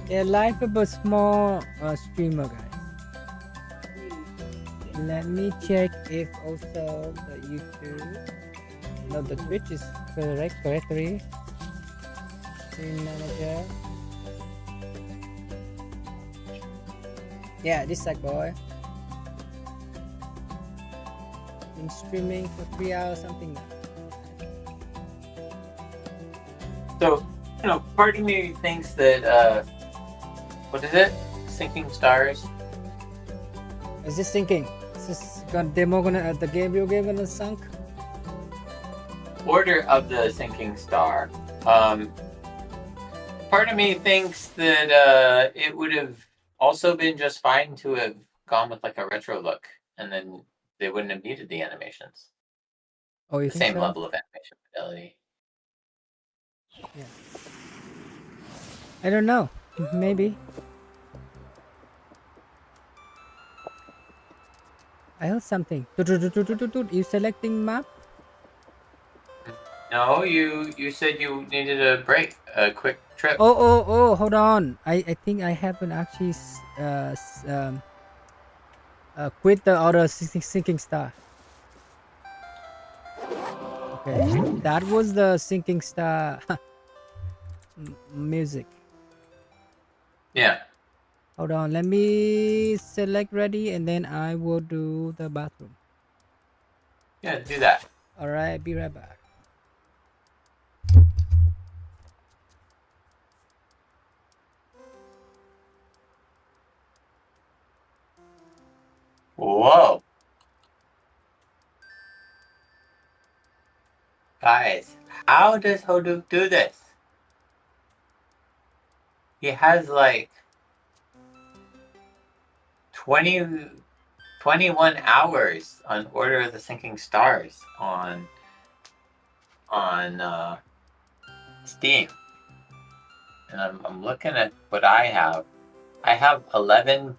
Yeah, life of a small streamer, guys. Let me check if also the YouTube, no, the Twitch is correctly. Stream manager. Yeah, this Sackboy. Been streaming for 3 hours, something now. So, part of me thinks that, what is it? Sinking Stars? Is this sinking? Is this demo gonna, the video game gonna sunk? Order of the Sinking Star. Part of me thinks that it would have also been just fine to have gone with like a retro look, and then they wouldn't have needed the animations. Oh, you The think same so? level of animation fidelity. Yeah. I don't know. Maybe. I heard something. You selecting map? No, you said you needed a break, a quick trip. Oh, hold on. I think I haven't actually quit the other sinking star. Okay, that was the sinking star music. Yeah. Hold on, let me select ready and then I will do the bathroom. Yeah, do that. All right, be right back. Whoa. Guys, how does Hoduk do this? He has like 21 hours on Order of the Sinking Stars on Steam. And I'm looking at what I have. I have 11.4.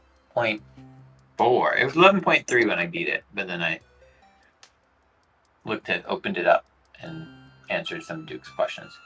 It was 11.3 when I beat it, but then I opened it up and answered some Duke's questions.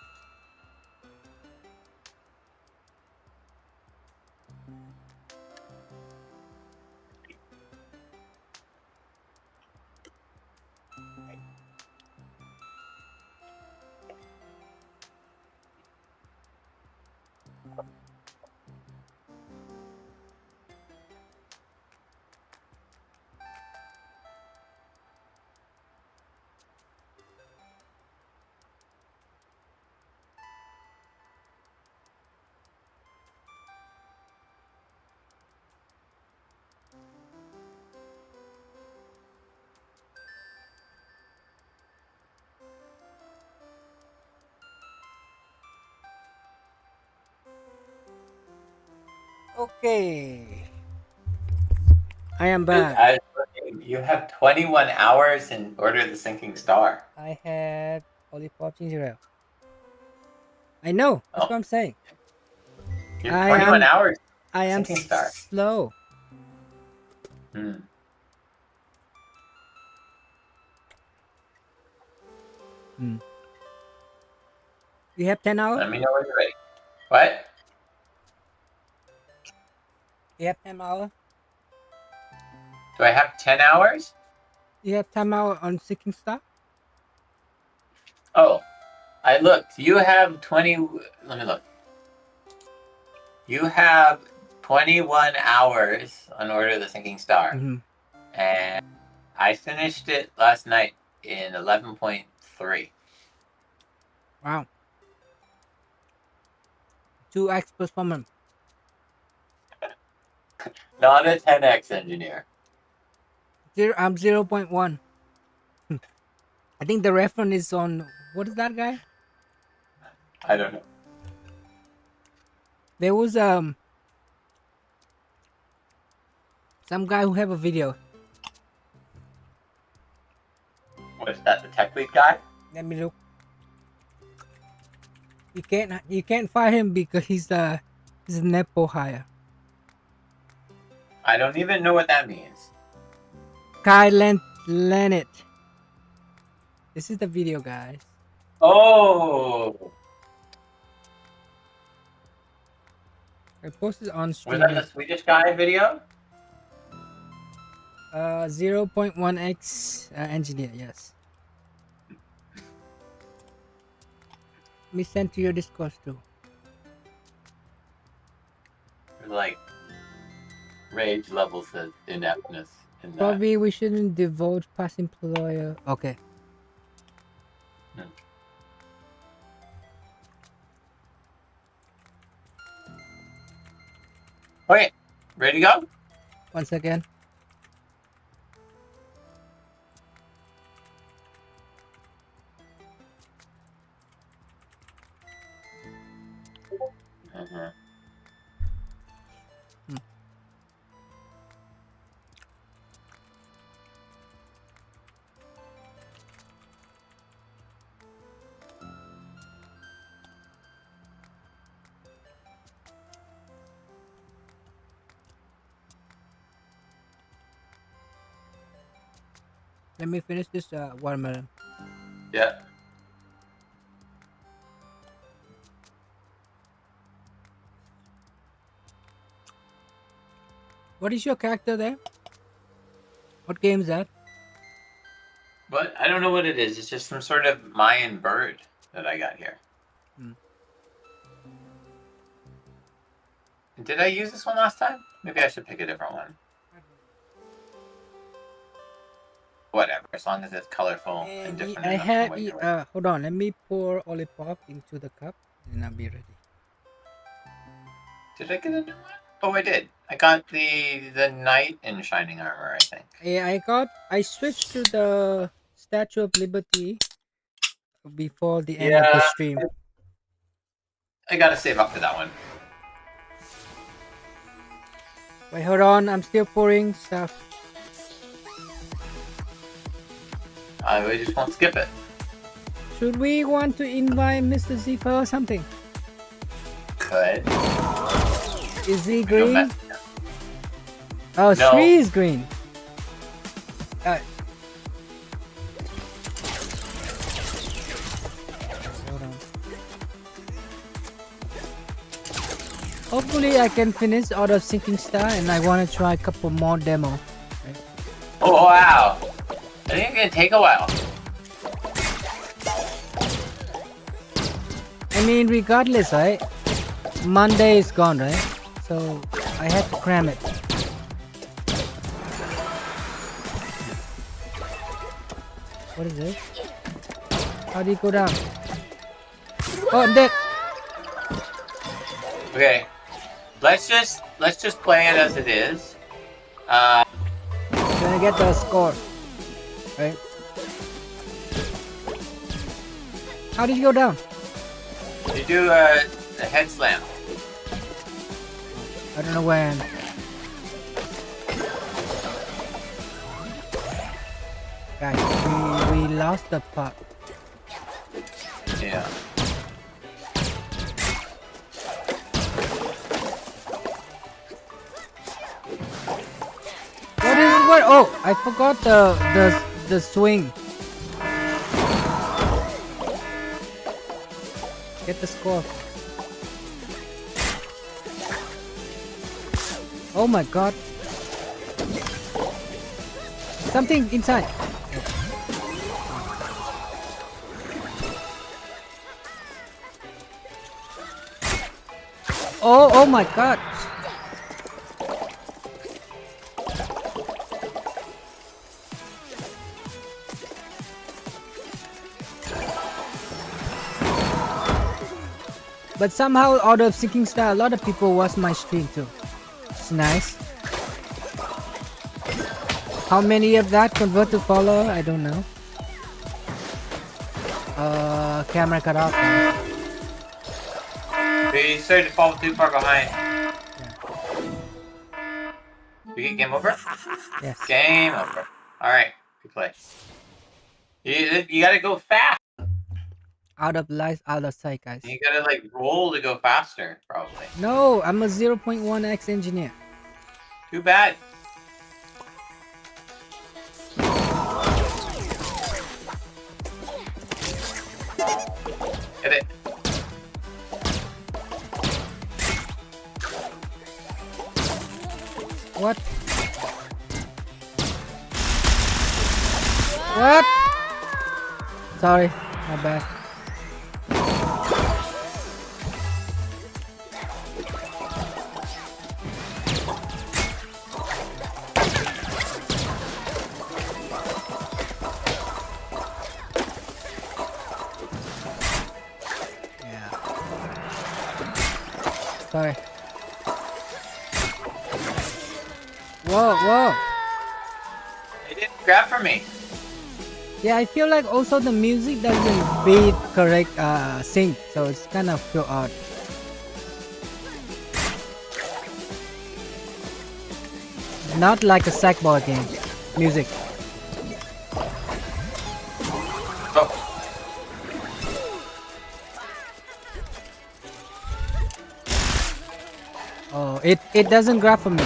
Okay, I am back. You have 21 hours in Order of the Sinking Star. I have only 14 0. I know. That's what I'm saying. You have 21 hours. I am Sinking Star. slow. Hmm. You have 10 hours? Let me know when you're ready. What? You have 10 hours? Do I have 10 hours? You have 10 hours on Sinking Star? Oh, I looked. You have 20. Let me look. You have 21 hours on Order of the Sinking Star. And I finished it last night in 11.3. Wow. 2x performance. Not a 10x engineer. I'm 0.1. I think the reference is on, what is that guy? I don't know. There was some guy who have a video. What is that, the tech lead guy? Let me look. You can't fire him because he's a nepo hire. I don't even know what that means. Kai Lenet. This is the video, guys. Oh. I posted on Was stream. that the Swedish guy video? 0.1x engineer, yes. Let me send to your Discord too. Like rage levels of ineptness in that. Probably we shouldn't devote past employer. Okay. Okay, ready to go? Once again. Let me finish this watermelon. Yeah. What is your character there? What game is that? But I don't know what it is. It's just some sort of Mayan bird that I got here. Did I use this one last time? Maybe I should pick a different one. Whatever, as long as it's colorful and different. I had hold on, let me pour Olipop into the cup and I'll be ready. Did I get a new one? Oh, I did. I got the knight in shining armor, I think. Yeah, I switched to the Statue of Liberty before the end of the stream. I gotta save up for that one. Wait, hold on, I'm still pouring stuff. We just won't skip it. Should we want to invite Mr. Zifa or something? Could. Is he green? Oh, no. Sri is green. Hold on. Hopefully I can finish out of Sinking Star and I want to try a couple more demo. Okay. Oh wow! I think it's gonna take a while. I mean, regardless, right? Monday is gone, right? So I had to cram it. What is this? How do you go down? Oh, I'm dead. Okay, let's just play it as it is. Gonna get the score, right? How did you go down? You do a head slam. I don't know when. Guys, we lost the puck. Yeah. What is what? Oh, I forgot the swing. Get the score. Oh my god. Something inside. Oh my god. But somehow out of Sinking Star, a lot of people watch my stream too. It's nice. How many of that convert to follow? I don't know. Camera cut off. We started to fall too far behind. Yeah. We get game over? Yes. Game over. Alright, good play. You gotta go fast. Out of life, out of sight, guys. You gotta like roll to go faster, probably. No, I'm a 0.1x engineer. Too bad. Hit it. What? What? Sorry, my bad. Yeah. Sorry. Whoa, whoa. It didn't grab for me. Yeah, I feel like also the music doesn't beat correct sync, so it's kind of feel odd. Not like a Sackboy game music. Oh. Oh, it doesn't grab for me.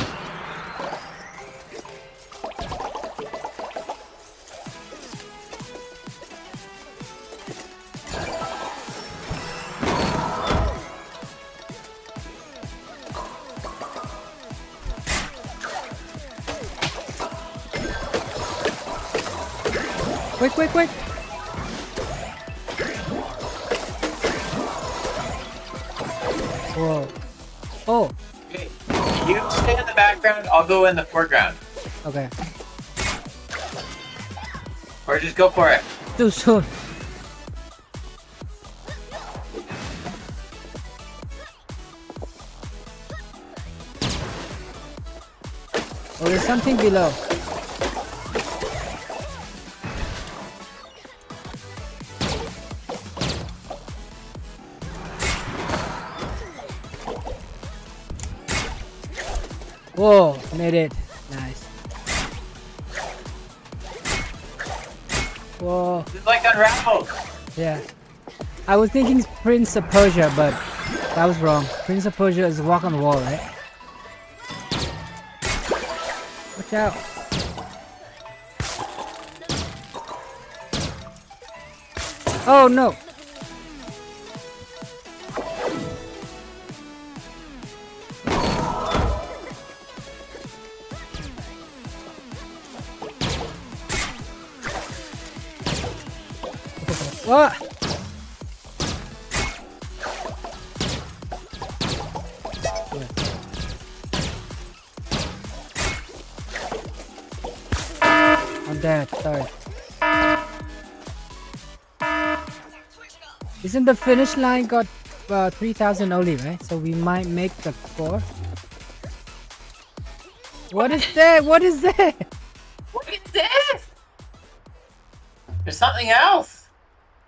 Quick, quick, quick! Whoa. Oh, Okay. You stay in the background, I'll go in the foreground. okay. Or just go for it. Too soon. Oh, there's something below. Whoa, made it. Nice. Whoa. It's like unraveled. Yeah. I was thinking Prince of Persia, but that was wrong. Prince of Persia is walk on the wall, right? Watch out. Oh no. What? I'm dead, sorry. Isn't the finish line got 3,000 only, right? So we might make the 4. What is that? What is that? What is this? There's something else.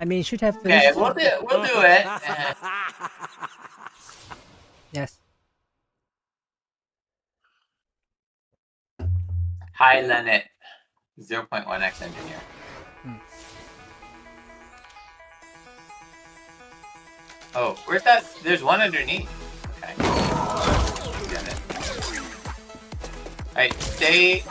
I mean, you should have finished. Okay, we'll do it. Yes. Hi, Lennet. 0.1x engineer. Oh, where's that? There's one underneath. Okay. Get it. Alright, stay.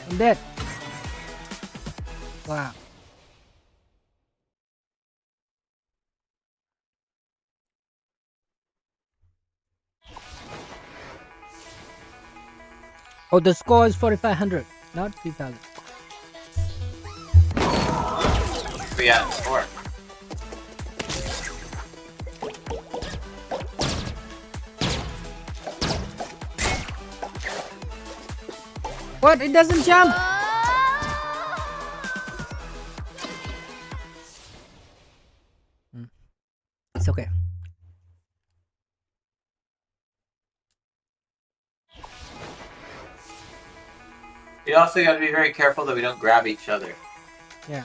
I'm dead. Wow. Oh, the score is 4,500, not 3,000. Yeah, 4. What? It doesn't jump. It's okay. You also got to be very careful that we don't grab each other. Yeah.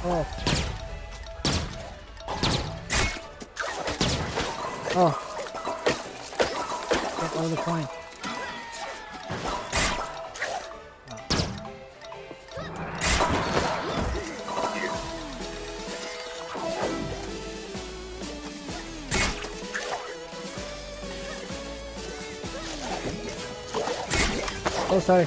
Oh. Oh. Get all the coins. Oh, sorry.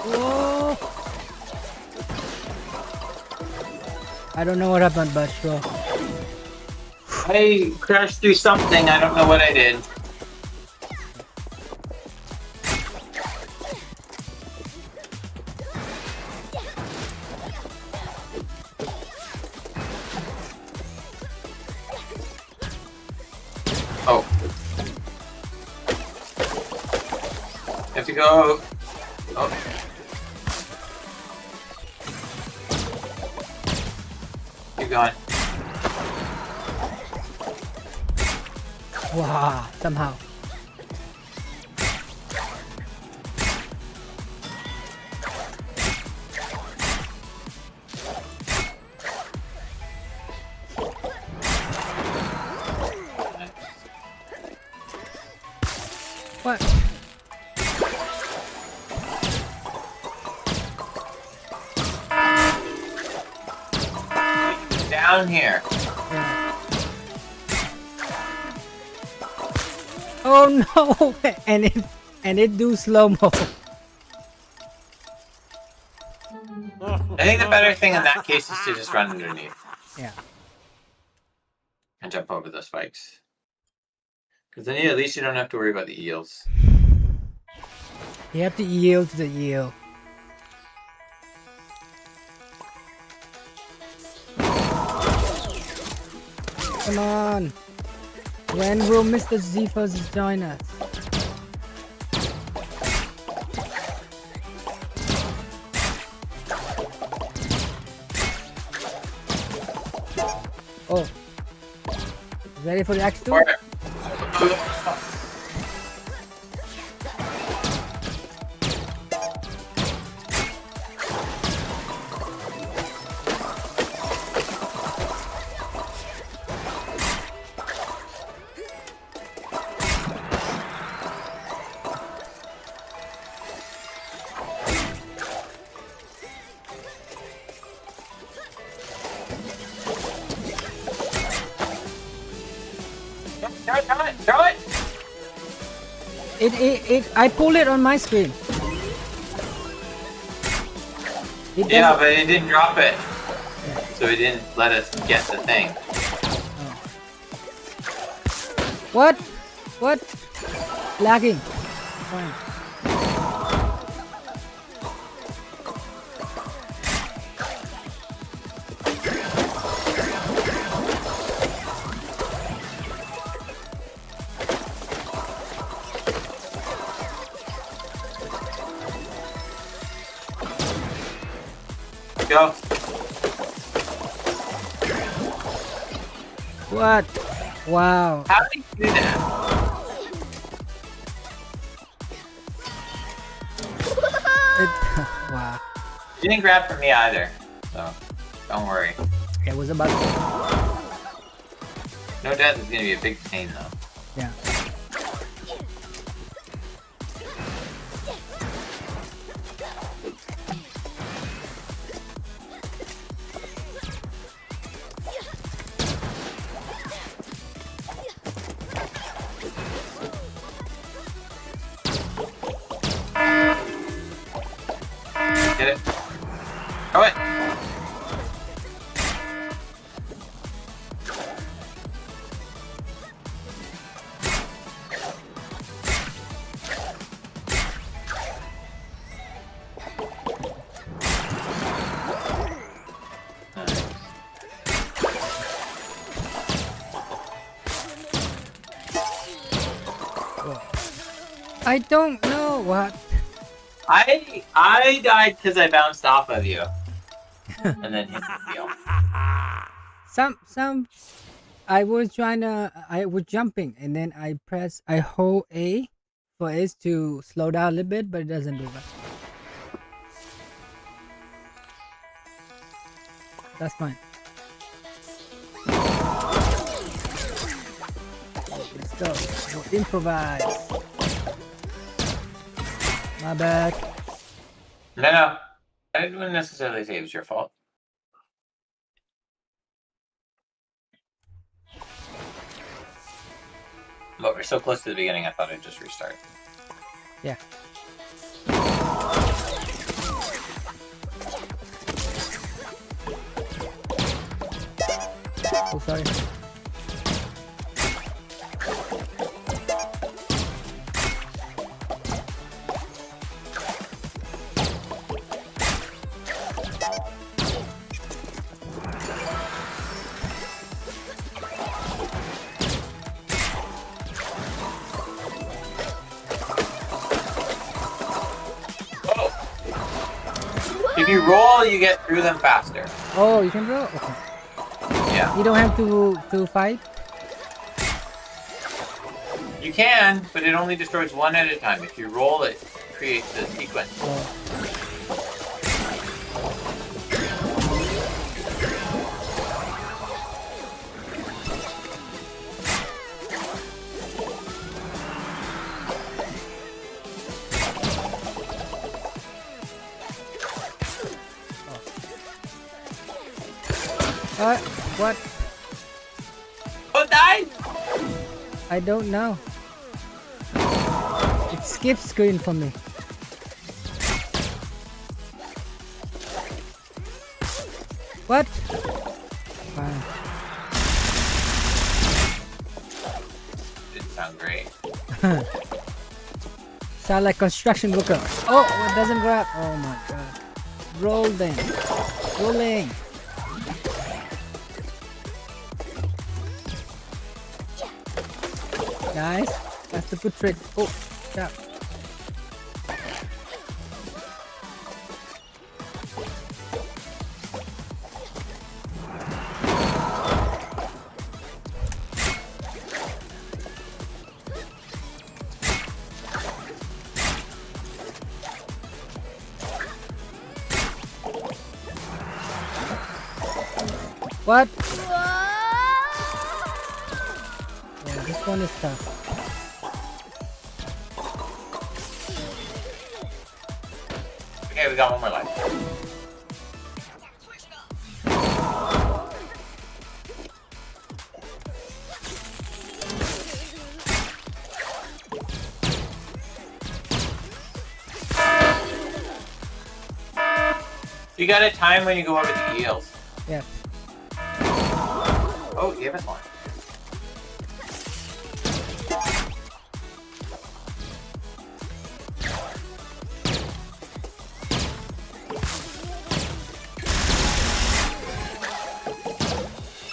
Whoa. I don't know what happened, but sure. I crashed through something. I don't know what I did. Oh. You have to go. Oh. Keep going. Wow, somehow. What? Down here. Yeah. Oh no! And it do slow mo. I think the better thing in that case is to just run underneath. Yeah. And jump over the spikes. Because then at least you don't have to worry about the eels. You have to yield to the eel. Come on. When will Mr. Zephyrus join us? Oh. Ready for the Axe 2? Throw it! I pulled it on my screen. Yeah, but it didn't drop it. So it didn't let us get the thing. Oh. What? What? Lagging. Fine. Go. What? Wow. How did you do that? Wow. You didn't grab for me either, so don't worry. It was about. No doubt it's gonna be a big pain though. Yeah. Get it. Throw it. I don't know what. I died because I bounced off of you. And then hit the field. Some. I was jumping and then I hold A for it to slow down a little bit, but it doesn't do that. That's fine. Let's go. We'll improvise. My bad. No. I wouldn't necessarily say it was your fault. But we're so close to the beginning, I thought I'd just restart. Yeah. Oh, sorry. If you roll, you get through them faster. Oh, you can roll? Okay. Yeah. You don't have to fight? You can, but it only destroys one at a time. If you roll, it creates a sequence. Oh. What? Who died? I don't know. It skips screen for me. What? Fine. Didn't sound great. Sound like construction worker. Oh, it doesn't grab. Oh my god. Roll then. Rolling. Guys, that's a good trick. Oh, yeah. What? Yeah, this one is tough. Okay, we got one more life. You got a time when you go over the eels. Yeah. Oh, you gave us one.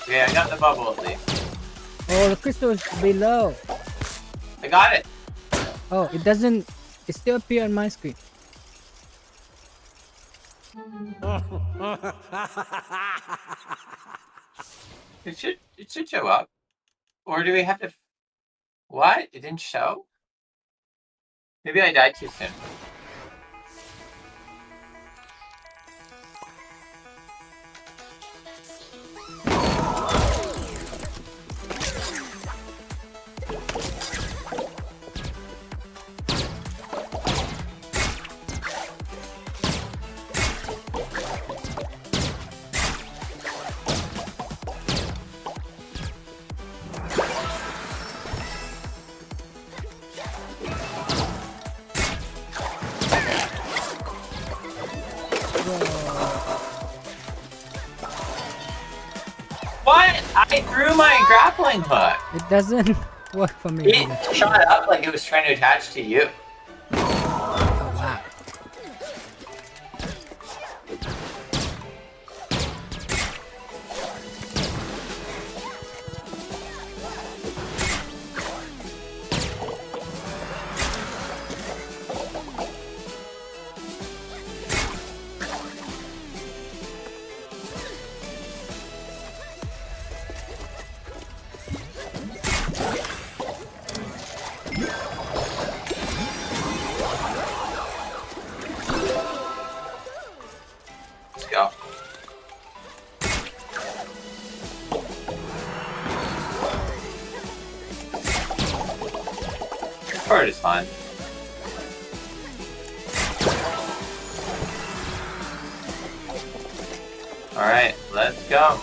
Okay, I got the bubble at least. Oh, the crystal is below. I got it. Oh, it doesn't. It still appear on my screen. It should show up. Or do we have to... What? It didn't show? Maybe I died too soon. What? I threw my grappling hook. It doesn't work for me. It shot up like it was trying to attach to you. Oh, wow. This part is fun. Alright, let's go.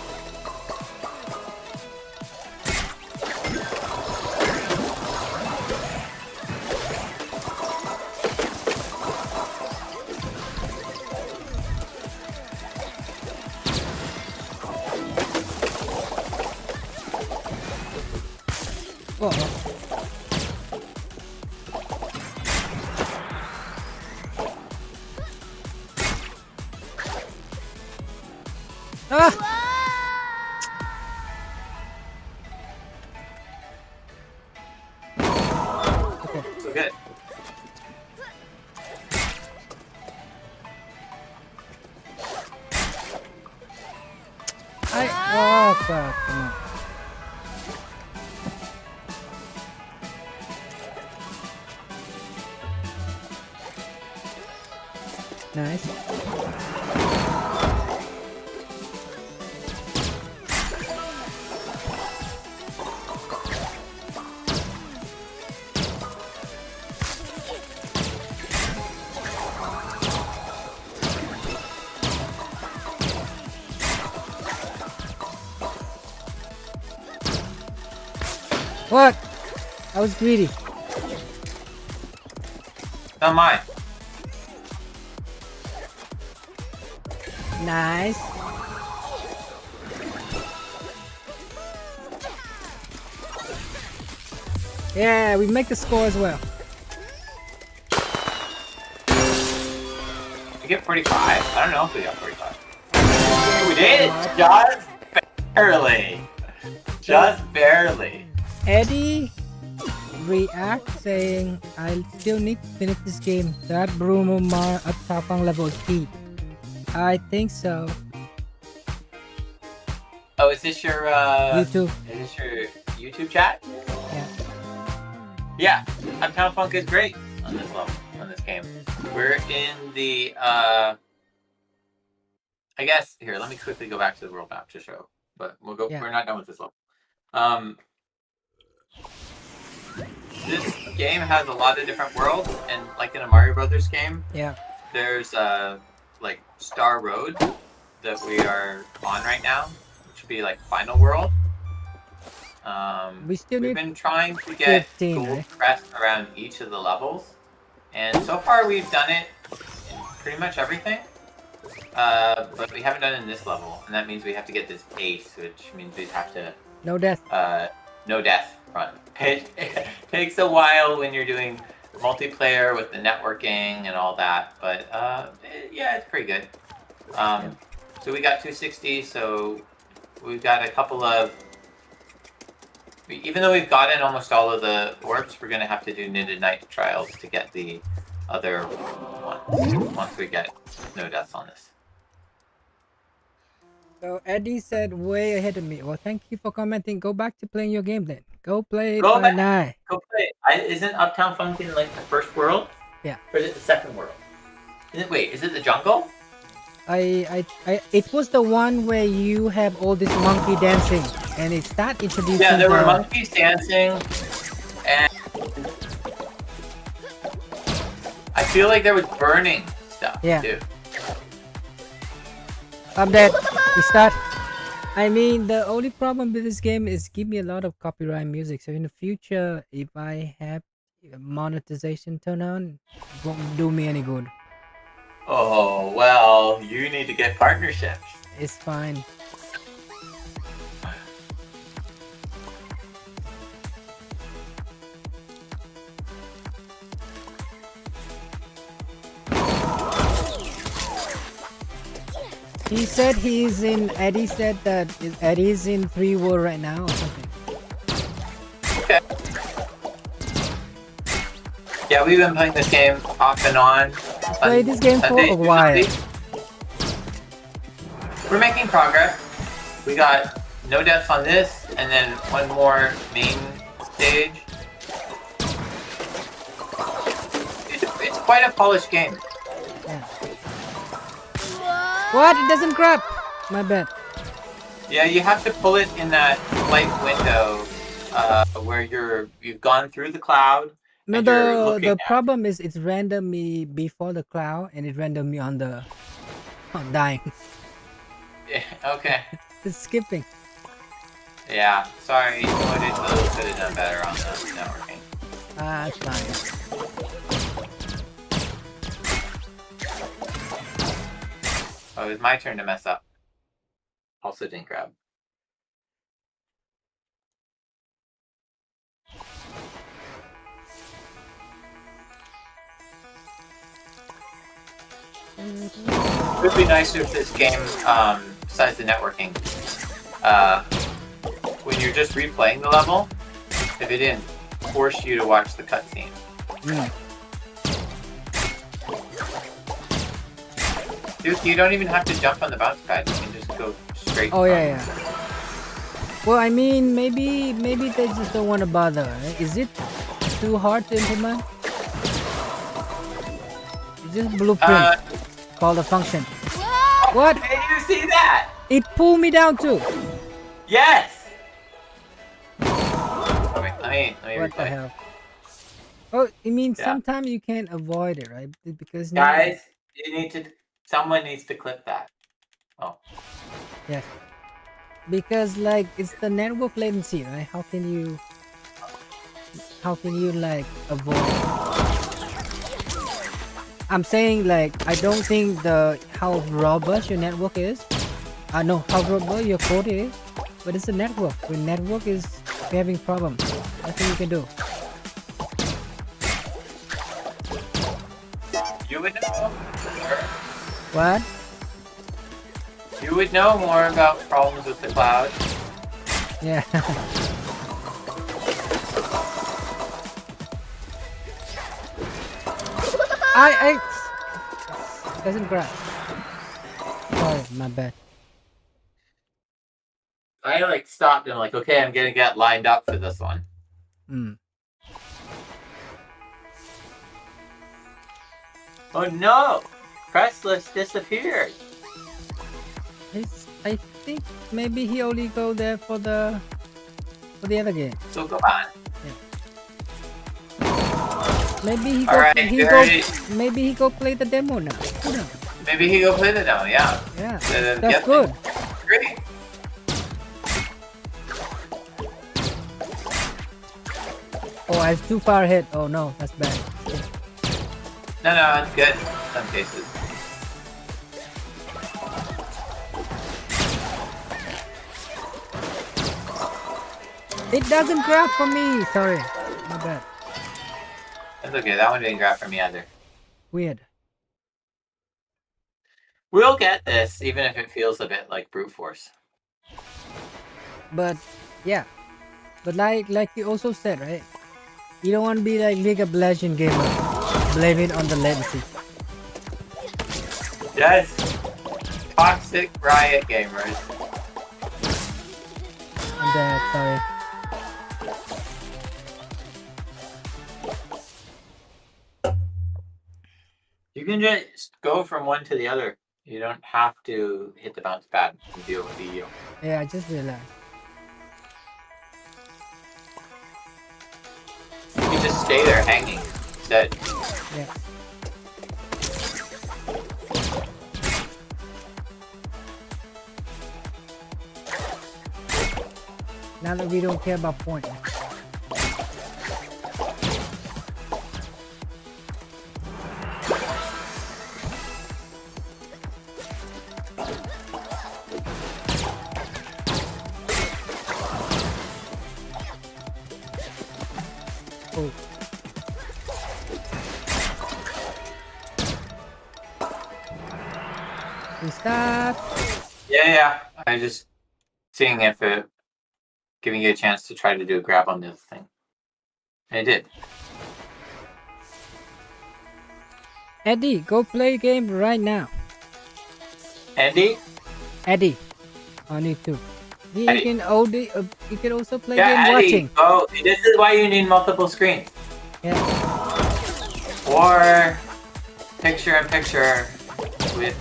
So good. Oh, crap. Come on. Nice. What? I was greedy. Not mine. Nice. Yeah, we make the score as well. We get 45? I don't know if we got 45. We did it! Just barely. Just barely. Eddie react saying, I still need to finish this game. That Bruno Mar at tapang level speed. I think so. Oh, is this your YouTube. Is this your YouTube chat? Yeah. Yeah, Uptown Funk is great on this level, on this game. We're in the I guess here, let me quickly go back to the world map to show. But we'll go we're not done with this level. This game has a lot of different worlds, and like in a Mario Brothers game, there's like Star Road that we are on right now, which would be like Final World. We've been trying to get 15, gold crest around each of the levels, and so far we've done it in pretty much everything. But we haven't done it in this level, and that means we have to get this ace, which means we have to no death run. It takes a while when you're doing multiplayer with the networking and all that, but yeah, it's pretty good. So we got 260, so we've got a couple of, even though we've gotten almost all of the orbs, we're gonna have to do knitted night trials to get the other ones once we get no deaths on this. So Eddie said way ahead of me. Well, thank you for commenting. Go back to playing your game then. Go play it right now. Go play it. Isn't Uptown Funk in like the first world? Yeah. Or is it the second world? Wait, is it the jungle? It was the one where you have all this monkey dancing, and it started introducing. Yeah, there were monkeys dancing, and I feel like there was burning stuff too. I'm dead. We start. I mean, the only problem with this game is give me a lot of copyright music. So in the future, if I have monetization turn on, it won't do me any good. Oh, well, you need to get partnerships. It's fine. He said he's in, Eddie said that Eddie's in 3 world right now or something. Okay. Yeah, we've been playing this game off and on. Played this game for a while. We're making progress. We got no deaths on this, and then one more main stage. It's quite a polished game. Yeah. What? It doesn't grab. My bad. Yeah, you have to pull it in that slight window where you've gone through the cloud. No, and you're the looking the at problem is it's random me before the cloud and it random me on the dying. it. Okay. It's skipping. Yeah. Sorry. Modus could have done better on the networking. Ah, it's fine. Oh, it was my turn to mess up. Also didn't grab. It would be nicer if this game, besides the networking, when you're just replaying the level, if it didn't force you to watch the cutscene. Dude, you don't even have to jump on the bounce pad. You can just go straight. Oh yeah. Well, I mean, maybe they just don't want to bother. Right? Is it too hard to implement? It's just blueprint called a function. What? Did you see that? It pulled me down too. Yes. Oh, wait, let me What the replay. hell? Oh, it means Yeah. sometimes you can't avoid it, right? Because Guys, you need to. Someone needs to clip that. Oh. Yes. Because like it's the network latency, right? How can you like avoid it? I'm saying like I don't think how robust your network is. I know how robust your code is, but it's a network. When network is having problems, nothing you can do. You would know. What? You would know more about problems with the cloud. Yeah. I doesn't grab. Sorry, my bad. I like stopped and like, okay, I'm gonna get lined up for this one. Oh no! Crestless disappeared. I think maybe he only go there for the other game. So go on. Maybe he maybe he go play the demo now. Who knows? Maybe he go play the demo. Yeah. Yeah, That's that's good. Great. Oh, I was too far ahead. Oh no, that's bad. No, it's good in some cases. It doesn't grab for me. Sorry, my bad. That's okay. That one didn't grab for me either. Weird. We'll get this, even if it feels a bit like brute force. But yeah, but like you also said, right? You don't want to be like League of Legends gamer. Blame it on the latency. Yes. Toxic Riot gamers. I'm dead. Sorry. You can just go from one to the other. You don't have to hit the bounce pad and deal with the EU. Yeah, I just realized. You can just stay there hanging instead. Yeah. Now that we don't care about points. Oh. Restart. Yeah. I just seeing if it giving you a chance to try to do a grab on this thing. And it did. Eddie, go play a game right now. Andy? Eddie, on YouTube. You Eddie. you can also play Yeah, game Eddie. watching. Oh, this is why you need multiple screens. Yeah. Or picture-in-picture with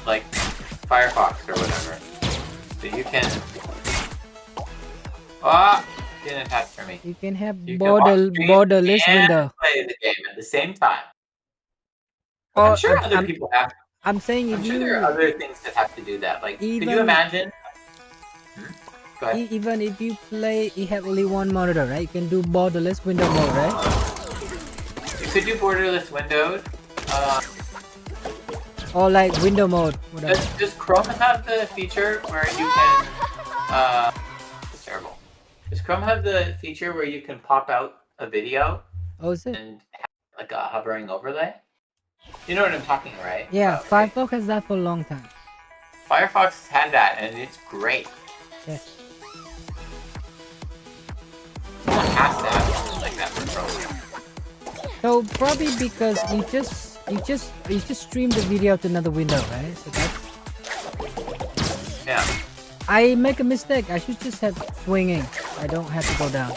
like Firefox or whatever. So you can didn't have for me. You can have You can watch streams borderless and window. play the game at the same time. I'm Or sure other people have. I'm saying if I'm sure there are you other things that have to do that. Like, could you even imagine? Go ahead. even if you play, you have only one monitor, right? You can do borderless window mode, right? You could do borderless windowed. Or like window mode. Whatever. Does Chrome have the feature where you can? It's terrible. Does Chrome have the feature where you can pop out a video? Oh, is it? And have like a hovering overlay? You know what I'm talking, right? Yeah, about, right? Firefox has that for a long time. Firefox has had that, and it's great. Yes. Someone has to have something like that for Chrome. So probably because you just stream the video to another window, right? So that's Yeah. I make a mistake. I should just have swinging. I don't have to go down.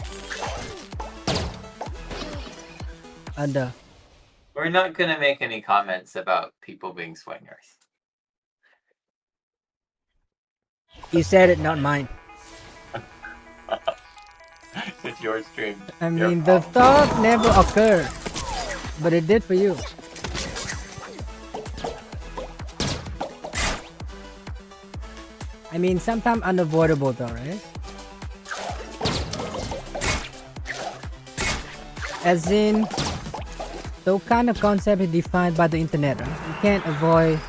Under. We're not gonna make any comments about people being swingers. You said it, not mine. It's your stream. I mean, the thought never occurred, but it did for you. I mean, sometimes unavoidable though, right? As in, the kind of concept is defined by the internet, right? You can't avoid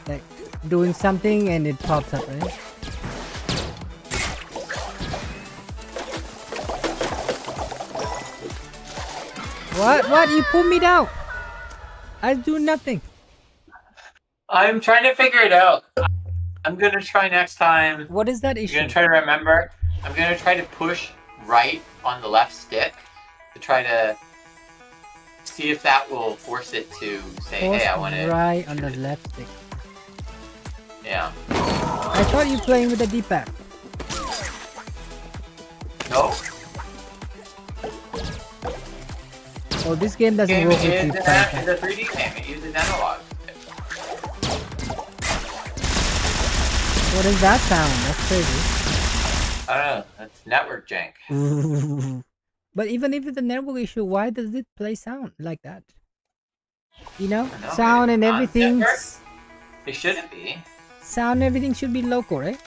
like doing something and it pops up, right? What? You pull me down. I do nothing. I'm trying to figure it out. I'm gonna try next time. What is that issue? I'm gonna try to remember. I'm gonna try to push right on the left stick to try to see if that will force it to say, Force "Hey, I want to." right on the left stick. Yeah. I thought you playing with the D-pad. No. Oh, this game doesn't Game work is with D-pad. it's a 3D game. It uses analog. What is that sound? That's crazy. I don't know. That's network jank. But even if it's a network issue, why does it play sound like that? You know, I know, sound and maybe everything. network? It shouldn't be. Sound and everything should be local, right?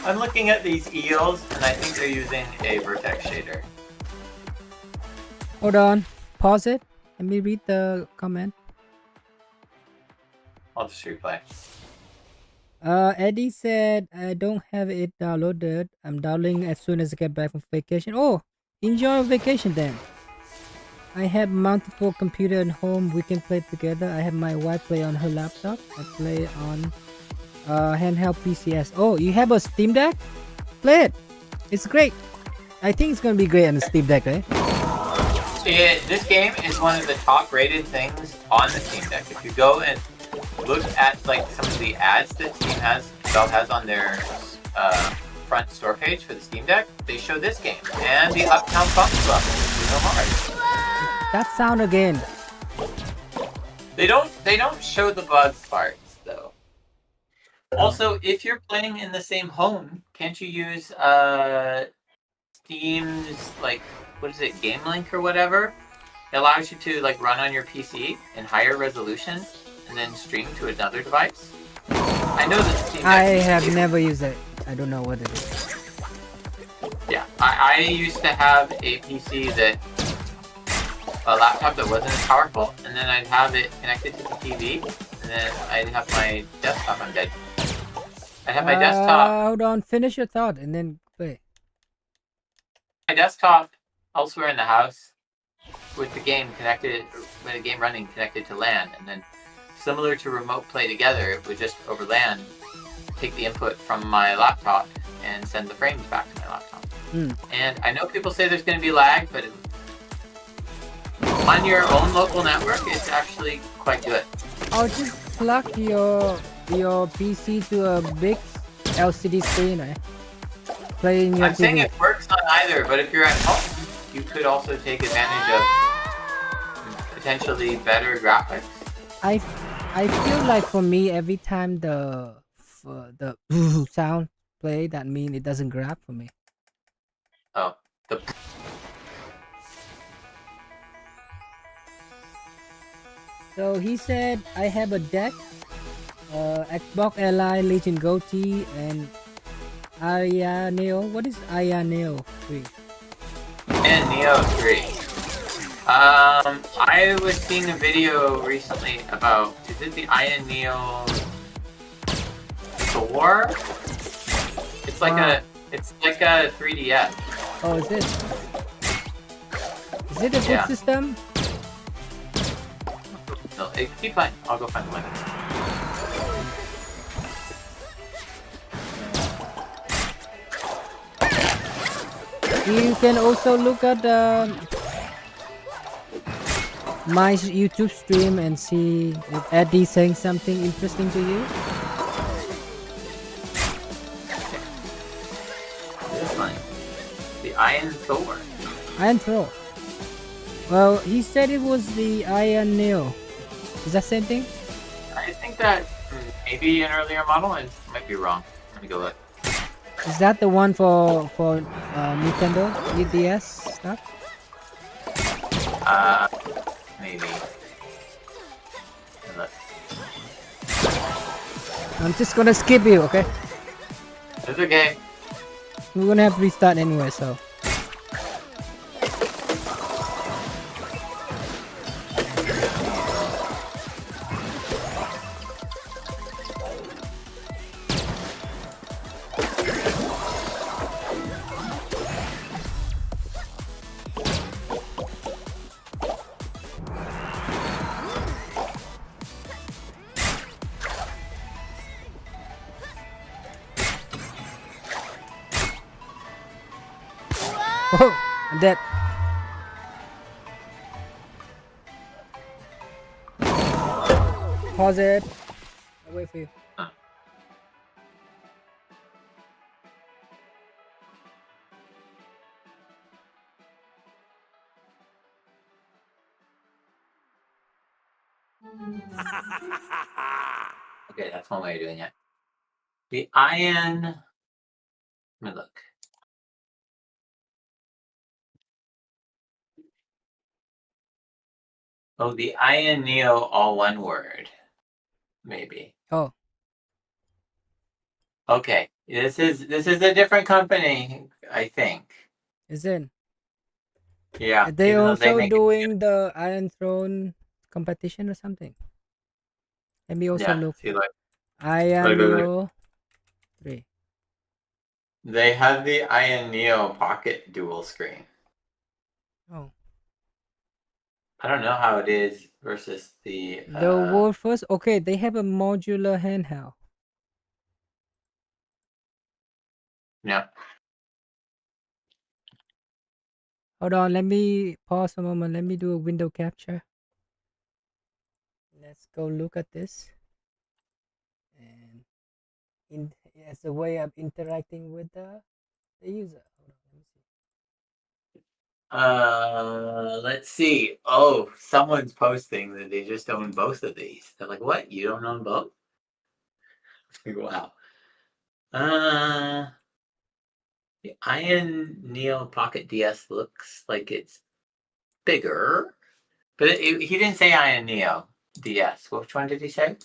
I'm looking at these eels, and I think they're using a vertex shader. Hold on. Pause it. Let me read the comment. I'll just replay. Eddie said, I don't have it downloaded. I'm downloading as soon as I get back from vacation. Oh, enjoy vacation then. I have multiple computer at home. We can play together. I have my wife play on her laptop. I play on handheld PCS. Oh, you have a Steam Deck? Play it. It's great. I think it's gonna be great on the Steam Deck, right? This game is one of the top rated things on the Steam Deck. If you go and look at like some of the ads that Steam Valve has on their front store page for the Steam Deck, they show this game and the Uptown Funk Club. No more. That sound again. They don't show the bugs parts though. Also, if you're playing in the same home, can't you use Steam's like what is it, Game Link or whatever? It allows you to like run on your PC in higher resolution and then stream to another device. I know that Steam Deck I have never used it. I don't know what it is. Yeah, I used to have a PC a laptop that wasn't as powerful, and then I'd have it connected to the TV, and then I'd have my desktop. I'm dead. I'd have my desktop. Hold on, finish your thought and then play. My desktop elsewhere in the house with the game connected, with the game running connected to LAN, and then similar to Remote Play Together, it would just over LAN take the input from my laptop and send the frames back to my laptop. And I know people say there's going to be lag, but on your own local network, it's actually quite good. Or just plug your PC to a big LCD screen, right? Play in your I'm TV. saying it works on either, but if you're at home, you could also take advantage of potentially better graphics. I feel like for me, every time the sound play, that mean it doesn't grab for me. Oh, the So he said I have a deck, Xbox Ally, Legion Goatee, and Aya Neo. What is Aya Neo 3? and Neo 3. I was seeing a video recently about, is it the Iron Neo 4? It's like Wow. it's like a 3DS. Oh, is it? Is it a good Yeah. system? No, keep playing. I'll go find the limit. You can also look at my YouTube stream and see if Eddie's saying something interesting to you. This one. The Iron Thor. Iron Throw. Well, he said it was the Iron Neo. Is that same thing? I think that maybe an earlier model. I might be wrong. Let me go look. Is that the one for Nintendo 3DS stuff? Maybe. Look. I'm just gonna skip you, okay? It's okay. We're gonna have to restart anyway, so. Oh, I'm dead. Pause it. I'll wait for you. Okay, that's one way of doing it. The Iron. Let me look. Oh, the Iron Neo, all one word. Maybe. Oh. Okay, this is a different company, I think. Is it? Yeah. Are they even though they also make doing the Iron Throne competition or something? Let me also Yeah. look. See, like, Iron look. Neo 3. They have the Iron Neo Pocket dual screen. Oh. I don't know how it is versus the. The world first. Okay, they have a modular handheld. Yeah. Hold on, let me pause a moment. Let me do a window capture. Let's go look at this. And as a way of interacting with the user. Hold on, let me see. Let's see. Oh, someone's posting that they just own both of these. They're like, "What? You don't own both?" Wow. The Iron Neo Pocket DS looks like it's bigger, but he didn't say Iron Neo DS. Which one did he say?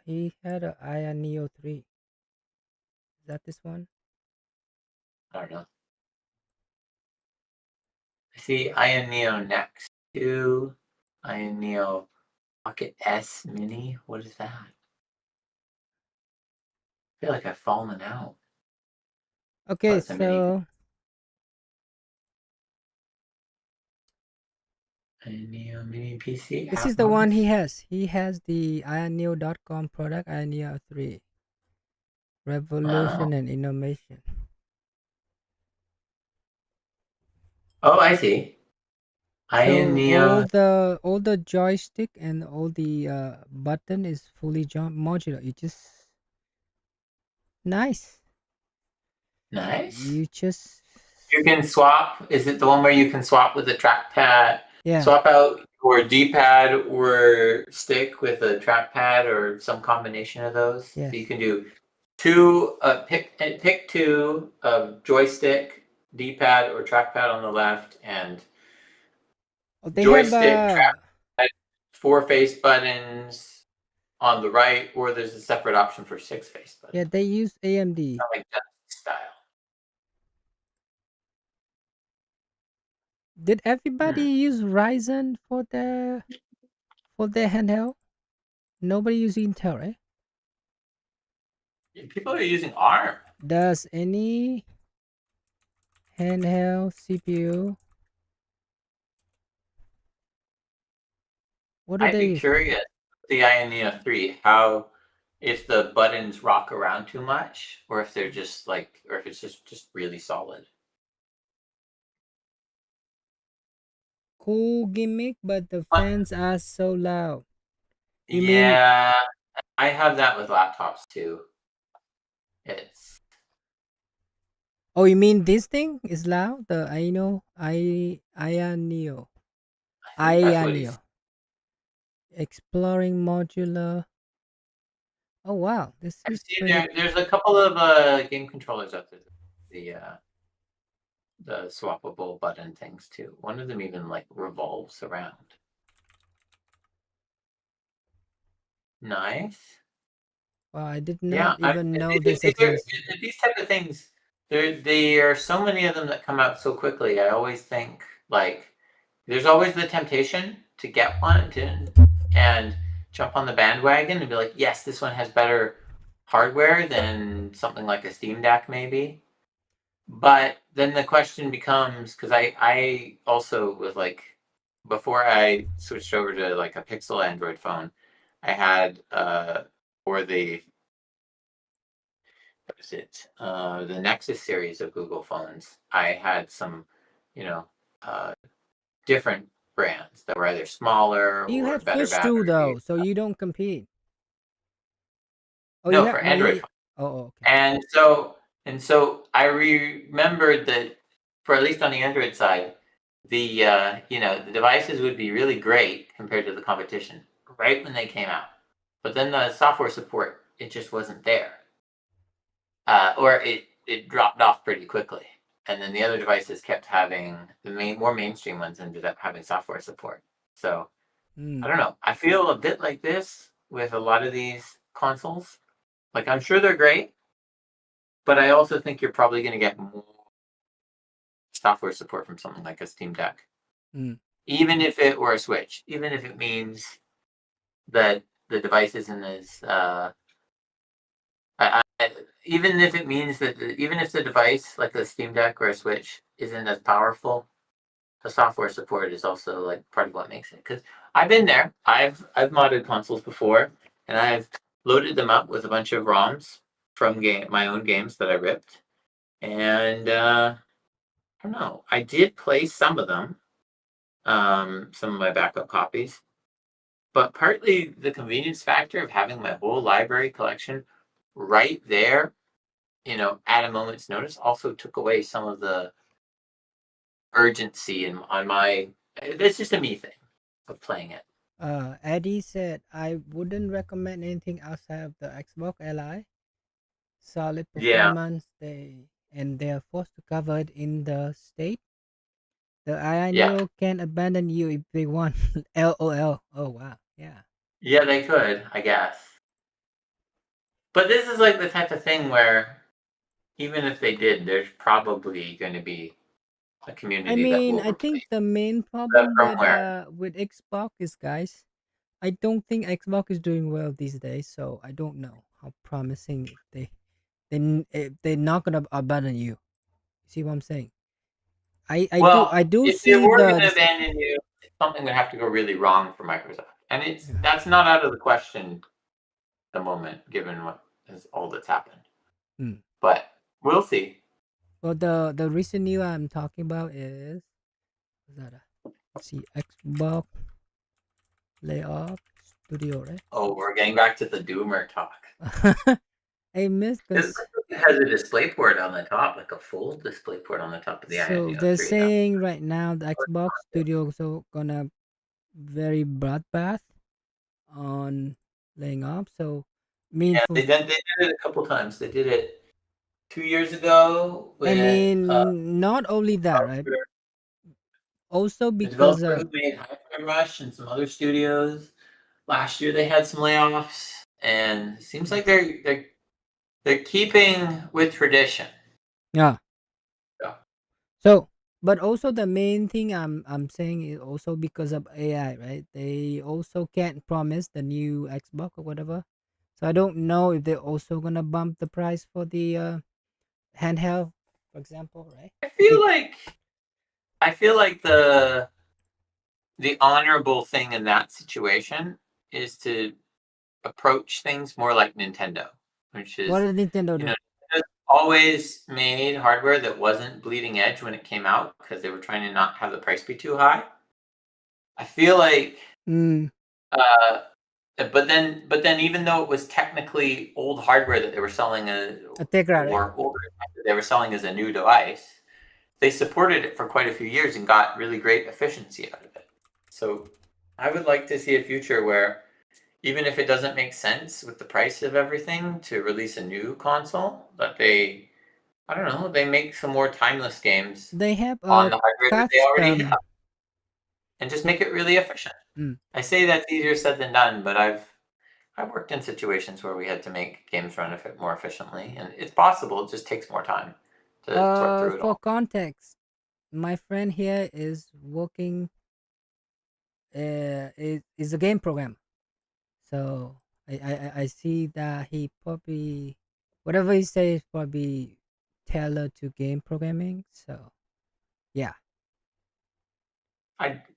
He had a Iron Neo 3. Is that this one? I don't know. I see Iron Neo next to Iron Neo Pocket S Mini. What is that? I feel like I've fallen out. Okay, it's a mini. so Iron Neo Mini PC. this is the one he has. He has the IronNeo.com product, Iron Neo 3. Revolution and Innovation. Oh, I see. Iron Neo. All the joystick and all the button is fully modular. You just nice. Nice. You just You can swap. Is it the one where you can swap with a trackpad? Yeah. Swap out or D-pad or stick with a trackpad or some combination of those. Yes. So you can do pick two of joystick, D-pad, or trackpad on the left, and Oh, they have joystick, trackpad, four face buttons on the right, or there's a separate option for six face yeah, buttons. they use AMD. Not like that style. Did everybody Hmm. use Ryzen for their handheld? Nobody use Intel, right? People are using ARM. Does any handheld CPU? What do I'd they be use? curious, the Ioneo 3, how if the buttons rock around too much, or if they're just like, or if it's just really solid. Cool gimmick, but the But fans are so loud. You mean? yeah, I have that with laptops too. It's Oh, you mean this thing is loud? The Ioneo, I think that's what he's. Ioneo, exploring modular. Oh wow, this I've is seen pretty. there's a couple of game controllers out there. The swappable button things too. One of them even like revolves around. Nice. Wow, I did not Yeah, even know this exists. these type of things. There are so many of them that come out so quickly. I always think like there's always the temptation to get one and jump on the bandwagon and be like, yes, this one has better hardware than something like a Steam Deck maybe. But then the question becomes, because I also was like, before I switched over to like a Pixel Android phone, I had for the what is it the Nexus series of Google phones. I had some, you know, uh, different brands that were either smaller You or have better Switch too, battery. though, so you don't compete. Oh, you No, have for no, Android. oh, oh, okay. And so I remembered that for at least on the Android side, the devices would be really great compared to the competition right when they came out. But then the software support, it just wasn't there. Or it dropped off pretty quickly. And then the other devices kept having more mainstream ones ended up having software support. So I Mm, don't know. I feel a bit like this with a lot of these consoles. Like I'm sure they're great, but I also think you're probably going to get more software support from something like a Steam Deck, mm. even if it were a Switch, even if it means that the device isn't as, even if it means that, even if the device like the Steam Deck or a Switch isn't as powerful, the software support is also like part of what makes it. Because I've been there, I've modded consoles before, and I've loaded them up with a bunch of ROMs from my own games that I ripped, and I don't know. I did play some of them, some of my backup copies, but partly the convenience factor of having my whole library collection right there, at a moment's notice, also took away some of the urgency on my. That's just a me thing of playing it. Eddie said I wouldn't recommend anything outside of the Xbox Li. Solid Yeah, performance. They're forced to cover it in the state. The yeah, Ioneo can abandon you if they want. LOL. Oh wow. Yeah. yeah. They could, I guess, but this is like the type of thing where even if they did, there's probably going to be a I community that mean, will I think replace the main the problem firmware. with Xbox is, guys, I don't think Xbox is doing well these days, so I don't know how promising if they're not gonna abandon you. See what I'm saying? I Well, do if they see were going the to this. abandon you, something would have to go really wrong for Microsoft, and Yeah. that's not out of the question at the moment, given what is all that's happened. Hmm. But we'll see. Well, the recent news I'm talking about is what's that? Let's see, Xbox layoff studio, right? Oh, we're getting back to the Doomer talk. I missed It because has a display port on the top, like a full display port on the top of the so Ioneo they're 3. That saying right now the Xbox studio so gonna very bloodbath on laying off. So mean, Yeah, for they did it a couple times. They did it 2 years ago I with mean, not only that, right? developer, Also the because developer who made Hi-Fi Rush and some other studios. Last year they had some layoffs, and it seems like they're keeping with tradition. yeah. So, So, but also the main thing I'm saying is also because of AI, right? They also can't promise the new Xbox or whatever. So I don't know if they're also gonna bump the price for the handheld, for example, right? I It feel like I feel like the honorable thing in that situation is to approach things more like Nintendo, which what is, did Nintendo you know, do? Nintendo always made hardware that wasn't bleeding edge when it came out because they were trying to not have the price be too high. I feel like, Mm, uh, but then even though it was technically old hardware that they were selling a Tegra, right? or older that they were selling as a new device, they supported it for quite a few years and got really great efficiency out of it. So I would like to see a future where even if it doesn't make sense with the price of everything to release a new console, that they, I don't know, they make some more timeless games They have on a the hardware that they already custom. have and just make it really efficient. Mm, I say that's easier said than done, but I've worked in situations where we had to make games run a bit more efficiently, and it's possible. It just takes more time to sort through it for all. context, my friend here is working. Is a game program. So I see that he probably whatever he says probably tailored to game programming. So yeah,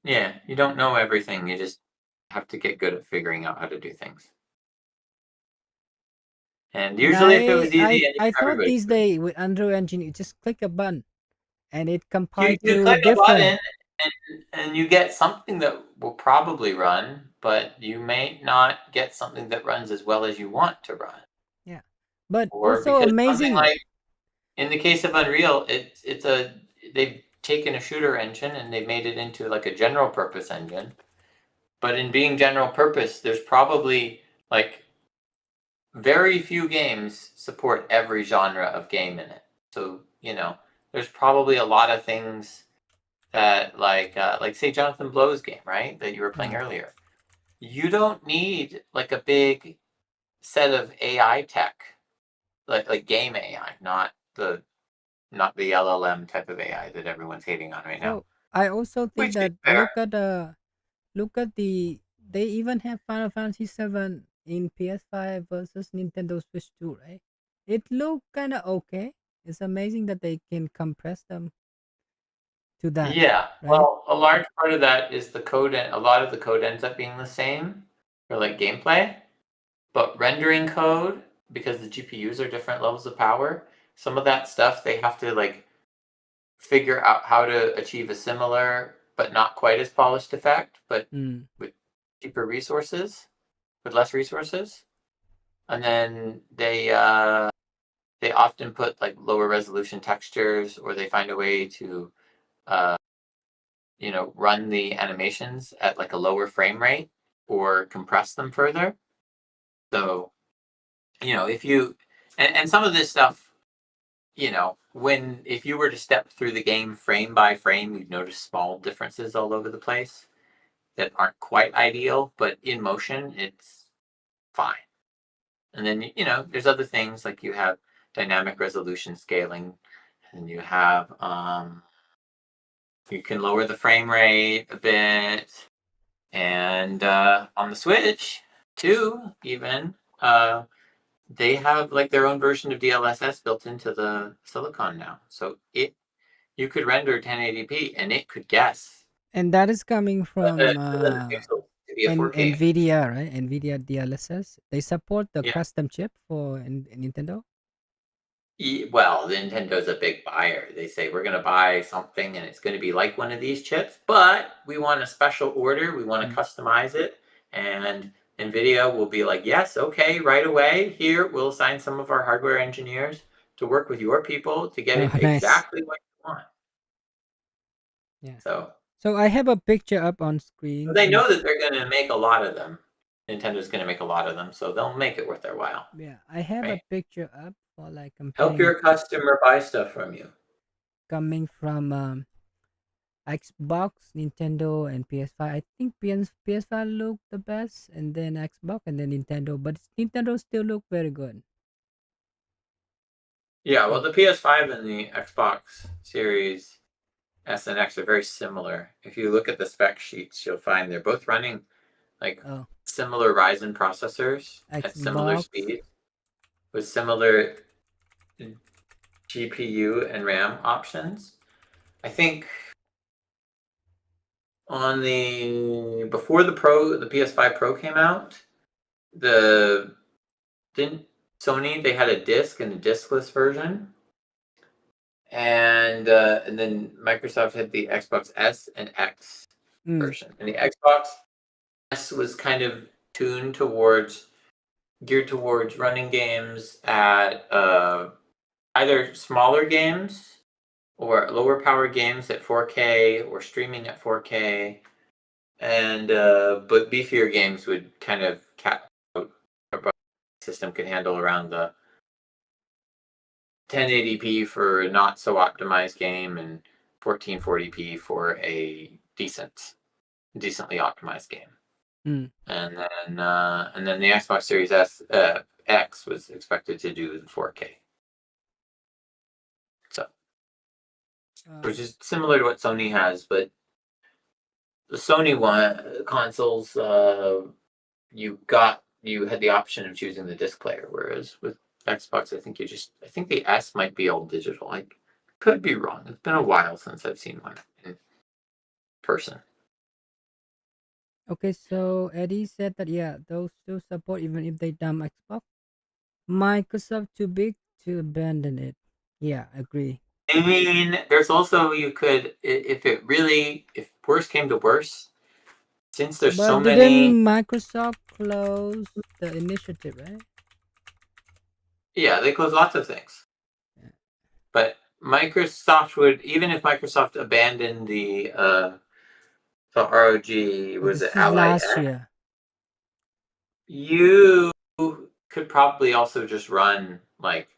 Yeah, you don't know everything. You just have to get good at figuring out how to do things. And and usually, if it was easy, I thought everybody these would. days with Android Engine you just click a button and it compile You to click a different. button and you get something that will probably run, but you may not get something that runs as well as you want to run. Yeah, but Or also because something amazing. like in the case of Unreal, it's a they've taken a shooter engine and they've made it into like a general purpose engine. But in being general purpose, there's probably like very few games support every genre of game in it. So, there's probably a lot of things that like say Jonathan Blow's game, right? That you were playing Mm. earlier. You don't need like a big set of AI tech, like game AI, not the LLM type of AI that everyone's hating on right now. So I also think Which is that fair. look at they even have Final Fantasy 7 in PS5 versus Nintendo Switch 2, right? It look kind of okay. It's amazing that they can compress them to that, Yeah. right? Well, a large part of that is the code, and a lot of the code ends up being the same for like gameplay, but rendering code, because the GPUs are different levels of power, some of that stuff they have to like figure out how to achieve a similar but not quite as polished effect, but Mm. with cheaper resources, with less resources. And then they often put like lower resolution textures, or they find a way to uh, run the animations at like a lower frame rate or compress them further. So, if you and some of this stuff, when if you were to step through the game frame by frame, you'd notice small differences all over the place that aren't quite ideal, but in motion, it's fine. And then, there's other things like you have dynamic resolution scaling, and you can lower the frame rate a bit. And on the Switch, too, even, they have like their own version of DLSS built into the Silicon now. So you could render 1080p and it could guess And that is coming whether from the pixels to be a 4K image. Nvidia, right? Nvidia DLSS. They support the Yeah. custom chip for Nintendo. Well, Nintendo's a big buyer. They say we're going to buy something and it's going to be like one of these chips, but we want a special order. We want to Mm. customize it. And NVIDIA will be like, yes, okay, right away. Here, we'll assign some of our hardware engineers to work with your people to get Oh, it nice. exactly what you want. Yeah. So So I have a picture up on screen. they know that they're going to make a lot of them. Nintendo's going to make a lot of them, so they'll make it worth their while. Yeah, I have a Right? picture up for like Help comparing your customer buy stuff from you. coming from Xbox, Nintendo, and PS5. I think PS5 look the best, and then Xbox, and then Nintendo. But Nintendo still look very good. Yeah, well, Like, the PS5 and the Xbox Series S and X are very similar. If you look at the spec sheets, you'll find they're both running like oh, similar Ryzen processors at similar Xbox. speed with similar GPU and RAM options. I think on the before the PS5 Pro came out, the didn't Sony they had a disc and a discless version, and then Microsoft had the Xbox S and X Mm, version, and the Xbox S was kind of tuned towards geared towards running games at either smaller games or lower power games at 4K or streaming at 4K, and but beefier games would kind of system could handle around the 1080p for a not so optimized game and 1440p for a decently optimized game. mm. And then the Xbox Series X was expected to do 4K. So, which is similar to what Sony has, but the Sony one consoles, you had the option of choosing the disc player, whereas with Xbox, I think the S might be all digital. I could be wrong. It's been a while since I've seen one in person. Okay, so Eddie said that yeah, those still support even if they dump Xbox. Microsoft too big to abandon it. Yeah, agree. I mean, there's also you could if worse came to worse, since there's so But many. didn't Microsoft close the initiative, right? Yeah, they close lots of things. Yeah. But Microsoft would, even if Microsoft abandoned the ROG, But was it this is Ally last X? year. You could probably also just run like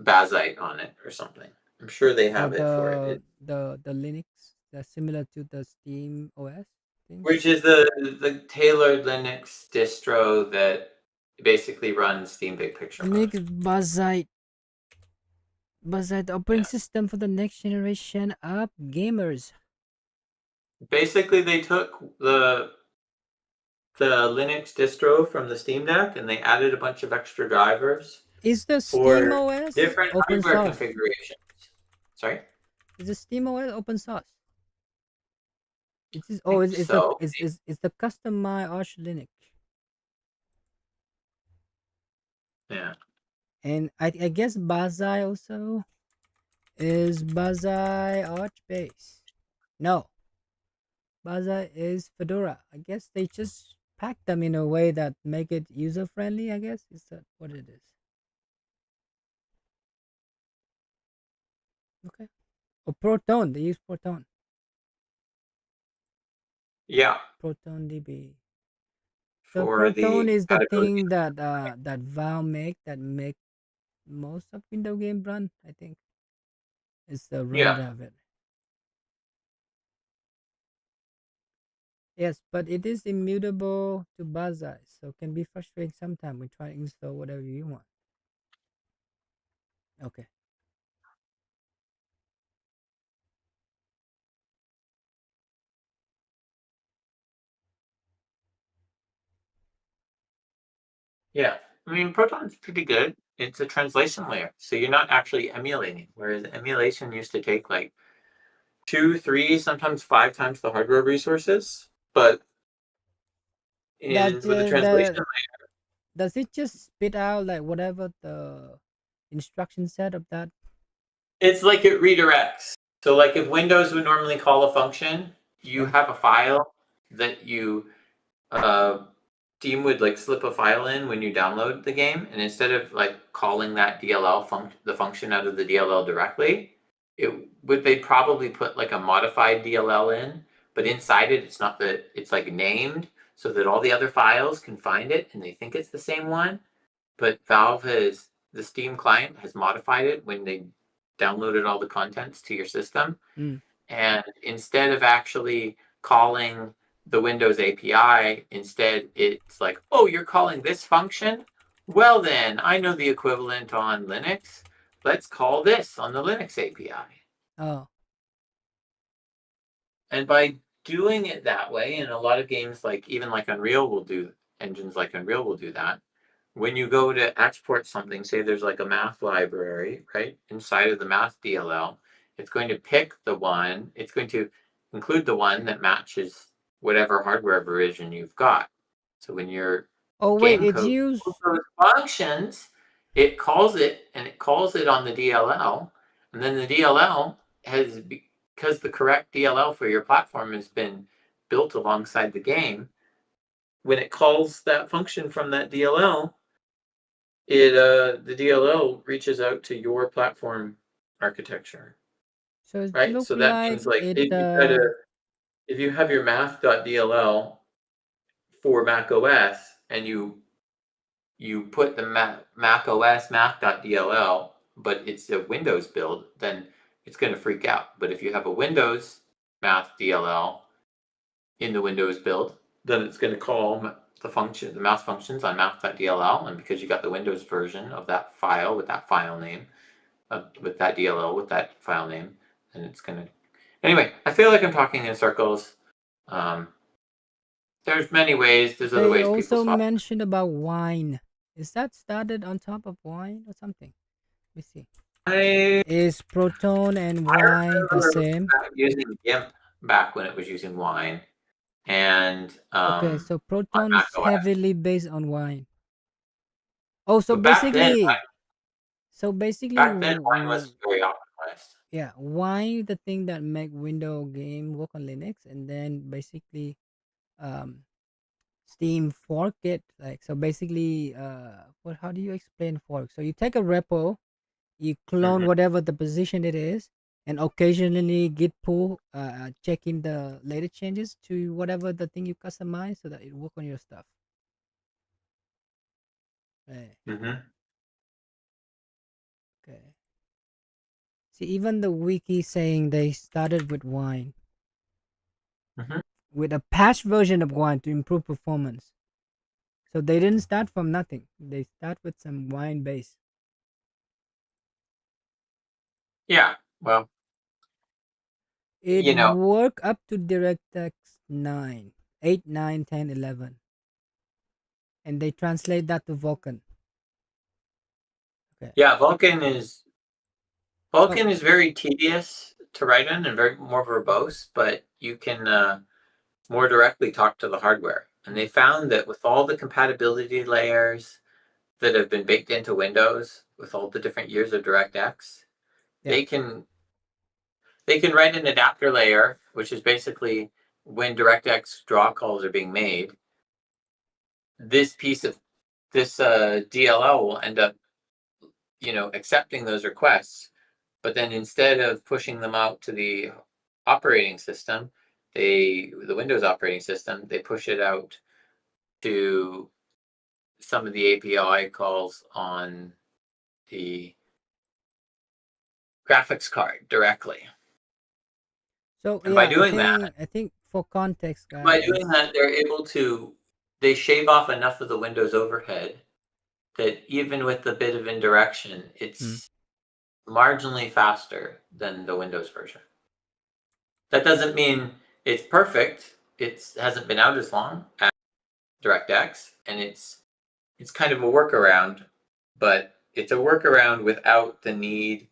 Bazite on it or something. I'm sure they Or have it for it. the Linux that's similar to the Steam OS thing. Which is the tailored Linux distro that basically runs Steam Big Picture mode. Linux Buzzite operating Yeah. system for the next generation of gamers. Basically, they took the Linux distro from the Steam Deck and they added a bunch of extra drivers Is the Steam for OS different open hardware source? configurations. Sorry? Is the Steam OS open source? It is. I Oh, think so. is the customized Arch Linux, Yeah. and I guess Bazai also is Bazai Arch base. No, Bazai is Fedora. I guess they just pack them in a way that make it user friendly. I guess is that what it is. Okay. Or Proton. They use Proton. Yeah. Proton DB. So For Proton the is the compatibility. thing that that Valve make most of Windows game run. I think it's the run Yeah. driver. Yes, but it is immutable to Bazaar, so can be frustrating sometimes when trying to install whatever you want. Okay. Yeah. I mean, Proton's pretty good. It's a translation layer. So you're not actually emulating, whereas emulation used to take like 2, 3, sometimes 5 times the hardware resources. But That with the translation, does it just spit out like whatever the instruction set of that? it's like it redirects. So like if Windows would normally call a function, you Yeah. have a file that you Steam would like slip a file in when you download the game, and instead of like calling that the function out of the DLL directly, they'd probably put like a modified DLL in, but inside it it's not it's like named, so that all the other files can find it and they think it's the same one. But the Steam client has modified it when they downloaded all the contents to your system. Mm. And instead of actually calling the Windows API, instead it's like, oh, you're calling this function? Well, then I know the equivalent on Linux. Let's call this on the Linux API. Oh, And by doing it that way, and a lot of games like even like Unreal will do engines like Unreal will do that. When you go to export something, say there's like a math library, right? Inside of the math DLL, it's going to pick the one, it's going to include the one that matches whatever hardware version you've got. So when your oh wait, game it's code calls used. those functions, it calls it and it calls it on the DLL, and then the DLL has, because the correct DLL for your platform has been built alongside the game, when it calls that function from that DLL, the DLL reaches out to your platform architecture, So it right? look So that like means like it. if you have your math.dll for Mac OS and you put the Mac OS math.dll, but it's a Windows build, then it's going to freak out. But if you have a Windows math DLL in the Windows build, then it's going to call the math functions on math.dll, and because you got the Windows version of that file with that file name, with that DLL with that file name, and it's going to. Anyway, I feel like I'm talking in circles. Um, there's many ways. There's other They ways people also swap. mentioned about wine. Is that started on top of wine or something? Let me see. I Is Proton and I wine the remember same? using GIMP back when it was using Wine, and Okay, so on Proton Mac is OS. heavily based on wine. Oh, But so basically, back then Wine was very optimized. yeah, wine the thing that make window game work on Linux, and then basically, um, Steam fork it. Like so, basically, what? How do you explain fork? So you take a repo, you clone Hmm. whatever the position it is, and occasionally git pull, checking the latest changes to whatever the thing you customize so that it work on your stuff. Right. Hmm. Okay. See, even the wiki saying they started with wine, Hmm. with a patch version of wine to improve performance. So they didn't start from nothing. They start with some wine base. Yeah. Well, It you know, work up to DirectX 9, 8, 9, 10, 11, and they translate that to Vulkan. Okay. yeah, Oh, Vulkan is very tedious to write in and very more verbose, but you can more directly talk to the hardware. And they found that with all the compatibility layers that have been baked into Windows, with all the different years of DirectX, yeah. they can they can write an adapter layer, which is basically when DirectX draw calls are being made. This piece of this DLL will end up, accepting those requests. But then instead of pushing them out to the operating system, the Windows operating system, they push it out to some of the API calls on the graphics card directly. So And by yeah, doing that, I think for context, by doing guys. that, they shave off enough of the Windows overhead that even with the bit of indirection, Hmm. it's marginally faster than the Windows version. That doesn't mean it's perfect. It hasn't been out as long as DirectX, and it's kind of a workaround, but it's a workaround without the need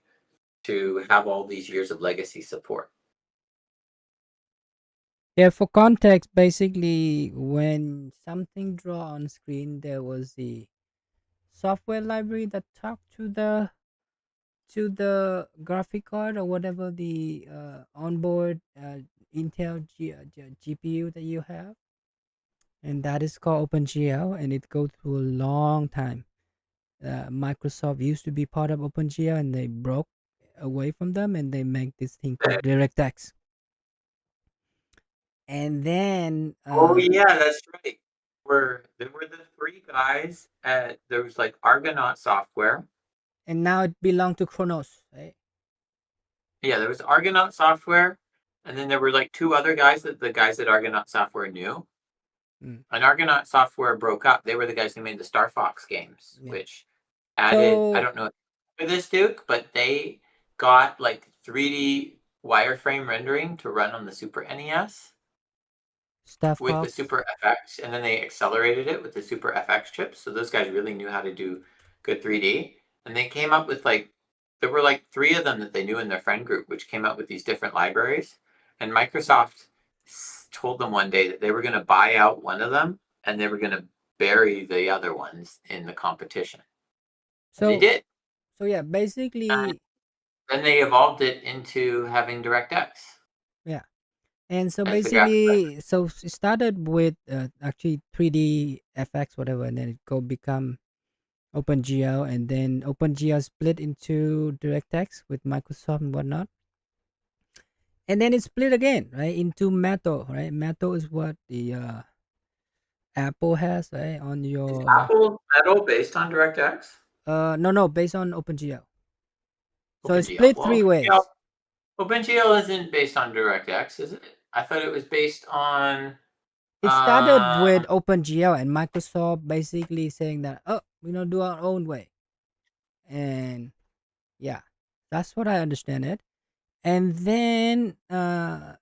to have all these years of legacy support. Yeah, for context, basically, when something draw on screen, there was the software library that talked to the graphic card or whatever the onboard Intel GPU that you have, and that is called OpenGL, and it goes through a long time. Microsoft used to be part of OpenGL, and they broke away from them, and they make this thing called DirectX. and then Oh yeah, that's right. There were the three guys at there was like Argonaut Software. and now it belonged to Kronos, right? Yeah, there was Argonaut Software, and then there were like two other guys that the guys at Argonaut Software knew. Mm, And Argonaut Software broke up. They were the guys who made the Star Fox games, yeah. which added I So don't know for this Duke, but they got like 3D wireframe rendering to run on the Super NES Star with the Fox. Super FX, and then they accelerated it with the Super FX chips. So those guys really knew how to do good 3D. And they came up with like there were like three of them that they knew in their friend group, which came up with these different libraries. And Microsoft told them one day that they were going to buy out one of them and they were going to bury the other ones in the competition. And they So did. so yeah, And basically, then they evolved it into having DirectX yeah. And so as the graphics card. basically, so it started with actually 3D FX whatever, and then it go become OpenGL, and then OpenGL split into DirectX with Microsoft and whatnot, and then it split again, right, into Mato, right? Mato is what the Apple has, right, on Is your Apple Metal based on DirectX? no, based on OpenGL. So it's OpenGL. split Well, three OpenGL, ways. OpenGL isn't based on DirectX, is it? I thought it was based on. It started Uh, with OpenGL and Microsoft basically saying that, oh, we don't do our own way, and yeah, that's what I understand it. And then the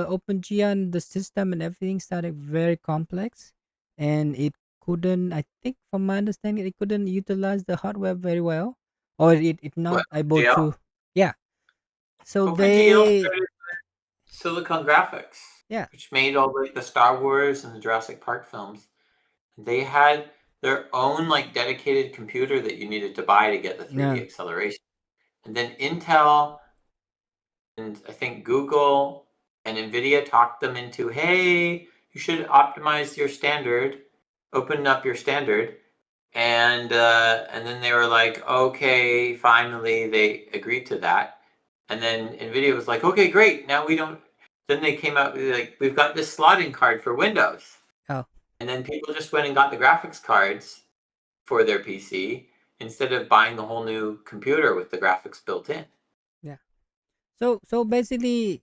OpenGL and the system and everything started very complex, and it couldn't. I think, from my understanding, it couldn't utilize the hardware very well, or it not what? able OpenGL? to. Yeah. So OpenGL they, started Silicon Graphics, yeah, which made all like the Star Wars and the Jurassic Park films. They had their own like dedicated computer that you needed to buy to get the 3D yeah, acceleration. And then Intel and I think Google and Nvidia talked them into, hey, you should optimize your standard, open up your standard, and then they were like, okay, finally they agreed to that, and then Nvidia was like, okay, great, now we don't. Then they came out with like, we've got this slotting card for Windows, oh, and then people just went and got the graphics cards for their PC instead of buying the whole new computer with the graphics built in. yeah. So basically,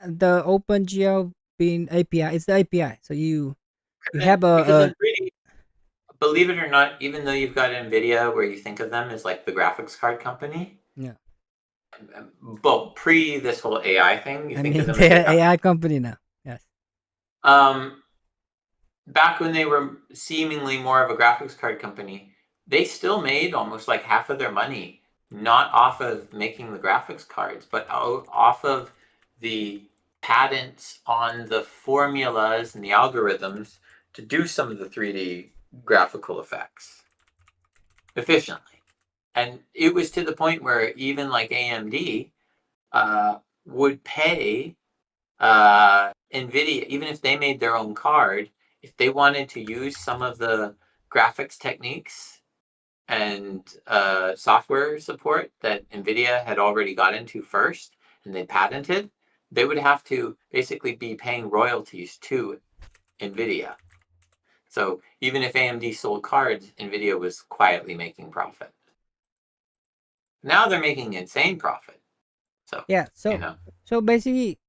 the OpenGL being API, it's the API. So you have Because a in 3D, believe it or not, even though you've got Nvidia, where you think of them as like the graphics card company, yeah. well, pre this whole AI thing, you I think of mean, them as the they're graphics. AI company now. Yes. Um, back when they were seemingly more of a graphics card company, they still made almost like half of their money not off of making the graphics cards, but off of the patents on the formulas and the algorithms to do some of the 3D graphical effects efficiently. And it was to the point where even like AMD would pay NVIDIA, even if they made their own card, if they wanted to use some of the graphics techniques and software support that NVIDIA had already got into first and they patented, they would have to basically be paying royalties to NVIDIA. So even if AMD sold cards, NVIDIA was quietly making profit. Now they're making insane profit. So, Yeah. you So know, so basically,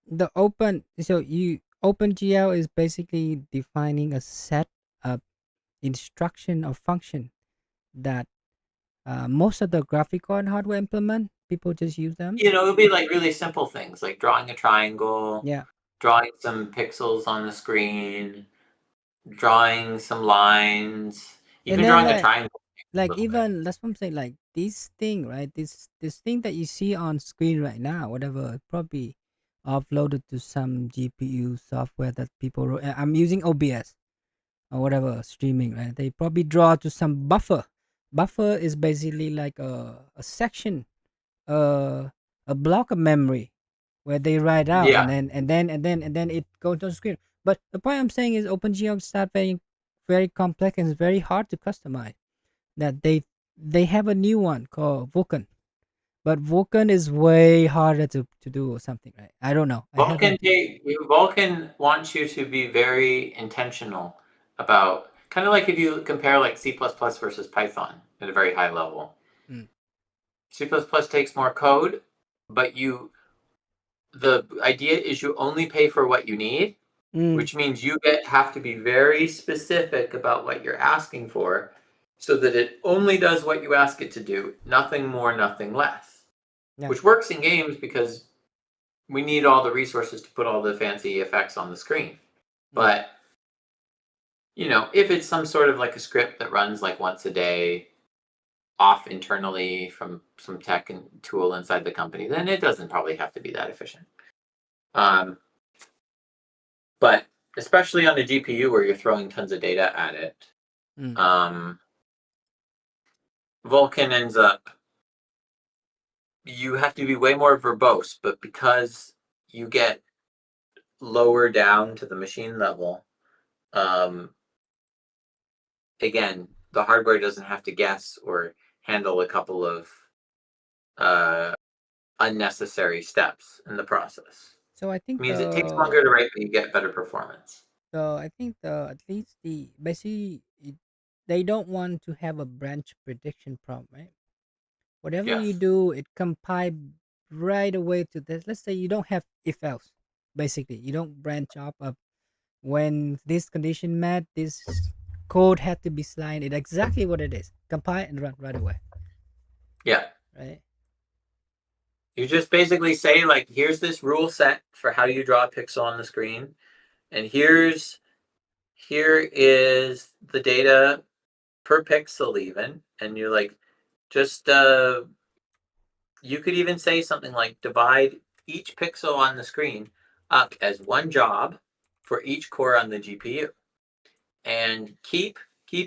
the OpenGL is basically defining a set of instruction or function that most of the graphic card hardware implement. People just use them. it'll be like really simple things like drawing a triangle, Yeah. drawing some pixels on the screen, drawing some lines, And even then drawing a triangle a like little bit. even that's what I'm saying. Like this thing, right? This thing that you see on screen right now, whatever, probably uploaded to some GPU software that people wrote. I'm using OBS or whatever streaming, right? They probably draw to some buffer. Buffer is basically like a section, uh, a block of memory where they write out, Yeah. and then it goes on screen. But the point I'm saying is OpenGL start very very complex and it's very hard to customize. That they have a new one called Vulkan. But Vulkan is way harder to do or something, right? I don't know. I haven't. Vulkan wants you to be very intentional about, kind of like if you compare like C++ versus Python at a very high level. Mm. C++ takes more code, but the idea is you only pay for what you need, which means you have to be very specific about what you're asking for so that it only does what you ask it to do, nothing more, nothing less. Yeah. Which works in games because we need all the resources to put all the fancy effects on the screen. But, if it's some sort of like a script that runs like once a day off internally from some tech and tool inside the company, then it doesn't probably have to be that efficient. But especially on a GPU where you're throwing tons of data at it, Vulkan ends up, you have to be way more verbose, but because you get lower down to the machine level, again, the hardware doesn't have to guess or handle a couple of unnecessary steps in the process. So I think It means it takes longer to write, but you get better performance. So I think at least basically they don't want to have a branch prediction problem, right? Whatever you Yes. do, it compile right away to this. Let's say you don't have if else. Basically, you don't branch off of when this condition met, this code had to be signed. It's exactly what it is. Compile and run right away. Yeah. Right. You just basically say, like, here's this rule set for how you draw a pixel on the screen, and here is the data per pixel even, and you're like, just you could even say something like divide each pixel on the screen up as one job for each core on the GPU, and keep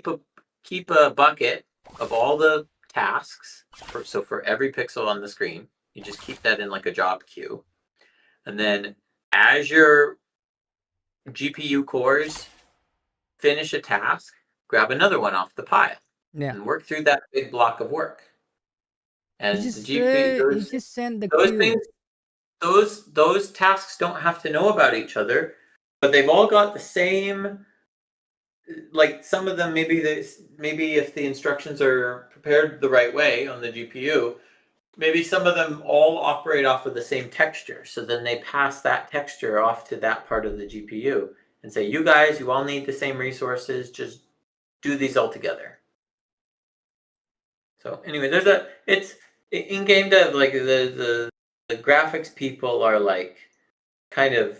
a bucket of all the tasks. So for every pixel on the screen, you just keep that in like a job queue, and then as your GPU cores finish a task, grab another one off the pile, and work through that big block of work. And you the GPU, you just send the those queue. things, those tasks don't have to know about each other, but they've all got the same. Like some of them, maybe if the instructions are prepared the right way on the GPU, maybe some of them all operate off of the same texture. So then they pass that texture off to that part of the GPU and say, you guys, you all need the same resources. Just do these all together. So anyway, it's in game dev, like the graphics people are like kind of.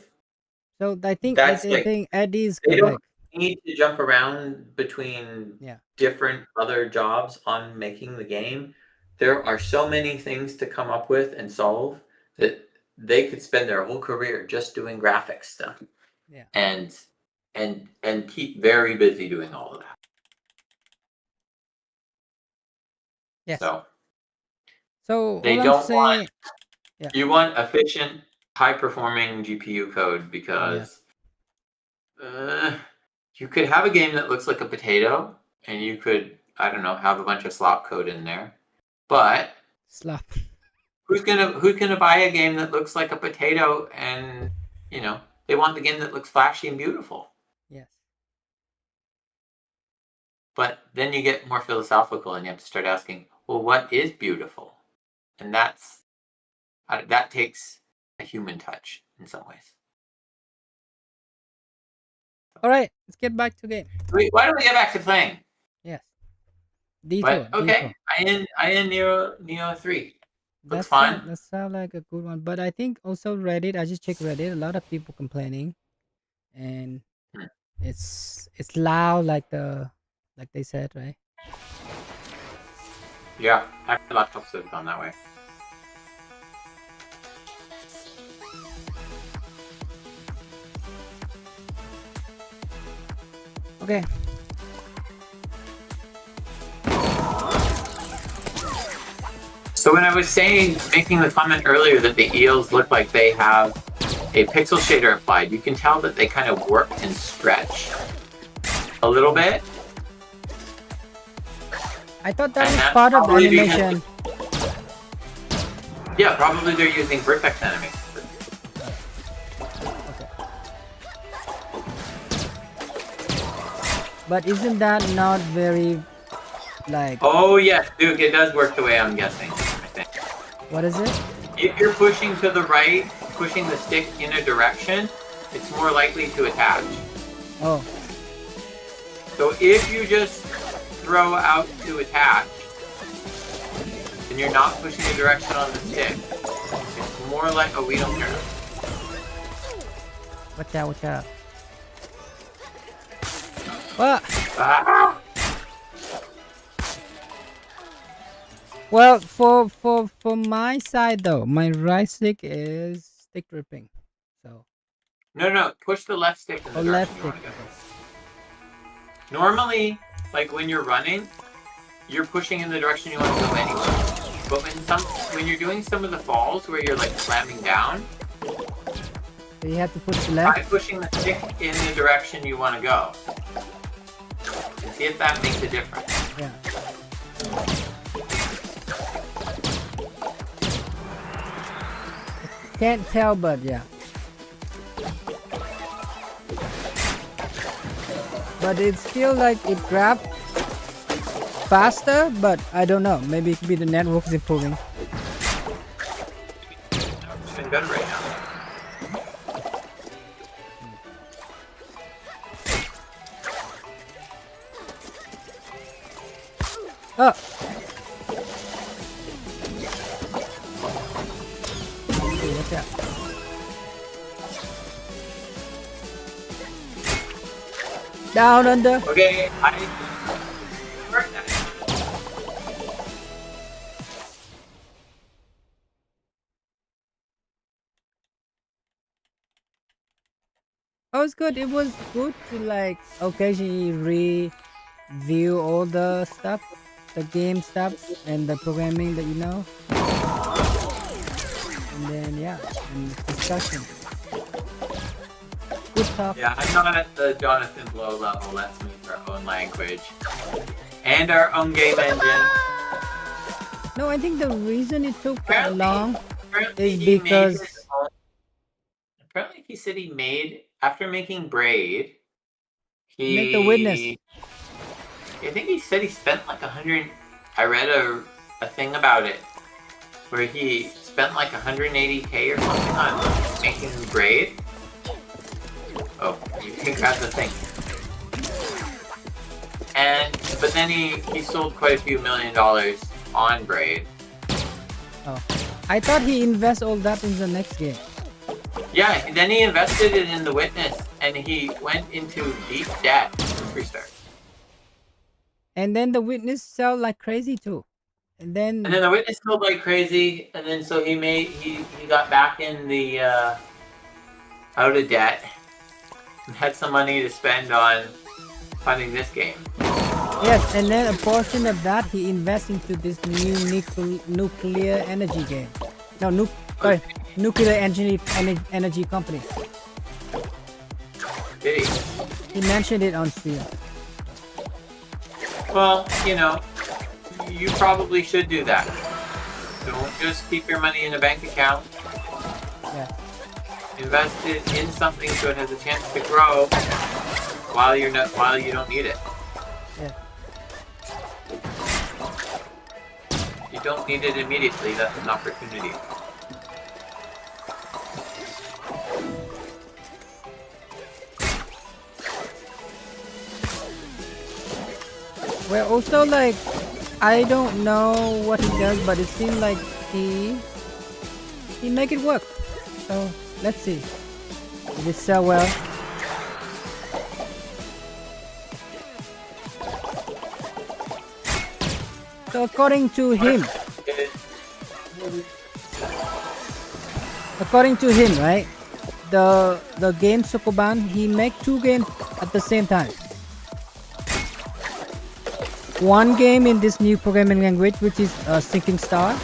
So I think Eddie is they don't correct. need to jump around between different other jobs on making the game. There are so many things to come up with and solve that they could spend their whole career just doing graphics stuff. Yeah. And keep very busy doing all of that. Yes. So they don't want. You want efficient, high-performing GPU code because you could have a game that looks like a potato, and you could, I don't know, have a bunch of slop code in there. But slop. Who's gonna buy a game that looks like a potato, and they want the game that looks flashy and beautiful? Yes. But then you get more philosophical, and you have to start asking, well, what is beautiful? And that takes a human touch in some ways. All right, let's get back to game. Why don't we get back to playing? Yes. Detour. But, okay, I in Neo 3. Looks fun. That sounds like a good one. But I think also Reddit. I just checked Reddit. A lot of people complaining, and it's loud like they said, right? Yeah, I have laptops that have gone that way. Okay. So when I was making the comment earlier that the eels look like they have a pixel shader applied, you can tell that they kind of worked and stretched a little bit. I thought that was part of the animation. Yeah, probably they're using vertex animation. Okay. But isn't that not very like? Oh yes, Duke, it does work the way I'm guessing. I think. What is it? If you're pushing to the right, pushing the stick in a direction, it's more likely to attach. Oh. So if you just throw out to attach, and you're not pushing a direction on the stick, it's more like, oh, we don't care. Watch out! Watch out! What? Ah! Well, for my side though, my right stick is stick gripping. So. No, push the left stick in the direction Left you stick. want to go. Normally, like when you're running, you're pushing in the direction you want to go anyway. But when you're doing some of the falls where you're like slamming down, So you have to push the try left. pushing the stick in the direction you want to go. And see if that makes a difference. Yeah. Can't tell, but yeah. But it's still like it grabbed faster, but I don't know. Maybe it could be the network is improving. It's been better right now. Oh. Watch out. Down under. Okay, Oh, it's good. It was good to like occasionally review all the stuff, the game stuff, and the programming that you know. And then yeah, and discussion. Good talk. Yeah, I'm not at the Jonathan Blow level. Let's make our own language and our own game engine. No, I think the reason it took that Apparently- long Apparently is he made because his own- Apparently he said he made after making Braid. He Make the witness. I think he said he spent like 100. I read a thing about it where he spent like 180K or something on making Braid. Oh, you can grab the thing. But then he sold quite a few $1 million on Braid. oh, I thought he invests all that in the next game. Yeah, then he invested it in the Witness, and he went into deep debt to restart. And then the witness sell like crazy too. And then And then the Witness sold like crazy, and then so he got back in the out of debt and had some money to spend on funding this game. yes, and then a portion of that he invests into this new nuclear energy game. No, nuclear energy company. Did he? He mentioned it on stream. Well, you probably should do that. Don't just keep your money in a bank account. Yeah. Invest it in something so it has a chance to grow while you don't need it. Yeah. You don't need it immediately. That's an opportunity. Well, also like I don't know what he does, but it seems like he make it work. So let's see if it sell well. So according to him, right, the game Sokoban, he make two games at the same time. One game in this new programming language, which is Sinking Star.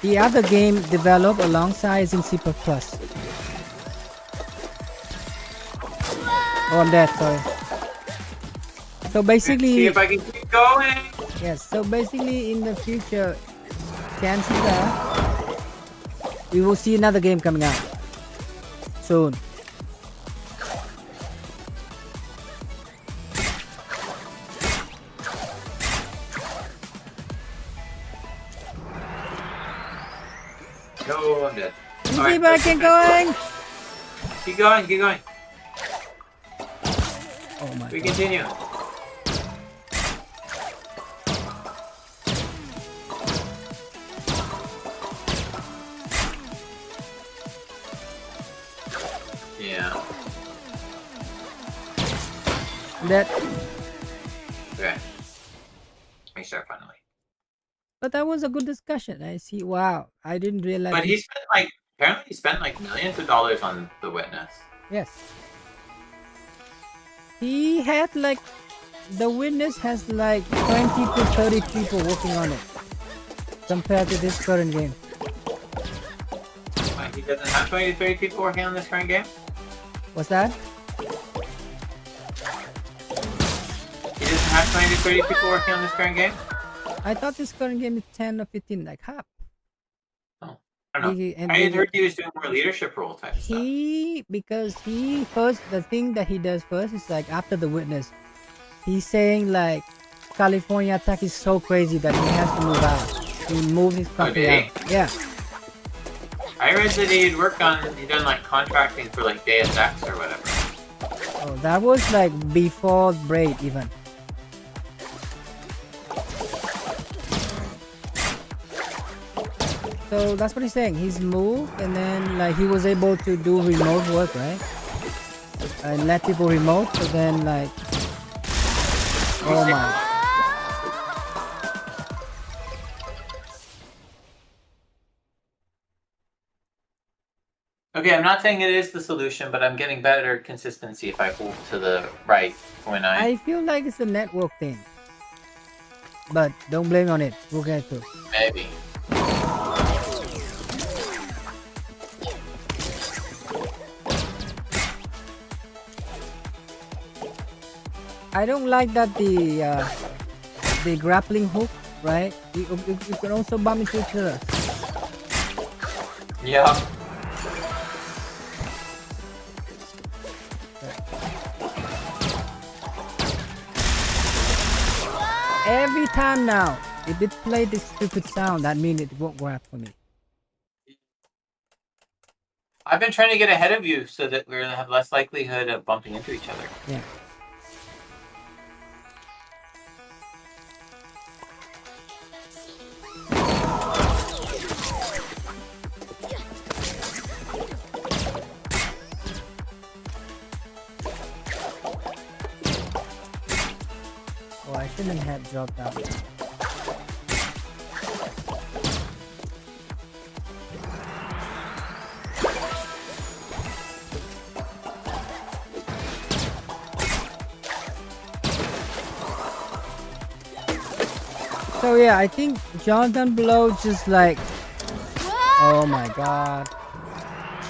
The other game developed alongside is in C++. Oh, I'm dead, sorry. So basically, See if I can keep going. yes, so basically in the future, chances are we will see another game coming out soon. No, I'm dead. Keep back and going. Keep going, keep going. Oh my We God. continue. Yeah. That. Okay. Restart finally. But that was a good discussion. I see. Wow, I didn't realize. But he spent like apparently he spent like millions of dollars on The Witness. Yes. He had like The Witness has like 20 to 30 people working on it compared to this current game. He doesn't have 20 to 30 people working on this current game? What's that? He doesn't have 20 to 30 people working on this current game? I thought this current game is 10 or 15, like half. Oh, I don't know. And I had heard he was doing more leadership role type stuff. Because he first, the thing that he does first is like after The Witness, he's saying like California attack is so crazy that he has to move out. He moved his company out. Yeah. I read that he'd done like contracting for like Deus Ex or whatever. Oh, that was like before Braid even. So that's what he's saying. He's moved and then like he was able to do remote work, right? And let people remote. So then like, oh my. Okay, I'm not saying it is the solution, but I'm getting better consistency if I hold to the right when I feel like it's a network thing. But don't blame on it. We'll get to it. Maybe. I don't like that the grappling hook, right? You can also bump into each other. Yeah. Every time now, if it play this stupid sound, that means it won't grab for me. I've been trying to get ahead of you so that we're gonna have less likelihood of bumping into each other. Yeah. Oh, I shouldn't have dropped that one. So yeah, I think Jonathan Blow just like, oh my God,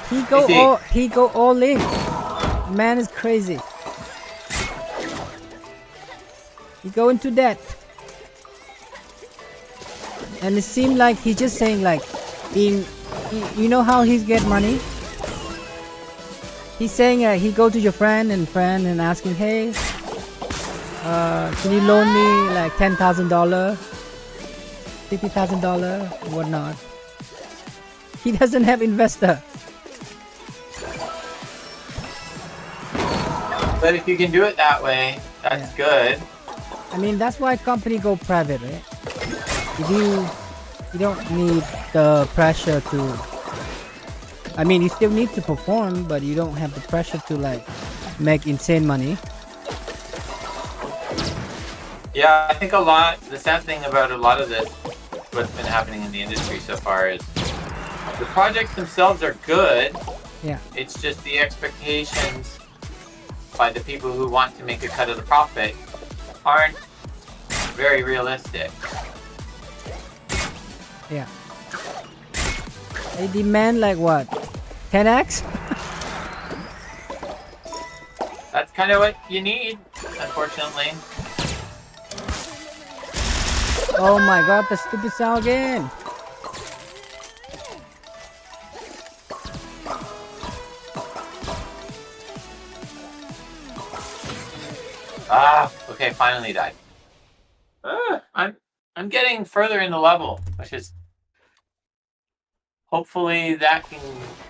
he go all in. Man is crazy. He go into debt, and it seemed like he's just saying like, you know how he's get money. He's saying he go to your friend and asking, hey, can you loan me like $10,000, $50,000, whatnot. He doesn't have investor. But if you can do it that way, that's good. I mean, that's why company go private, right? If you don't need the pressure to. I mean, you still need to perform, but you don't have the pressure to like make insane money. Yeah, I think the sad thing about a lot of this, what's been happening in the industry so far is the projects themselves are good. Yeah. It's just the expectations by the people who want to make a cut of the profit aren't very realistic. Yeah. They demand like what? 10x? That's kind of what you need, unfortunately. Oh my God, the stupid sound again. Okay, finally died. I'm getting further in the level, which is hopefully that can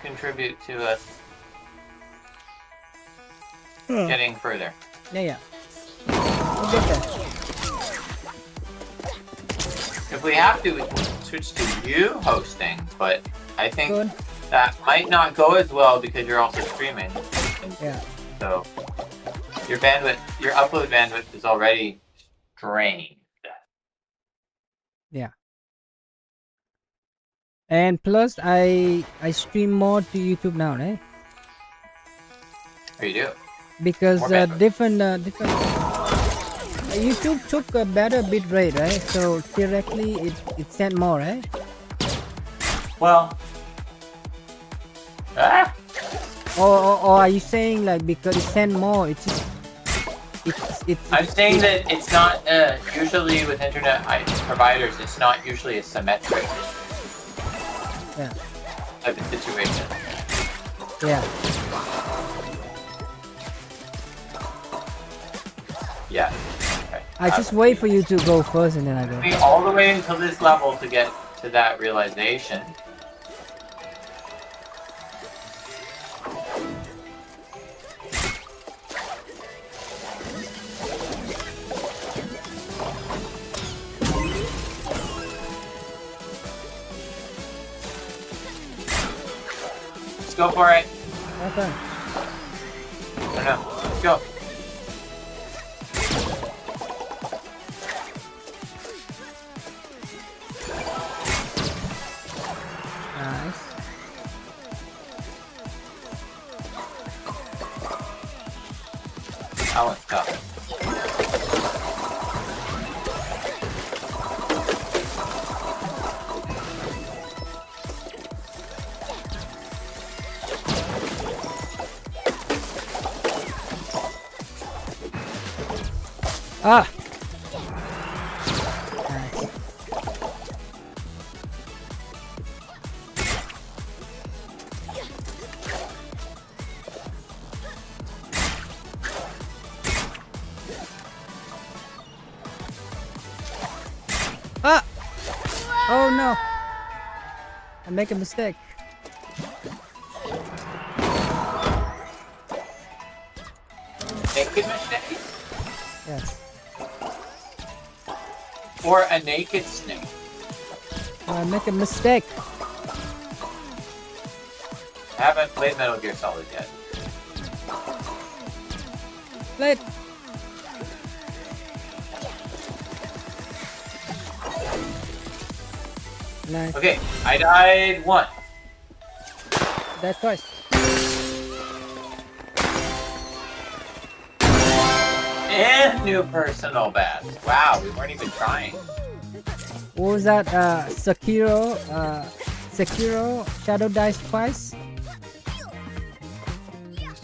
contribute to us getting further. Yeah. We'll get there. If we have to, we can switch to you hosting, but I think Good. that might not go as well because you're also streaming. Yeah. So your upload bandwidth is already strained. Yeah. And plus, I stream more to YouTube now, right? Oh, you do? Because More bandwidth. different YouTube took a better bit rate, right? So theoretically, it sent more, right? Well, Or are you saying like because it sent more, it's just I'm saying that it's not usually with internet providers. It's not usually a symmetric type of situation. Yeah. Yeah. Okay. I just wait for you to go first and then I go. All the way until this level to get to that realization. Let's go for it. Okay. I don't know. Let's go. Nice. That one's tough. Ah. Ah! Oh no! I make a mistake. Naked mistake? Yes. Or a naked snake? I make a mistake. I haven't played Metal Gear Solid yet. Play it. Nice. Okay, I died once. Died twice. And new personal best. Wow, we weren't even trying. What was that? Sekiro. Sekiro. Shadow dies twice.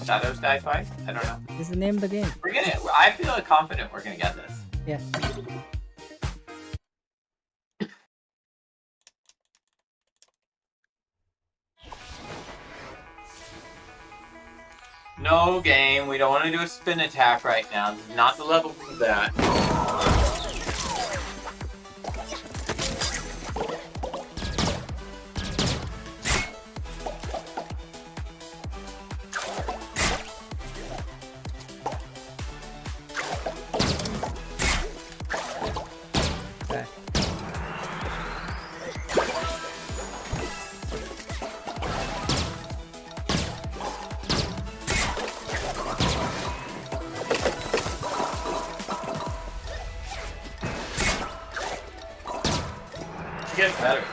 Shadows die twice? I don't know. Is the name of the game? I feel confident we're gonna get this. Yeah. No game, we don't want to do a spin attack right now. This is not the level for that. Get better.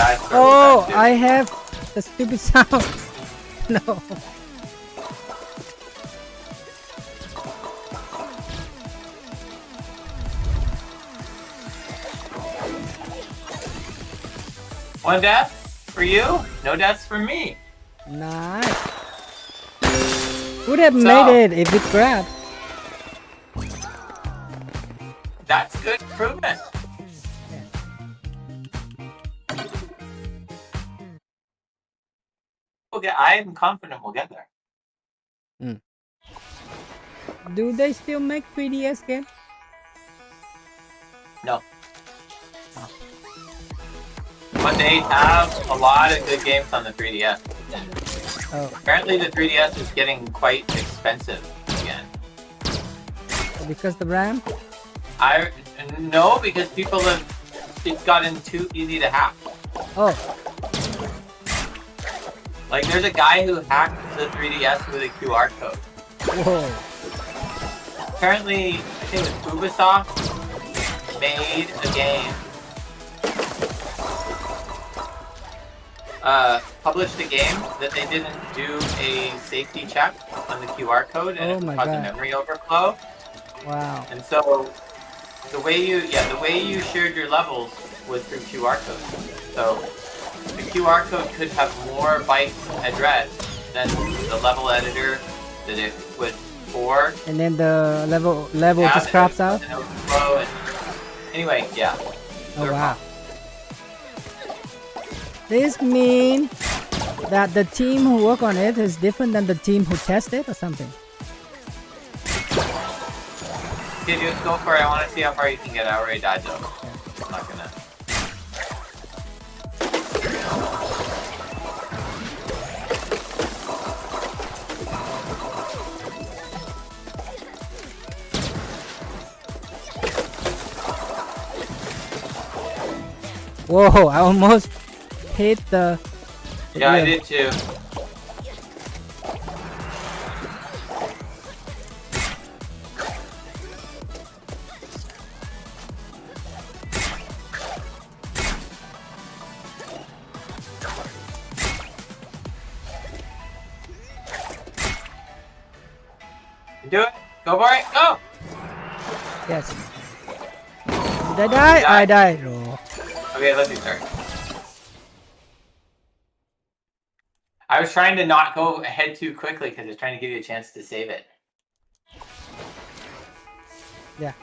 Yeah, I struggled Oh, with that too. I have the stupid sound. No. One death for you, no deaths for me. Nice. Would have made it if it grabbed. That's good improvement. I am confident we'll get there. Do they still make 3DS games? No. But they have a lot of good games on the 3DS. And apparently the 3DS is getting quite expensive again. Because the RAM? No, because people have... It's gotten too easy to hack. Oh. Like, there's a guy who hacked the 3DS with a QR code. Whoa. Apparently, I think it was Ubisoft made a game, published a game that they didn't do a safety check on the QR code, and it caused a memory overflow. Wow. And so, the way you shared your levels was through QR codes. So, the QR code could have more bytes addressed than the level editor that it was for. And then the level just crops out? Anyway, yeah. Oh wow. This mean that the team who work on it is different than the team who test it or something? Okay, dude, go for it. I want to see how far you can get. I already died though. I'm not gonna. Whoa, I almost hit the... Yeah, I did too. You do it. Go for it. Go. Yes. Did I die? I died. Oh. Okay, let's restart. I was trying to not go ahead too quickly because I was trying to give you a chance to save it. Yeah.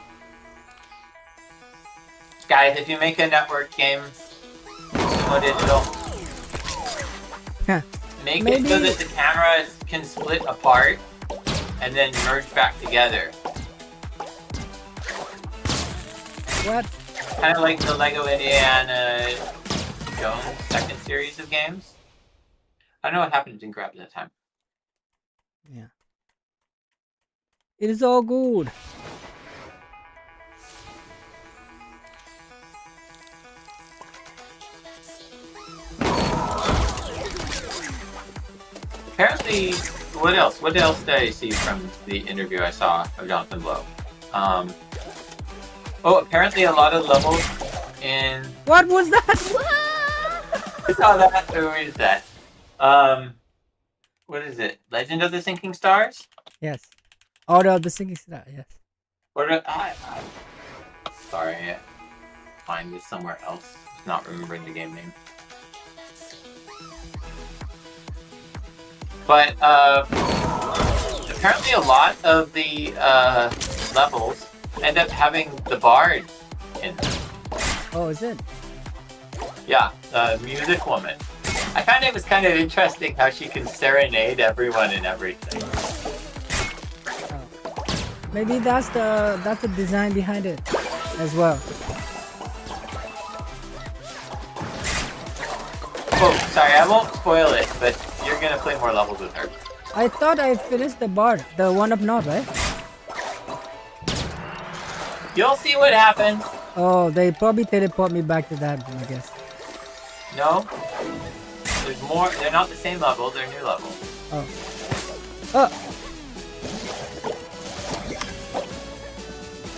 Guys, if you make a network game, Sumo Digital, make it so that the cameras can split apart and then merge back together. What? Kind of like the Lego Indiana Jones second series of games. I don't know what happened, it didn't grab at that time. Yeah. It is all good. Apparently, what else? What else did I see from the interview I saw of Jonathan Blow? Oh, apparently a lot of levels in... What was that? I saw that. Who is that? What is it? Legend of the Sinking Stars? Yes. Order of the Sinking Star, yes. Sorry, I find this somewhere else. Not remembering the game name. But, apparently a lot of the, levels end up having the bard in them. Oh, is it? Yeah, music woman. I found it was kind of interesting how she can serenade everyone and everything. Oh. Maybe that's the design behind it as well. Oh, sorry, I won't spoil it, but you're gonna play more levels with her. I thought I finished the bard, the one up north, right? You'll see what happens. Oh, they probably teleport me back to that, I guess. No. There's more. They're not the same level. They're new levels. Oh. Oh.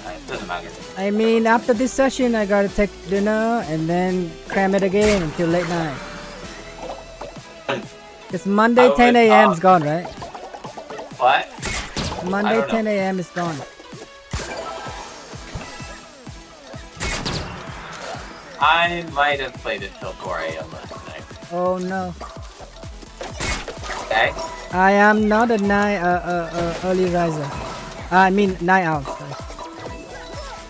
It doesn't matter. I mean, after this session, I gotta take dinner and then cram it again until late night. It's Monday 10 a.m. is gone, right? What? Monday 10 a.m. is gone. I might have played it till 4 a.m. last night. Oh no. Okay. I am not a early riser. I mean night owl. Sorry.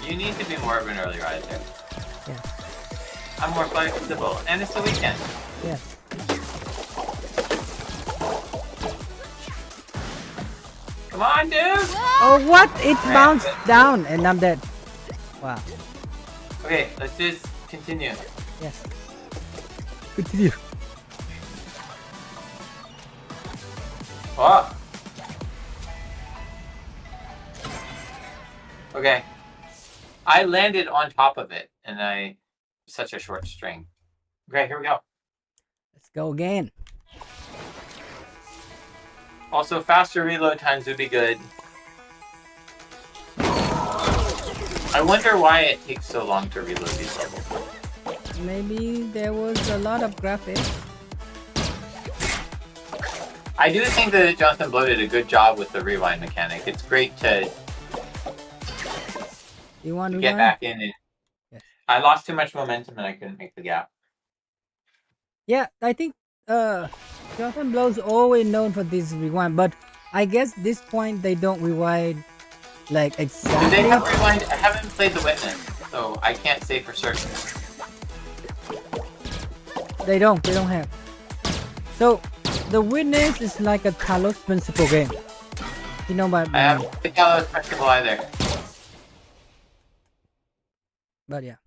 You need to be more of an early riser. Yeah. I'm more flexible, and it's the weekend. Yeah. Come on, dude! Oh what? It bounced down and I'm dead. Wow. Okay, let's just continue. Yes. Continue. Oh. Okay. I landed on top of it, and such a short string. Okay, here we go. Let's go again. Also, faster reload times would be good. I wonder why it takes so long to reload these levels. Maybe there was a lot of graphics. I do think that Jonathan Blow did a good job with the rewind mechanic. It's great to You want to get back in it. Yes. I lost too much momentum and I couldn't make the gap. Yeah, I think Jonathan Blow's always known for this rewind, but I guess this point they don't rewind like exactly. Do they have rewind? I haven't played The Witness, so I can't say for certain. They don't have. So The Witness is like a Talos Principle game. You know about I haven't played Talos Principle either. But yeah.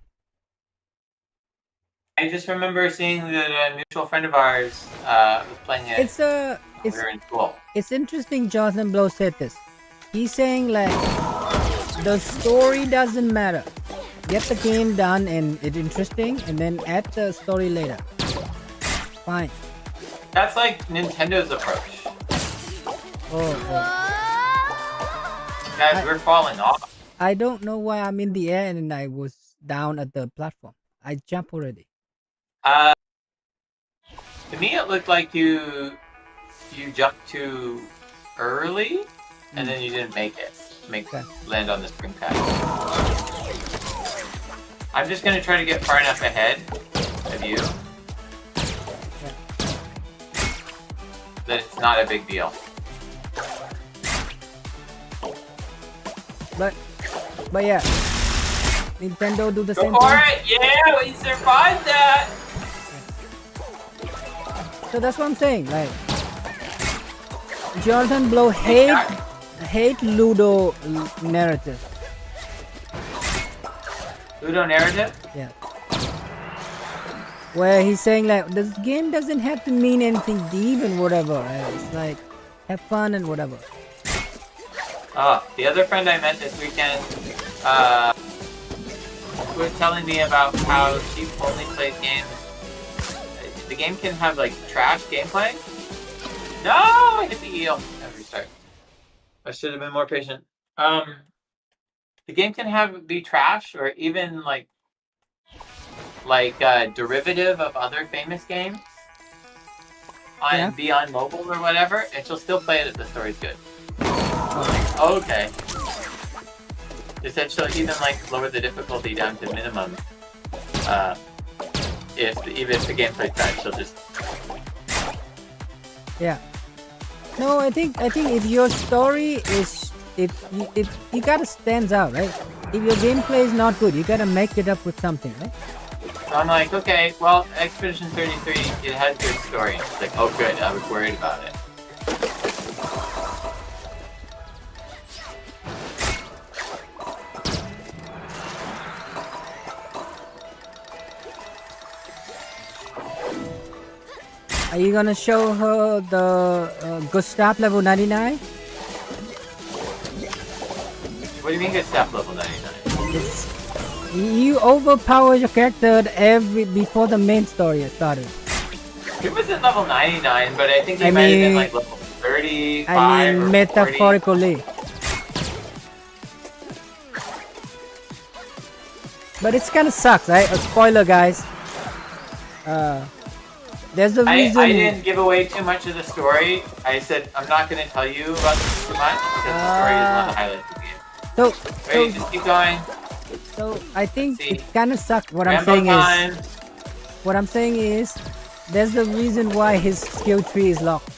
I just remember seeing that a mutual friend of ours was playing it when we were in school. It's interesting Jonathan Blow said this. He's saying like the story doesn't matter. Get the game done and it's interesting and then add the story later. Fine. That's like Nintendo's approach. Guys, we're falling off. I don't know why I'm in the air and I was down at the platform. I jumped already. To me it looked like you jumped too early and then you didn't make it. Land on the spring pad. I'm just gonna try to get far enough ahead of you that it's not a big deal. But yeah, Nintendo do the Go same for thing. it! Yeah, we survived that! So that's what I'm saying. Like Jonathan Blow hate Ludo narrative. Ludo narrative? Yeah. Where he's saying like this game doesn't have to mean anything deep and whatever. Right? It's like have fun and whatever. Oh, the other friend I met this weekend was telling me about how she only plays games. The game can have like trash gameplay. No, I hit the eel. Restart. I should have been more patient. The game can be trash or even like derivative of other famous games be on mobile or whatever, and she'll still play it if the story's good. Okay. They said she'll even lower the difficulty down to minimum. Even if the gameplay's bad, she'll just. Yeah. No, I think if your story is if you gotta stand out, right? If your gameplay is not good, you gotta make it up with something, right? So I'm like, okay, well, Expedition 33, it has good story. It's like, oh good, I was worried about it. Are you gonna show her the Gustav level 99? What do you mean Gustav level 99? You overpower your character before the main story started. He wasn't level 99, but I think he might have been level 35 I mean, or metaphorically. 40. But it's kind of sucks, right? A spoiler, guys. There's a reason. I didn't give away too much of the story. I said I'm not going to tell you about this too much because the story is one of the highlights of the game. Wait, just keep going. So I think it kind of sucks. What I'm saying is, there's a reason why his skill tree is locked.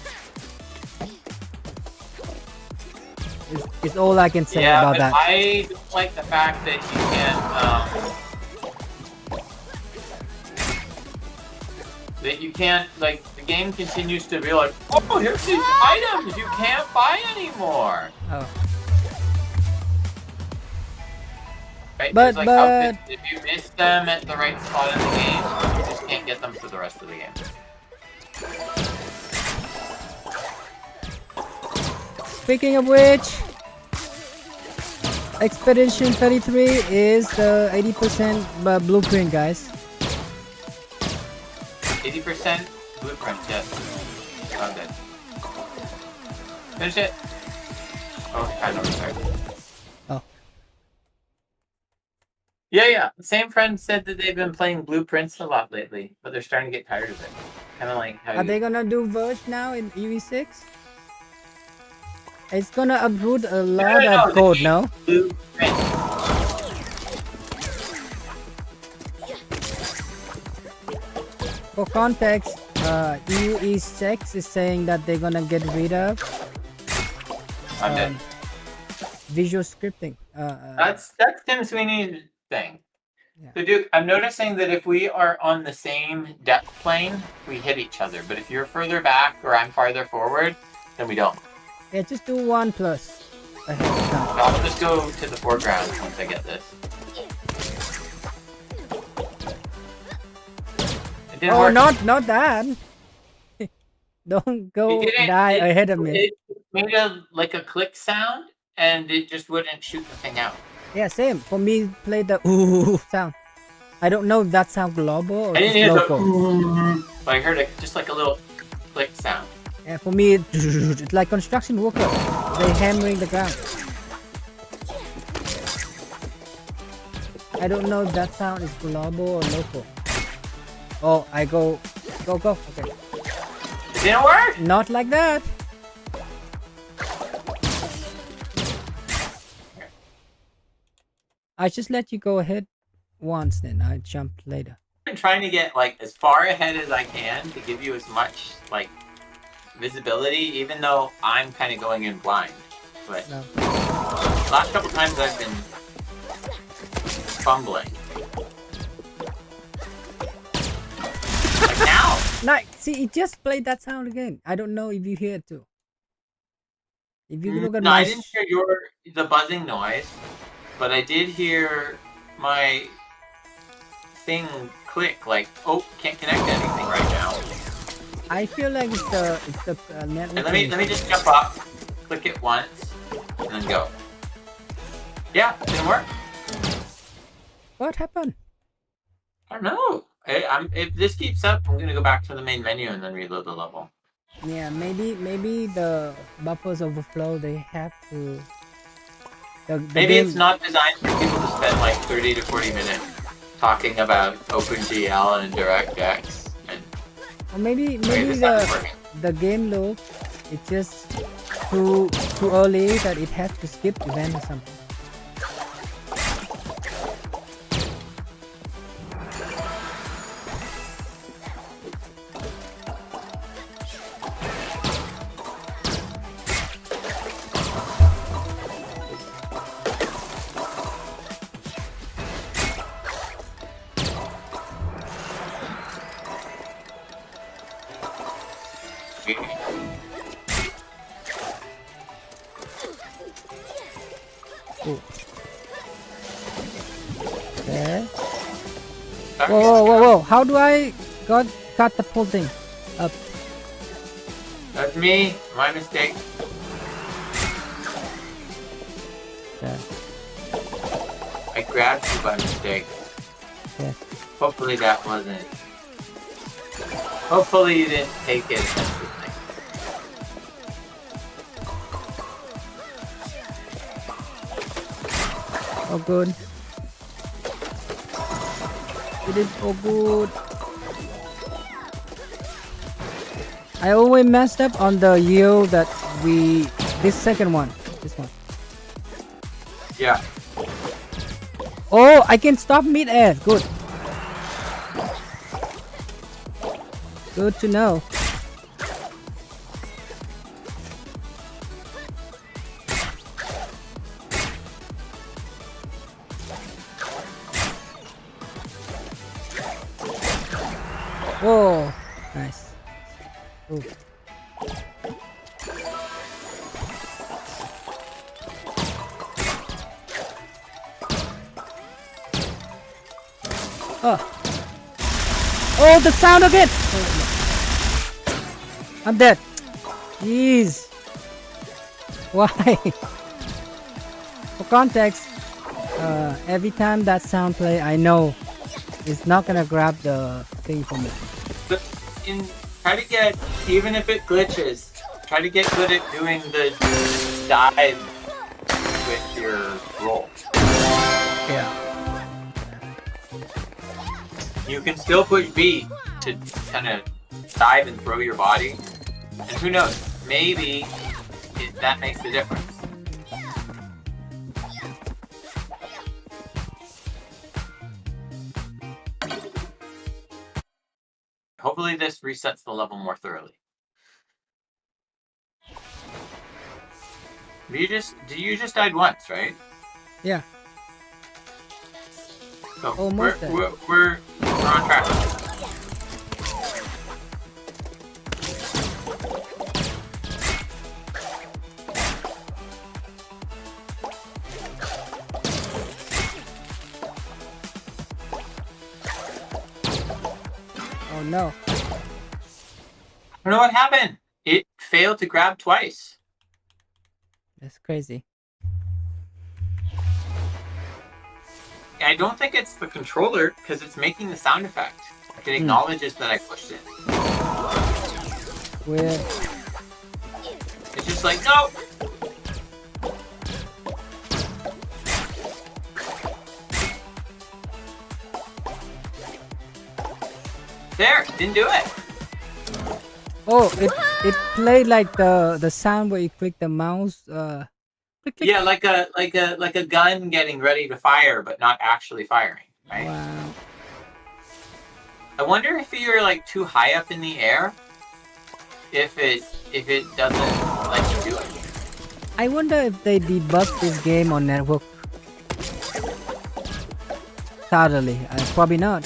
It's all I can say about that. I don't like the fact that you can't. That you can't, like, the game continues to be like, oh, here's these items you can't buy anymore. Oh. Right? But if you miss them at the right spot in the game, you just can't get them for the rest of the game. Speaking of which, Expedition 33 is the 80% blueprint, guys. 80% blueprint, yes. Found it. Finish it. Oh, I know restart. Oh. Yeah. The same friend said that they've been playing blueprints a lot lately, but they're starting to get tired of it. Kind of like how. Are they gonna do Verge now in EV6? It's gonna uproot a lot of code, no? Blueprint. For context, UE6 is saying that they're gonna get rid of visual scripting. That's Tim Sweeney's thing. Yeah. So, Duke, I'm noticing that if we are on the same depth plane, we hit each other. But if you're further back or I'm farther forward, then we don't. Yeah, just do 1+ ahead of time. I'll just go to the foreground once I get this. Oh, not that. Don't go die ahead of me. It made a click sound, and it just wouldn't shoot the thing out. Yeah, same. For me, play the ooh sound. I don't know if that sound global or I didn't hear local. But I heard just like a little click sound. Yeah, for me, it's like construction worker. They hammering the ground. I don't know if that sound is global or local. Oh, I go. Okay. It didn't work? Not like that. I just let you go ahead once, then I jump later. I'm trying to get as far ahead as I can to give you as much visibility, even though I'm kind of going in blind. But no. Last couple times I've been fumbling. Now! Nice. See, it just played that sound again. I don't know if you hear it too. If you look at I didn't hear the buzzing noise, but I did hear my thing click. Can't connect to anything right now. I feel like it's the network. Let me just jump up, click it once, and then go. Yeah, it didn't work. What happened? I don't know. If this keeps up, I'm gonna go back to the main menu and then reload the level. Yeah, maybe the buffers overflow. They have to. Maybe it's not designed for people to spend 30 to 40 minutes talking about OpenGL and DirectX. Or maybe the game loop, it's just too early that it has to skip event or something. Cool. Okay. Whoa! How do I cut the whole thing up? That's me. My mistake. Okay. I grabbed you by mistake. Okay. Hopefully that wasn't. Hopefully you didn't take it offensively. Oh, good. It is so good. I always messed up on the yield that we... This second one. This one. Yeah. Oh, I can stop mid-air. Good. Good to know. Whoa. Nice. Ooh. Oh. Oh, the sound again! Oh, no. I'm dead. Jeez. Why? For context, every time that sound play, I know it's not gonna grab the thing for me. But try to get, even if it glitches, try to get good at doing the dive with your roll. Yeah. You can still push B to kind of dive and throw your body. And who knows, maybe that makes the difference. Hopefully this resets the level more thoroughly. You just died once, right? Yeah. So Almost we're on track. Oh no. I don't know what happened. It failed to grab twice. That's crazy. I don't think it's the controller because it's making the sound effect. It acknowledges that I pushed it. Weird. It's just like, no! There! Didn't do it! Oh, it played like the sound where you click the mouse. Click, click. Yeah, like a gun getting ready to fire, but not actually firing, right? Wow. I wonder if you're like too high up in the air, if it doesn't let you do it. I wonder if they debugged this game on network. Thoroughly, probably not.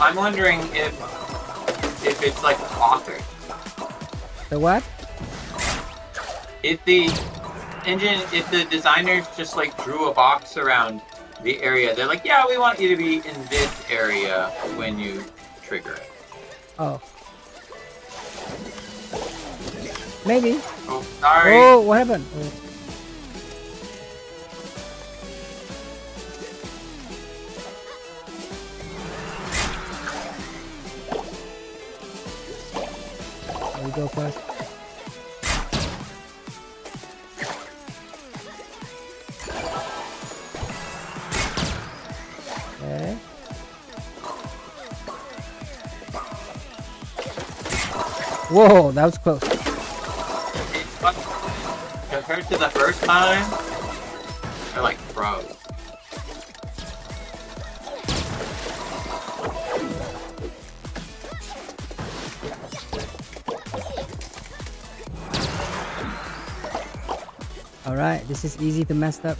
I'm wondering if it's like authored. The what? If the designers just like drew a box around the area, they're like, yeah, we want you to be in this area when you trigger it. Oh. Maybe. Oh, sorry. Oh, what happened? Oh. We go first. Okay. Whoa, that was close. Compared to the first time, they're like pros. Alright, this is easy to mess up.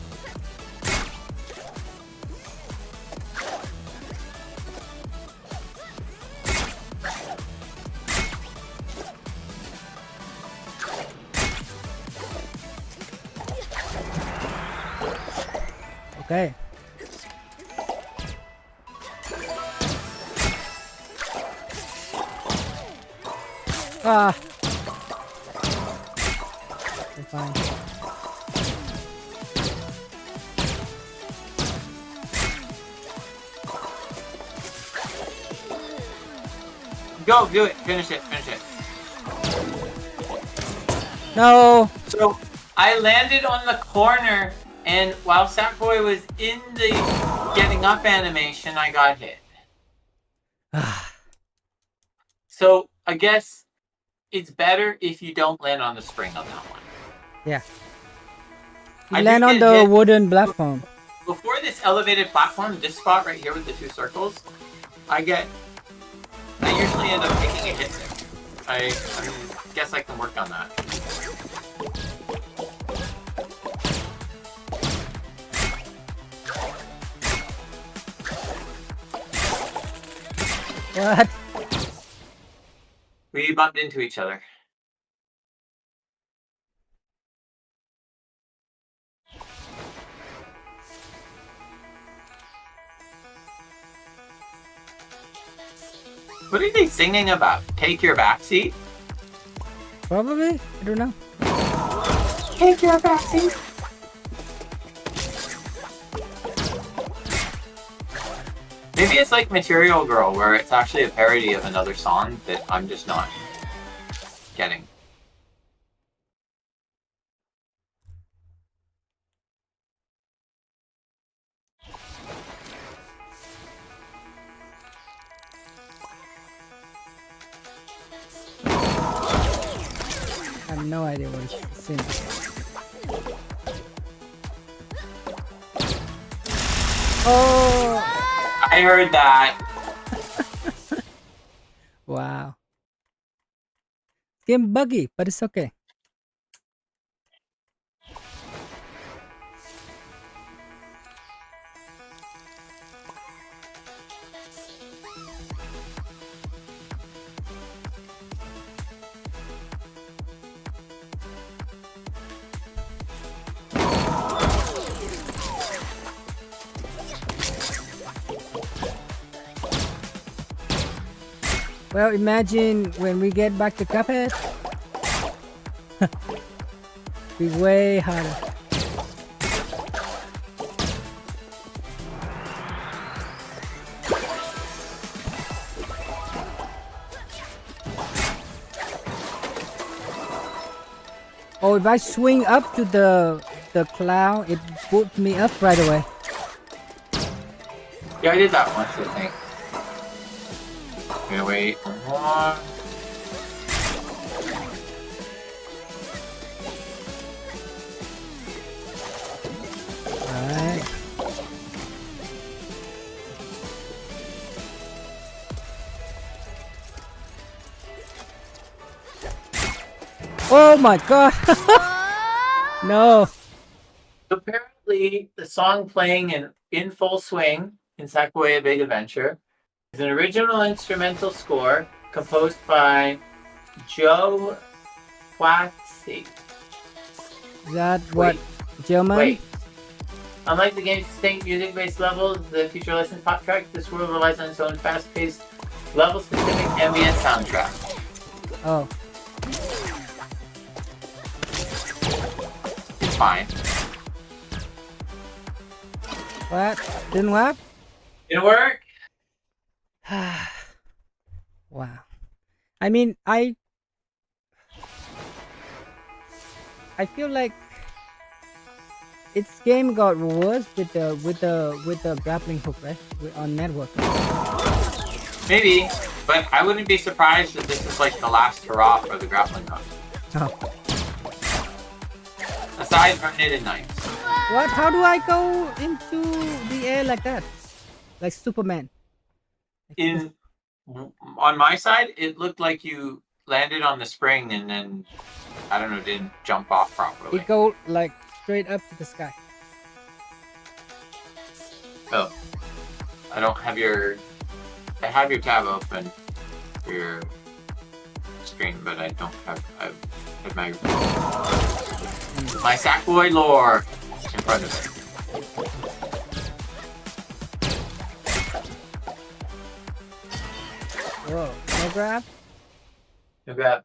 Okay. Ah. We're fine. Go, do it. Finish it. Finish it. No. So I landed on the corner, and while Sackboy was in the getting up animation, I got hit. So I guess it's better if you don't land on the spring on that one. Yeah. You I do land on get the hit. wooden platform. Before this elevated platform, this spot right here with the two circles, I usually end up taking a hit there. I guess I can work on that. What? We bumped into each other. What are they singing about? Take your backseat? Probably. I don't know. Take your backseat. Maybe it's like Material Girl, where it's actually a parody of another song that I'm just not getting. I have no idea what it's saying. Oh! I heard that. Wow. It's getting buggy, but it's okay. Well, imagine when we get back to Cuphead. Be way harder. Oh, if I swing up to the cloud, it puts me up right away. Yeah, I did that once, I think. Okay, wait. One. Alright. Oh my god! No! Apparently, the song playing in full swing in Sackboy A Big Adventure is an original instrumental score composed by Joe Quatsy. Is that what? German? Wait. Unlike the game's distinct music-based levels, the feature licensed pop track, this world relies on its own fast-paced, level-specific ambient soundtrack. Oh. It's fine. What? Didn't work? Didn't work? Wow. I mean, I feel like its game got worse with the grappling hook, right? On network. Maybe, but I wouldn't be surprised if this is like the last hurrah for the grappling hook. Oh. Aside from knitted knives. What? How do I go into the air like that? Like Superman. On my side, it looked like you landed on the spring and then, I don't know, didn't jump off properly. It go like straight up to the sky. Oh. I don't have your... I have your tab open for your screen, but I don't have... I have my Sackboy lore in front of it. Whoa. No grab? No grab.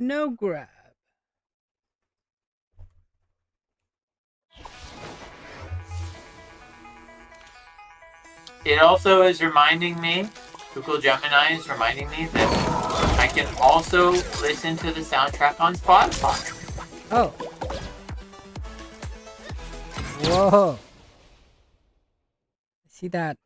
No grab. It also is reminding me Google Gemini is reminding me that I can also listen to the soundtrack on Spotify. Oh. Whoa. See that?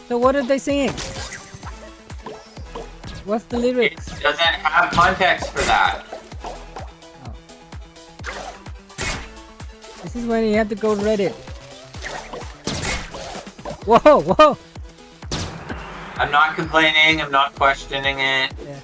So what are they singing? What's the lyrics? It doesn't have context for that. Oh. This is when you have to go Reddit. Whoa, whoa! I'm not complaining, I'm not questioning it. Yeah.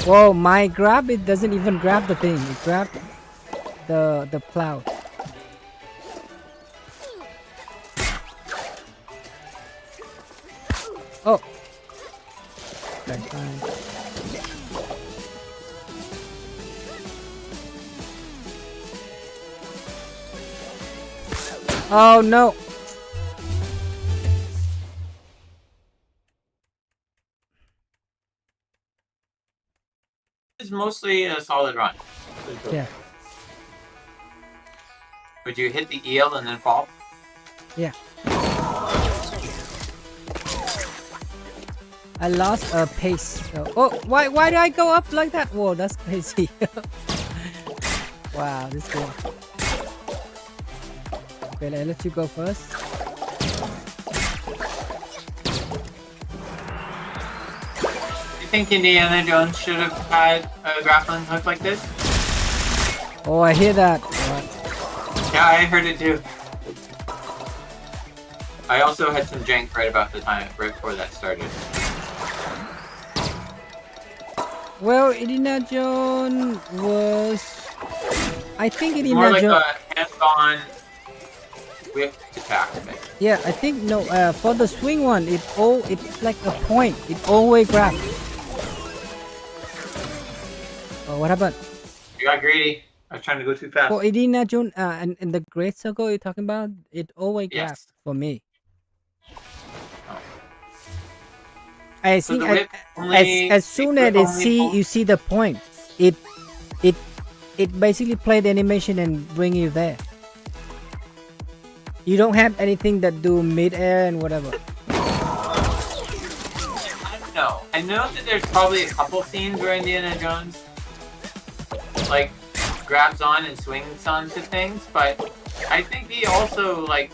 Whoa, my grab, it doesn't even grab the thing. It grabbed the plow. Oh. Okay, fine. Oh no. It's mostly a solid run. Yeah. Would you hit the eel and then fall? Yeah. I lost a pace. Oh, why did I go up like that? Whoa, that's crazy. Wow, this game. Okay, let you go first. You think Indiana Jones should have had a grappling hook like this? Oh, I hear that. Yeah, I heard it too. I also had some jank right about the time, right before that started. Well, Indiana Jones was... I think More Indiana like Jones... a hands-on whip attack thing. Yeah, I think no. For the swing one, it's like a point. It always grabs. Oh, what happened? You got greedy. I was trying to go too fast. For Indiana Jones, and in the Great Circle you're talking about, it always grabs for me. Oh. I So think the whip only, as soon as you see the point, it basically play the animation and bring you there. You don't have anything that do mid-air and whatever. I don't know. I know that there's probably a couple scenes where Indiana Jones like grabs on and swings onto things, but I think he also like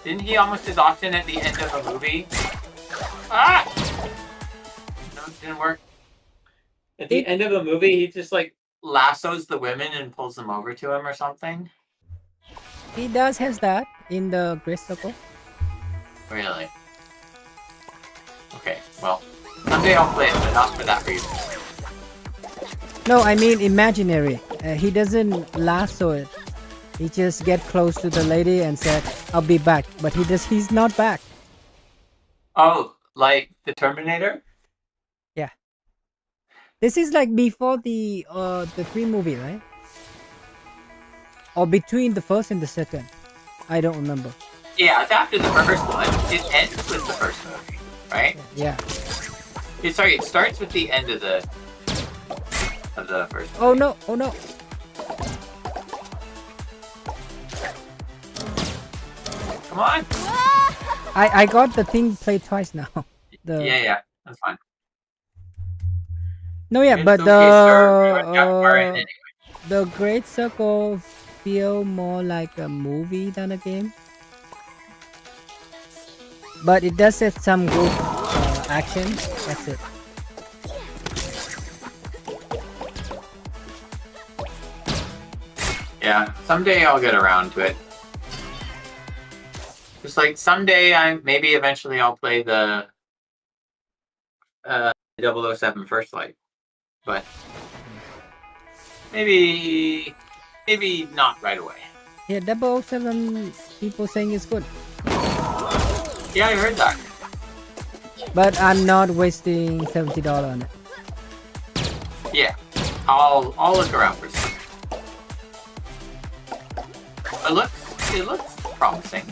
didn't he almost as often at the end of a movie? Ah! No, it didn't work. At the end of a movie, he just like lassos the women and pulls them over to him or something. He does has that in the Great Circle. Really? Okay, well, someday I'll play it, but not for that reason. No, I mean imaginary. He doesn't lasso it. He just get close to the lady and said, "I'll be back," but he's not back. Oh, like the Terminator? Yeah. This is like before the 3 movie, right? Or between the first and the second. I don't remember. Yeah, it's after the first one. It ends with the first movie, right? Yeah. Sorry, it starts with the end of the first movie. Oh no! Oh no! Come on! I got the thing played twice now. Yeah, that's fine. No, yeah, but the Great Circle feel more like a movie than a game. But it does have some good action. That's it. Yeah, someday I'll get around to it. Just like someday maybe eventually I'll play the 007 First Light. But maybe not right away. Yeah, 007 people saying it's good. Yeah, I heard that. But I'm not wasting $70 on it. Yeah, I'll look around for some. It looks promising.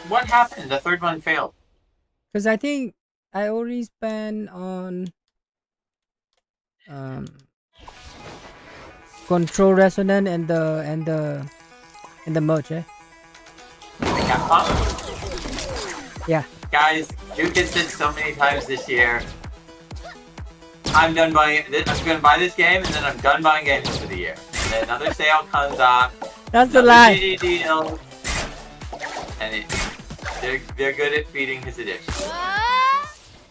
What happened? The third one failed. Because I think I already spent on control resonant and the merch, eh? Capcom? Yeah. Guys, Duke has said so many times this year, I'm done buying it. I'm going to buy this game, and then I'm done buying games for the year. And then another sale comes up. That's a lie. Deal, and they're good at feeding his addiction.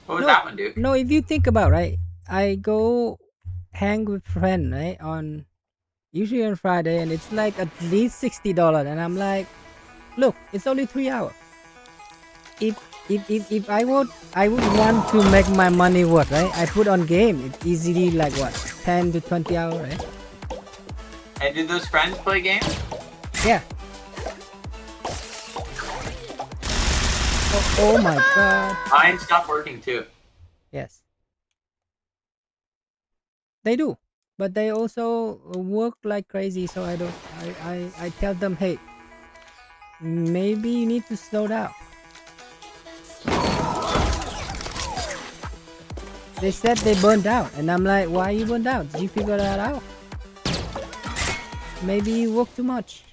What was that one, Duke? No, if you think about, right, I go hang with friend, right, on usually on Friday, and it's like at least $60, and I'm like, look, it's only 3 hours. If I would want to make my money worth, right, I put on game, it's easily like what, 10 to 20 hours, right? And did those friends play games? Yeah. Oh my god. Mine stopped working too. Yes. They do. But they also work like crazy, so I tell them, hey, maybe you need to slow down. They said they burned out, and I'm like, why you burned out? Did you figure that out? Maybe you work too much.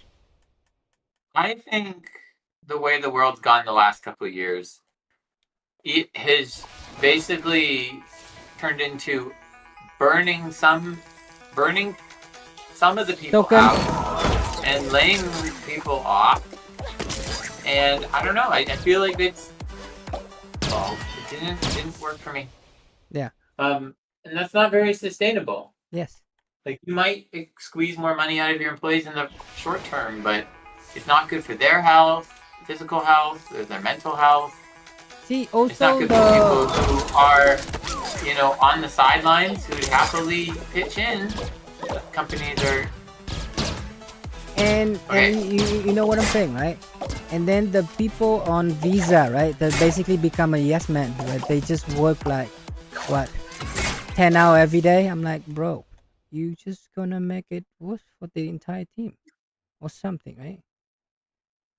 I think the way the world's gone the last couple of years, it has basically turned into burning some of the people out and laying people off. And I don't know. I feel like it didn't work for me. Yeah. And that's not very sustainable. Yes. Like, you might squeeze more money out of your employees in the short term, but it's not good for their health, physical health, or their mental health. See, also it's not good for people who are, on the sidelines, who happily pitch in. Companies are... And you know what I'm saying, right? And then the people on visa, right? They basically become a yes man, right? They just work like, what, 10 hours every day? I'm like, bro, you just gonna make it worse for the entire team or something, right?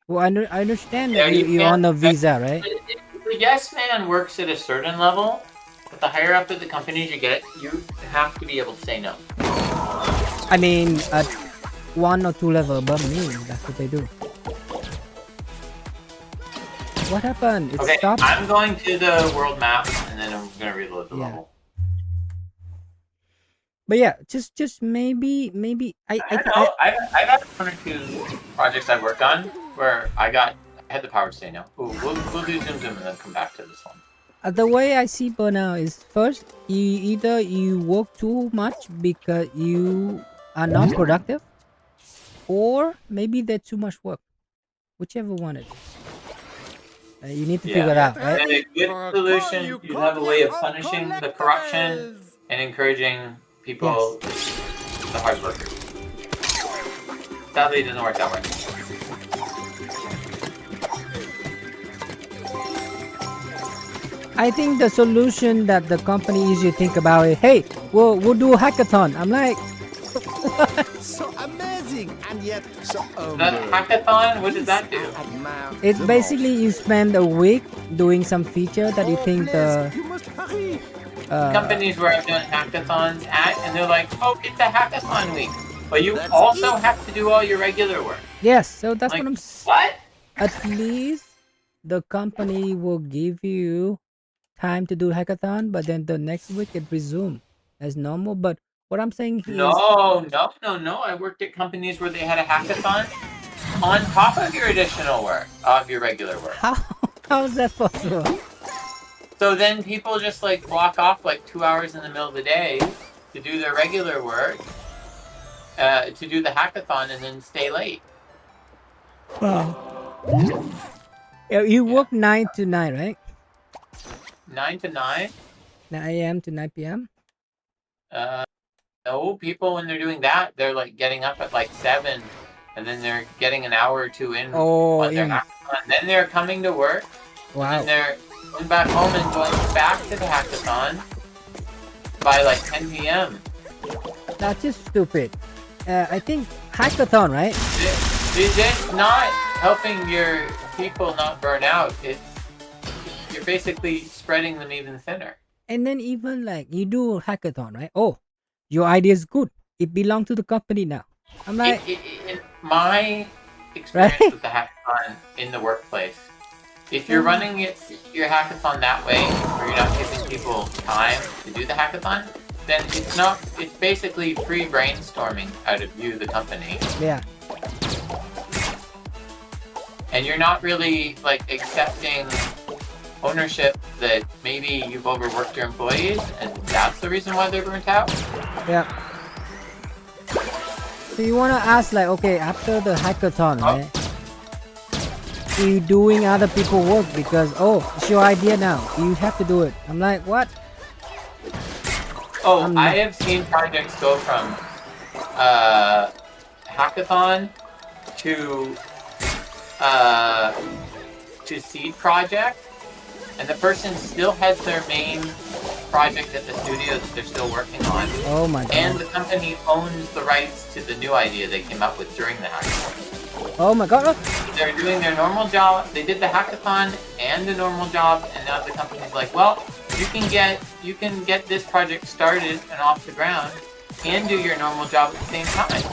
Well, I understand that you're on a visa, right? The yes man works at a certain level, but the higher up at the companies you get, you have to be able to say no. I mean, at 1 or 2 level above me, that's what they do. What happened? It stopped? I'm going to the world map, and then I'm gonna reload the level. But yeah, just maybe I don't know. I've had 1 or 2 projects I worked on where I had the power to say no. Ooh, we'll do Zoom and then come back to this one. The way I see burnout is, first, either you work too much because you are not productive, or maybe there's too much work. Whichever one it is. You need to figure it out, right? And a good solution, you have a way of punishing the corruption and encouraging people, the hard workers. Sadly, it doesn't work that way. I think the solution that the company usually think about is, hey, we'll do a hackathon. I'm like, what? So amazing and yet so That hackathon, what does that do? It's basically you spend a week doing some feature that you think the companies where I've done hackathons at, and they're like, oh, it's a hackathon week, but you also have to do all your regular work. Yes, so that's like, what I'm what? At least the company will give you time to do hackathon, but then the next week it resume as normal. But what I'm saying here No. I worked at companies where they had a hackathon on top of your additional work, of your regular work. How is that possible? So then people just like block off like 2 hours in the middle of the day to do their regular work, to do the hackathon, and then stay late. Wow. You work 9 to 9, right? 9 to 9? 9 a.m. to 9 p.m.? No, people when they're doing that, they're like getting up at like 7, and then they're getting an hour or 2 in on their hackathon. And then they're coming to work. Wow. And then they're going back home and going back to the hackathon by like 10 p.m. That's just stupid. I think hackathon, right? It's not helping your people not burn out. You're basically spreading them even thinner. And then even like you do hackathon, right? Oh, your idea is good. It belongs to the company now. I'm like, In my right? experience with the hackathon in the workplace, if you're running your hackathon that way, where you're not giving people time to do the hackathon, then it's basically free brainstorming out of you, the company. Yeah. And you're not really like accepting ownership that maybe you've overworked your employees and that's the reason why they're burnt out. Yeah. So you wanna ask like, okay, after the hackathon, right? You doing other people work because it's your idea now. You have to do it. I'm like, what? I have seen projects go from hackathon to seed project, and the person still has their main project at the studio that they're still working on. Oh my god. And the company owns the rights to the new idea they came up with during the hackathon. Oh my god. They're doing their normal job. They did the hackathon and the normal job, and now the company's like, well, you can get this project started and off the ground and do your normal job at the same time.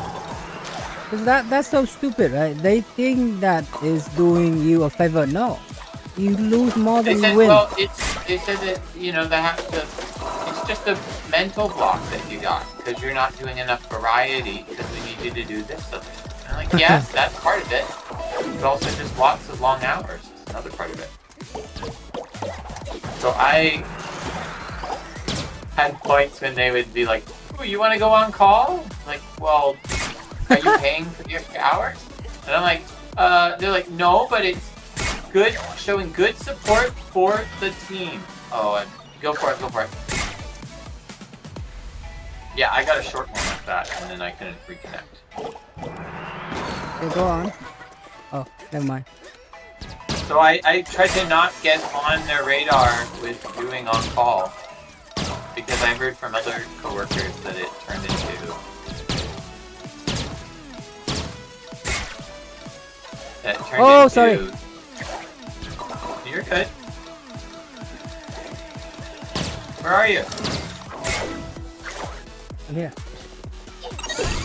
Cause that's so stupid, right? They think that is doing you a favor. No. You lose more than you win. Well, they said that, it's just a mental block that you got because you're not doing enough variety because we need you to do this stuff. And I'm like, yes, that's part of it, but also just lots of long hours is another part of it. So I had points when they would be like, "Ooh, you want to go on call?" Like, well, are you paying for the extra hours? And I'm like, they're like, no, but it's good, showing good support for the team. Oh, go for it. Yeah, I got a short one like that, and then I couldn't reconnect. Okay, go on. Oh, never mind. So I tried to not get on their radar with doing on call because I heard from other coworkers that it turned into sorry. You're good. Where are you? I'm here.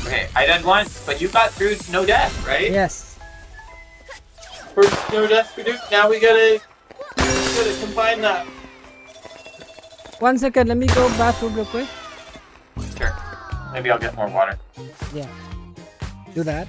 Okay, I did once, but you got through no death, right? Yes. First no death for Duke. Now we gotta combine that. 1 second, let me go bathroom real quick. Sure. Maybe I'll get more water. Yeah. Do that.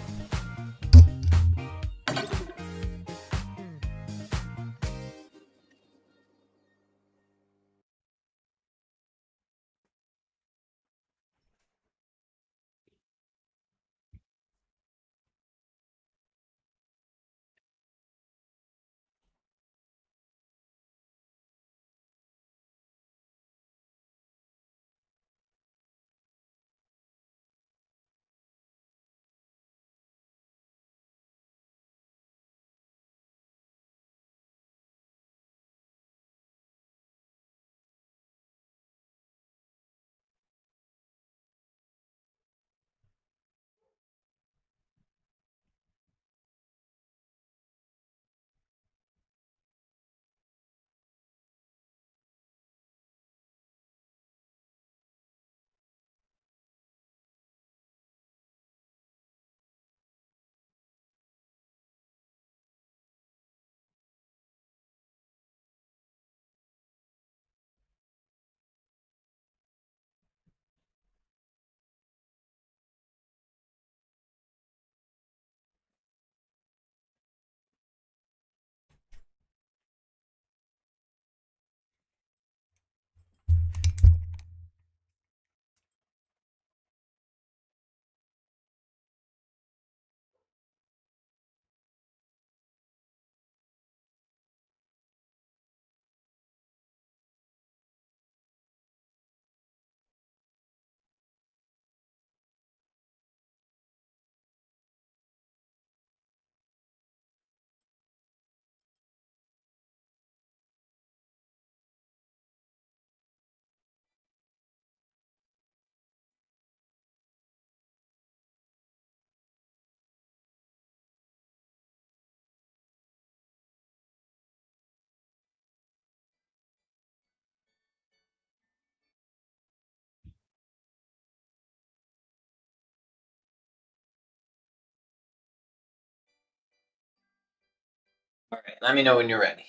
All right, let me know when you're ready.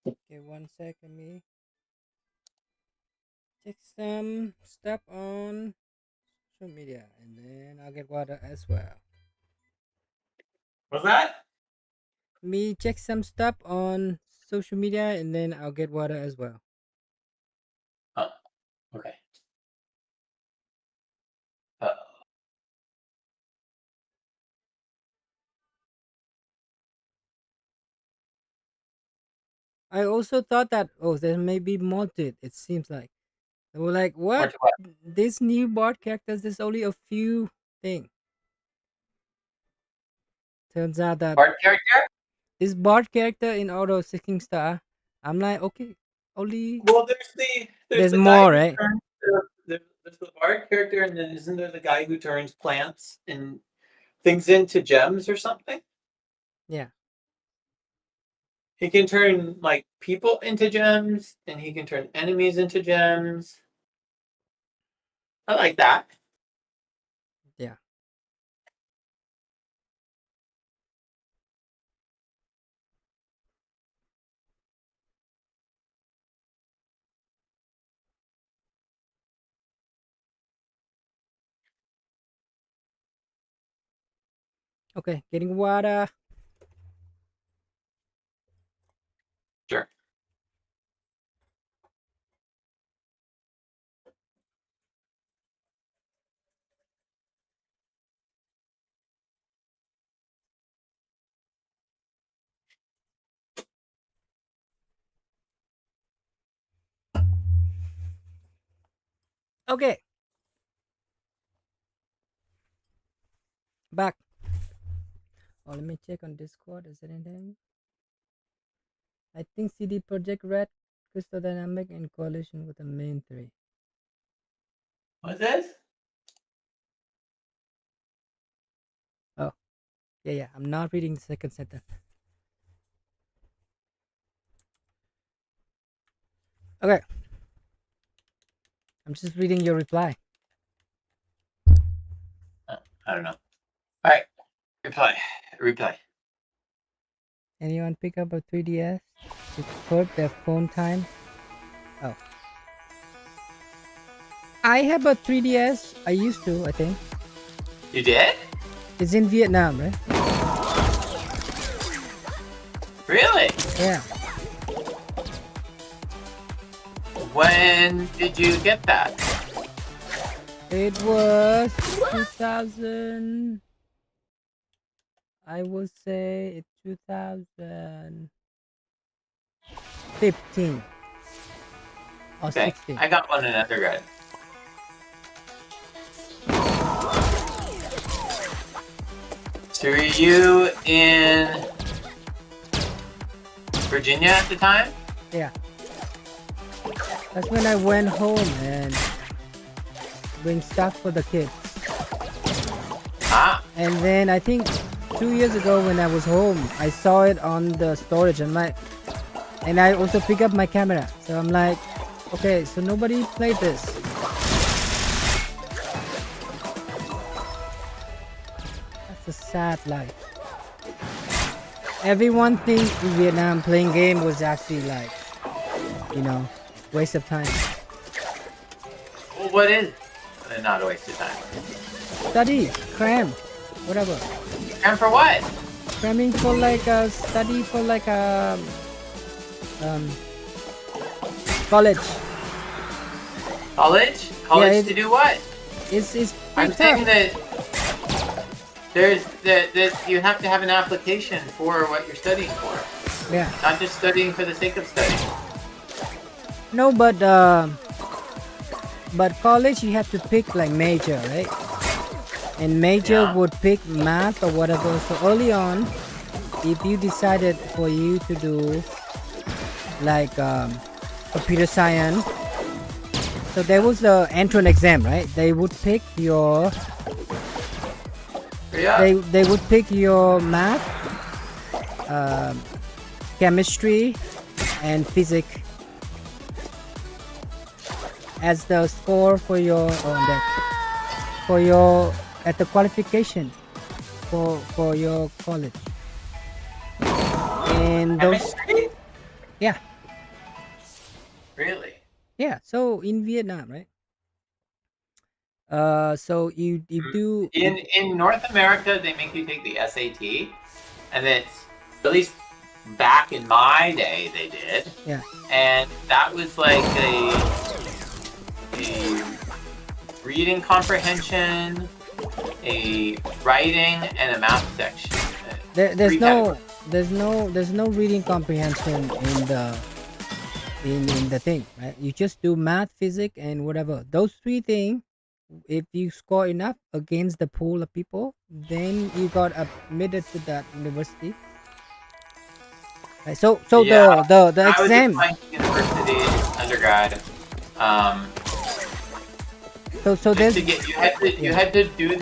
Okay, 1 second, me. Check some stuff on social media, and then I'll get water as well. What's that? Me check some stuff on social media, and then I'll get water as well. Oh, okay. I also thought that there may be more to it. It seems like they were like, More what? to what? This new bot characters, there's only a few things. Turns out that Part character? this bot character in Auto Seeking Star, I'm like, okay, only Well, there's there's the guy more, who right? turns there's the bard character, and then isn't there the guy who turns plants and things into gems or something? Yeah. He can turn like people into gems, and he can turn enemies into gems. I like that. Yeah. Okay, getting water. Sure. Okay. Back. Oh, let me check on Discord. Is there anything? I think CD Project Red, Crystal Dynamic, in coalition with the main three. What's this? Oh, yeah. I'm not reading the second sentence. Okay. I'm just reading your reply. Oh, I don't know. All right. Reply. Anyone pick up a 3DS to put their phone time? Oh. I have a 3DS. I used to, I think. You did? It's in Vietnam, right? Really? Yeah. When did you get that? It was 2000. I would say it's 2015 or Okay, 16. I got one in undergrad. So were you in Virginia at the time? Yeah. That's when I went home and bring stuff for the kids. Ah, And then I think 2 years ago when I was home, I saw it on the storage and I also pick up my camera. So I'm like, okay, so nobody played this. That's a sad life. Everyone thinks in Vietnam playing game was actually like, waste of time. well, what is it? Not a waste of time. Study, cram, whatever. And for what? Cramming for like a study for like a college. College? College to do what? It's I'm pretty saying tough. that that you have to have an application for what you're studying for. Yeah. Not just studying for the sake of studying. No, but college you have to pick like major, right? And major Yeah. would pick math or whatever. So early on, if you decided for you to do like computer science, so there was the entrance exam, right? They would pick your Yeah. they would pick your math, chemistry, and physics as the score for your at the qualification for your college. and those, Chemistry? yeah, Really? yeah. So in Vietnam, right? So you do In North America, they make you take the SAT, and it's at least back in my day they did, yeah. and that was like a reading comprehension, a writing, and a math section. There's Three no categories. there's no reading comprehension in the thing, right? You just do math, physics, and whatever. Those three things, if you score enough against the pool of people, then you got admitted to that university. Right? So Yeah, the I was exam. applying to university undergrad. Um, So just there's to get you yeah, had to do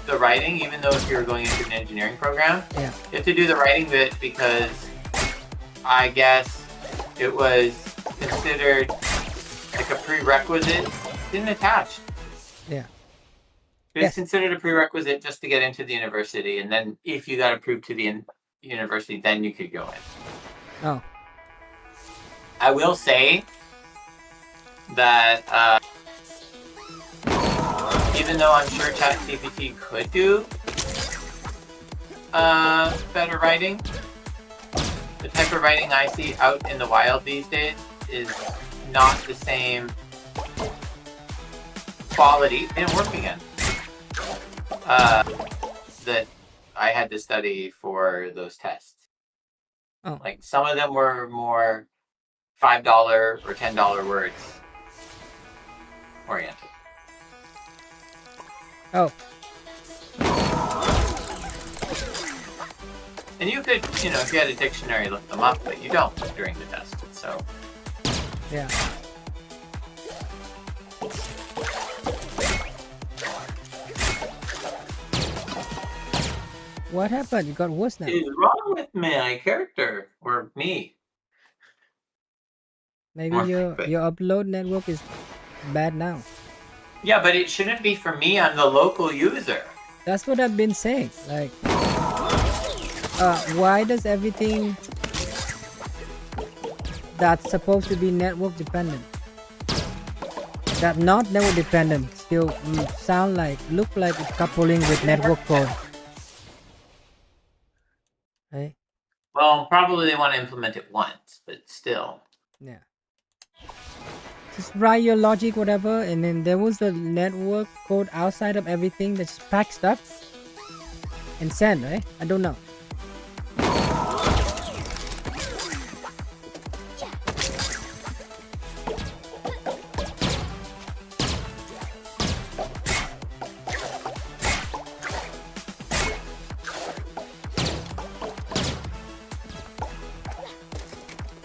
the writing, even though if you were going into an engineering program, yeah, you have to do the writing bit because I guess it was considered like a prerequisite. Didn't attach. yeah. It was Yes. considered a prerequisite just to get into the university, and then if you got approved to the university, then you could go in. Oh, I will say that even though I'm sure ChatGPT could do better writing, the type of writing I see out in the wild these days is not the same quality. Didn't work again. That I had to study for those tests. oh, Like some of them were more $5 or $10 words oriented. oh, And you could, if you had a dictionary, look them up, but you don't during the test. So yeah. What happened? You got worse now. what is wrong with my character or me? Maybe More your frequent. upload network is bad now. Yeah, but it shouldn't be for me. I'm the local user. That's what I've been saying. Like, why does everything that's supposed to be network dependent, that not network dependent, still look like it's coupling with network code, right? Well, probably they want to implement it once, but still. Yeah. Just write your logic, whatever, and then there was the network code outside of everything that's packed stuff and send, right? I don't know.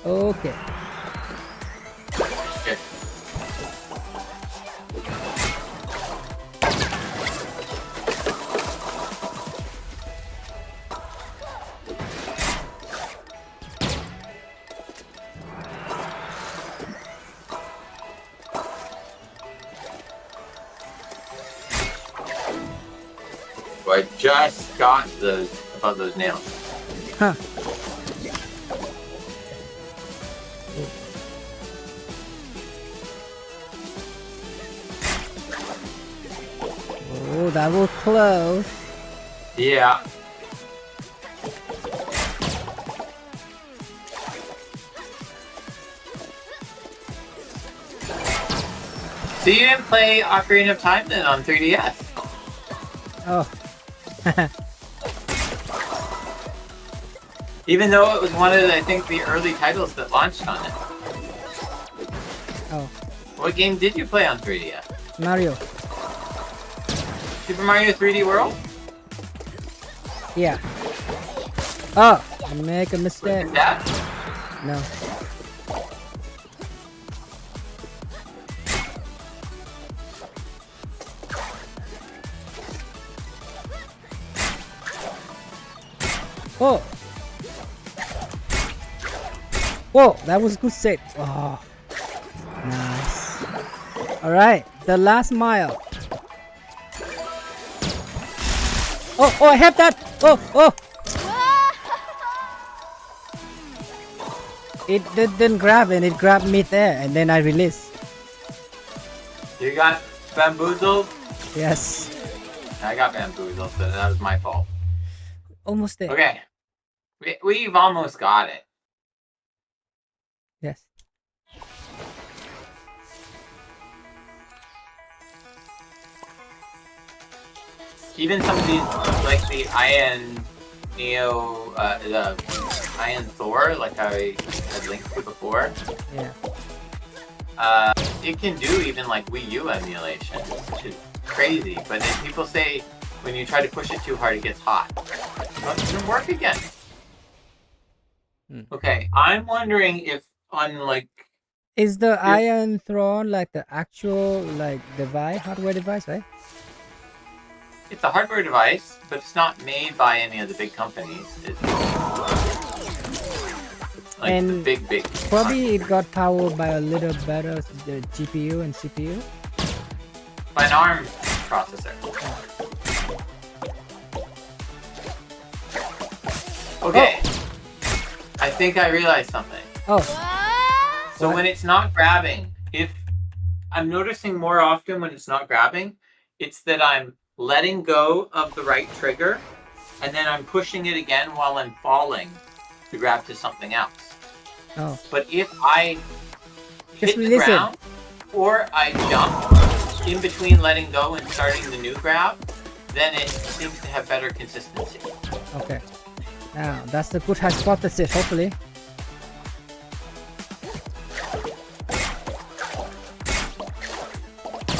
Okay. Good. I just got above those nails. Huh. Oh, that was close. Yeah. So you didn't play Ocarina of Time then on 3DS? Oh. Even though it was one of, I think, the early titles that launched on it. Oh. What game did you play on 3DS? Mario. Super Mario 3D World? Yeah. Oh, I make a mistake. Is that? No. Oh. Whoa, that was good set. Oh. Nice. Alright, the last mile. Oh, I have that. Oh. it didn't grab and it grabbed me there and then I released. You got bamboozled? Yes. I got bamboozled, so that was my fault. Almost there. Okay. We've almost got it. Yes. Even some of these, like the Iron Neo, the Iron Thor, like I had linked to before. Yeah. It can do even like Wii U emulation, which is crazy. But then people say when you try to push it too hard, it gets hot. Well, it doesn't work again. Okay, I'm wondering if on like... Is the Iron Throne like the actual like device, hardware device, right? It's a hardware device, but it's not made by any of the big companies. It's like And the big... Probably it got powered by a little better the GPU and CPU. By an ARM processor. Okay. I think I realized something. Oh. So when it's not grabbing, if I'm noticing more often when it's not grabbing, it's that I'm letting go of the right trigger and then I'm pushing it again while I'm falling to grab to something else. Oh. But if I Just hit the release ground or I jump in between letting go and starting the new grab, then it seems to have better consistency. Okay. Now, that's the good hypothesis, hopefully.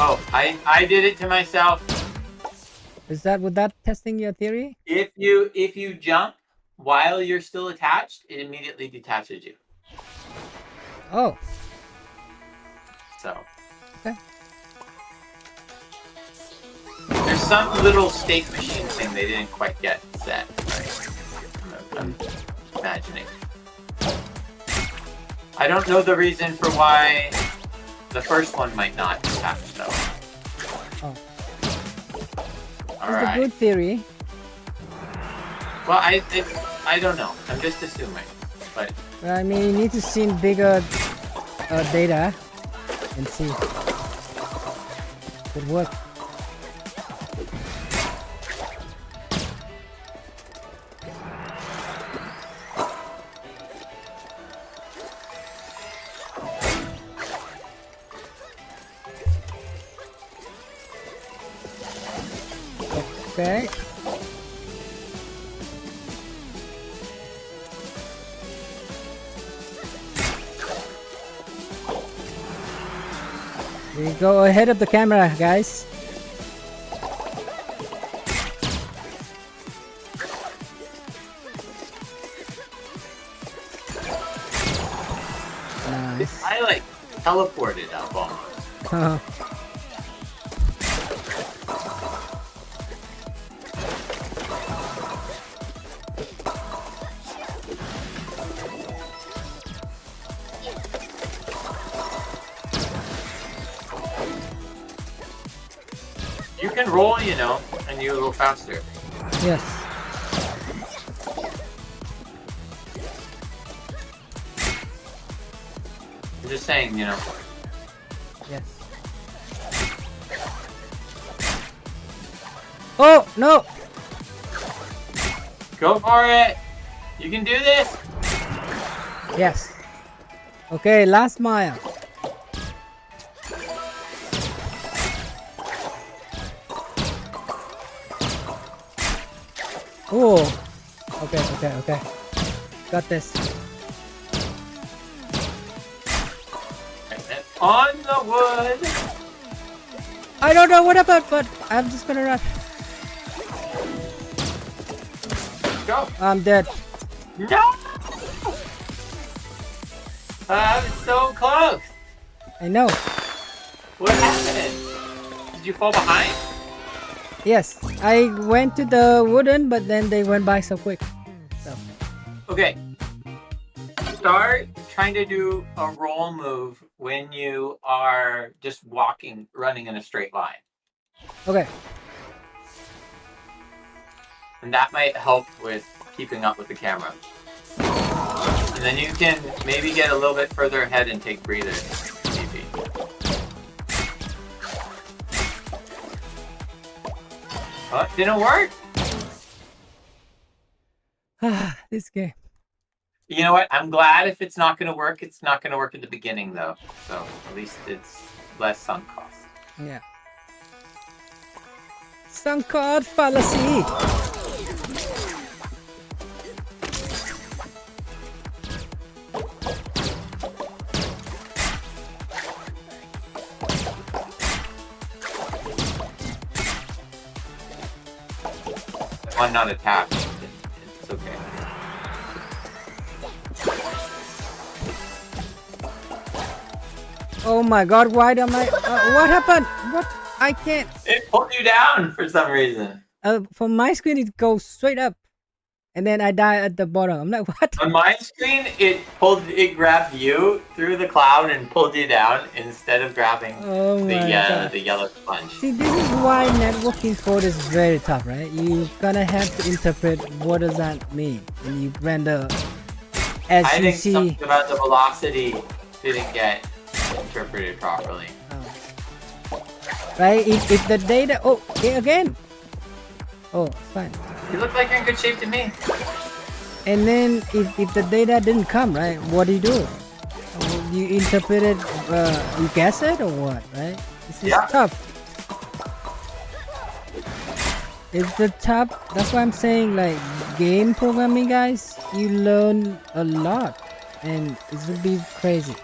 Oh, I did it to myself. Would that testing your theory? If you jump while you're still attached, it immediately detaches you. Oh. So. Okay. There's some little stake machine thing they didn't quite get set. Right? I'm imagining. I don't know the reason for why the first one might not detach though. Oh. All That's right. a good theory. Well, I don't know. I'm just assuming, but. I mean, you need to see bigger data and see. Could work. Okay. We go ahead of the camera, guys. Nice. I like teleported up almost. You can roll, you know, and you go faster. Yes. I'm just saying, you know. Yes. Oh, no! Go for it! You can do this! Yes. Okay, last mile. Oh. Okay. Got this. On the wood! I don't know what happened, but I'm just gonna run. Go! I'm dead. No! I was so close! I know. What happened? Did you fall behind? Yes, I went to the wooden, but then they went by so quick. So. Okay. Start trying to do a roll move when you are just running in a straight line. Okay. And that might help with keeping up with the camera. And then you can maybe get a little bit further ahead and take breathers. Maybe. Oh, it didn't work. This game. You know what? I'm glad if it's not going to work. It's not going to work at the beginning, though. So at least it's less sunk cost. Yeah. Sunk cost fallacy. One not attached. It's okay. Oh my god, why am I... what happened? What? I can't... It pulled you down for some reason. From my screen, it goes straight up. And then I die at the bottom. I'm like, what? On my screen, it grabbed you through the cloud and pulled you down instead of grabbing the yellow sponge. See, this is why networking code is very tough, right? You're gonna have to interpret what does that mean. And you render as I you think see... something about the velocity didn't get interpreted properly. Right? If the data... Oh, yeah, again! Oh, it's fine. You look like you're in good shape to me. And then if the data didn't come, right? What do? You interpret it, you guess it or what, right? This is tough. It's the tough. That's why I'm saying, like, game programming, guys, you learn a lot. And it will be crazy.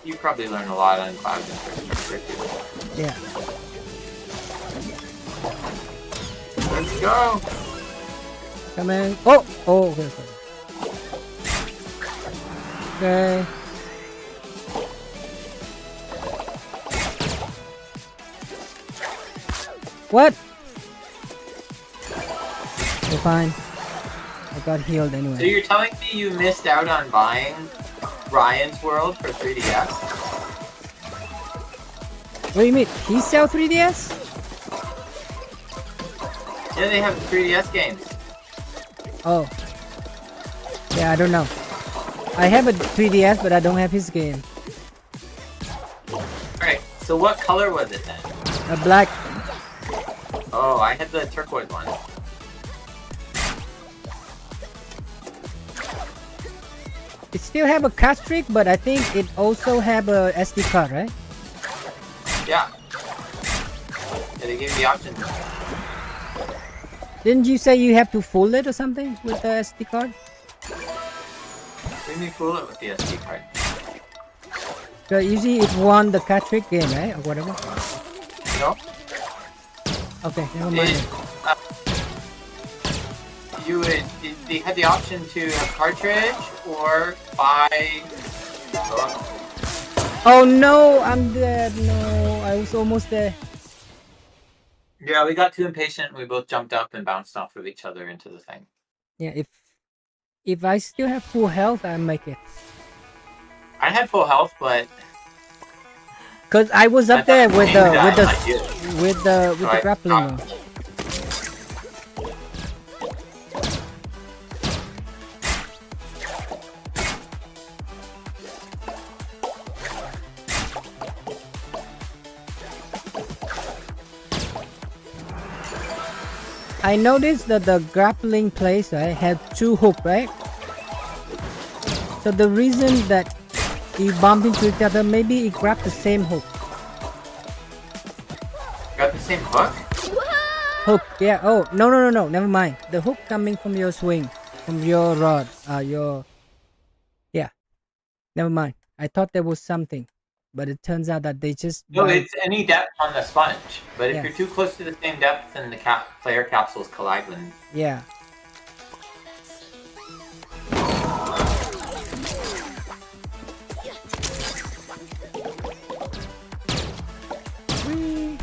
You probably learn a lot on cloud infrastructure too. Yeah. Let's go. Come in. Oh! Oh, okay. Okay. What? You're fine. I got healed anyway. So you're telling me you missed out on buying Ryan's World for 3DS? What do you mean? He sell 3DS? Yeah, they have 3DS games. Oh. Yeah, I don't know. I have a 3DS, but I don't have his game. Alright, so what color was it then? A black. Oh, I had the turquoise one. It still have a cartridge, but I think it also have a SD card, right? Yeah. Yeah, they gave me the option. Didn't you say you have to fold it or something with the SD card? Let me fool it with the SD card. So usually it won the cartridge game, right? Or whatever. No? Okay, never mind. They had the option to have cartridge or buy... Oh no, I'm dead. No, I was almost there. Yeah, we got too impatient. We both jumped up and bounced off of each other into the thing. Yeah, if I still have full health, I make it. I had full health, but cause I was up there with the I grappling. I noticed that the grappling place, right, had two hooks, right? So the reason that you bump into each other, maybe it grabbed the same hook. Got the same hook? Hook, yeah. Oh, no. Never mind. The hook coming from your swing, from your rod. Yeah. Never mind. I thought there was something, but it turns out that they just... No, it's any depth on the sponge. But if Yeah. you're too close to the same depth, then the player capsules collide when... Yeah. Whee.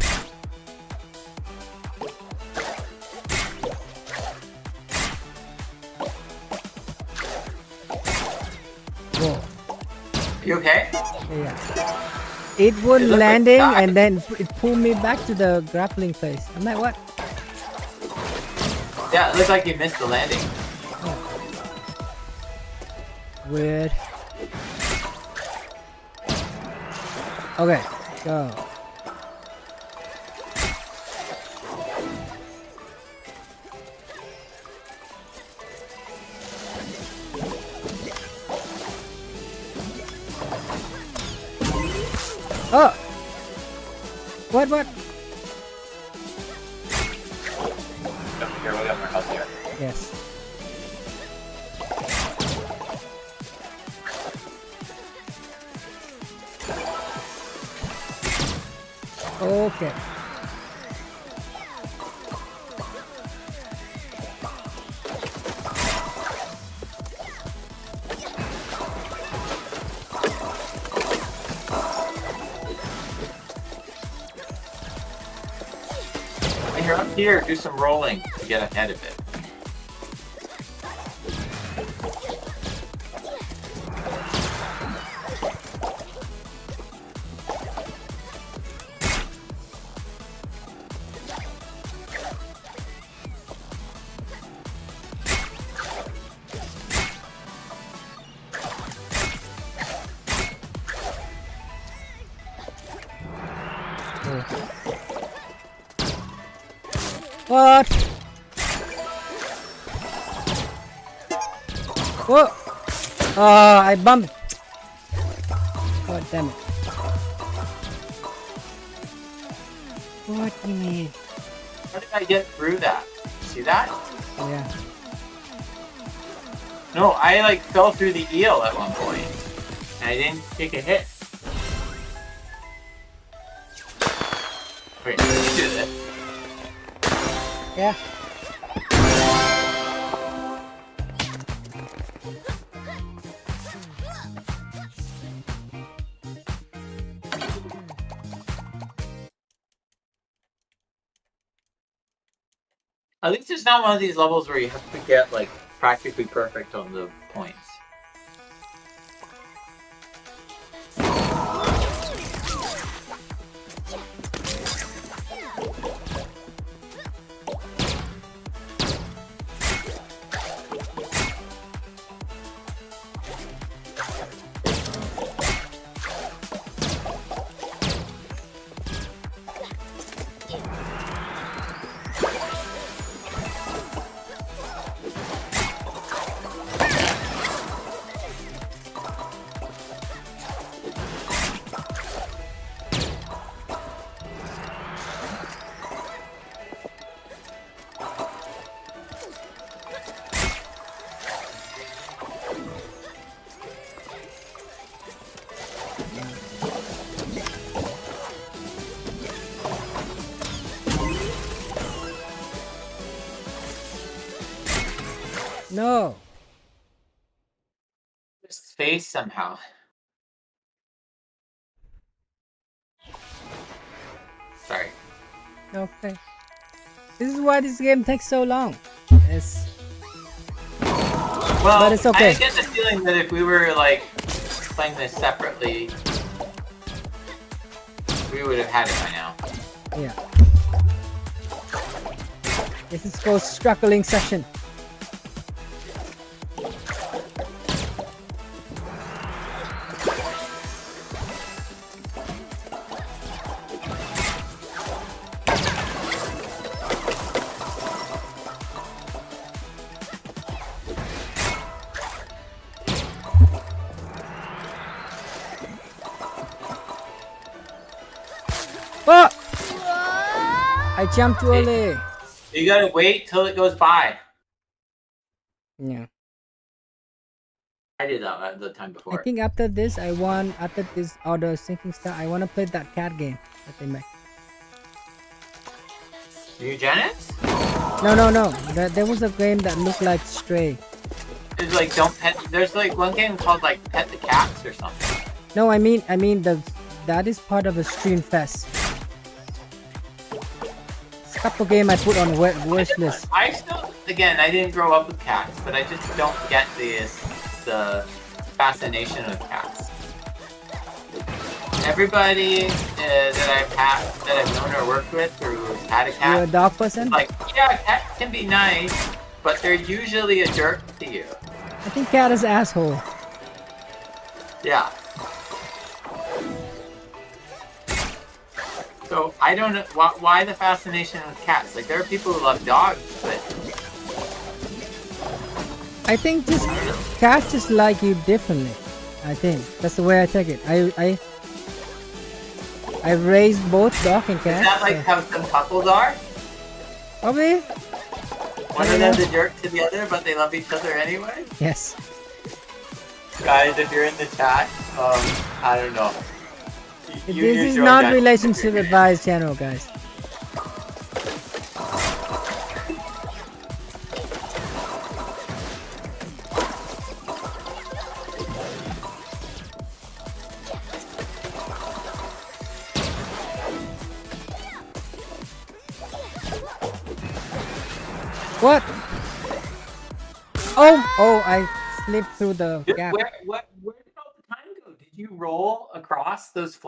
Whoa. You okay? Yeah. It was It looked like landing that. and then it pulled me back to the grappling place. I'm like, what? Yeah, it looked like you missed the landing. Weird. Okay, go. Oh! What? Oh, here, we got more health here. Yes. Okay. When you're up here, do some rolling to get ahead of it. What? Whoa! I bumped. God damn it. What do you mean? How did I get through that? See that? Yeah. No, I like fell through the eel at one point, and I didn't take a hit. Wait, did you do this? Yeah. At least it's not one of these levels where you have to get like practically perfect on the points. No. His face somehow. Sorry. Okay. This is why this game takes so long. It's Well, But it's okay. I get the feeling that if we were like playing this separately, we would have had it by now. yeah. This is called struggling session. Oh! I jumped too early. You gotta wait till it goes by. Yeah. I did that the time I before. think after this other sinking star, I wanna play that cat game that they make. Eugenics? No. There was a game that looked like Stray. It's like don't pet. There's like one game called like Pet the Cats or something. No, I mean that is part of a stream fest. It's a couple game I put on wish list. I still, again, I didn't grow up with cats, but I just don't get the fascination with cats. Everybody that I've known or worked with who's had a cat, You're a dog person? like, yeah, cats can be nice, but they're usually a jerk to you. I think cat is asshole. Yeah. So I don't know why the fascination with cats. Like there are people who love dogs, but I think just cats just like you differently. I think that's the way I take it. I raised both dog and cat. is that like how some couples are? Probably. One of them's a jerk to the other, but they love each other anyway. Yes. Guys, if you're in the chat, I don't know. This is not relationship advice channel, guys. What? Oh, I slipped through the gap. Where did all the time go? Did you roll across those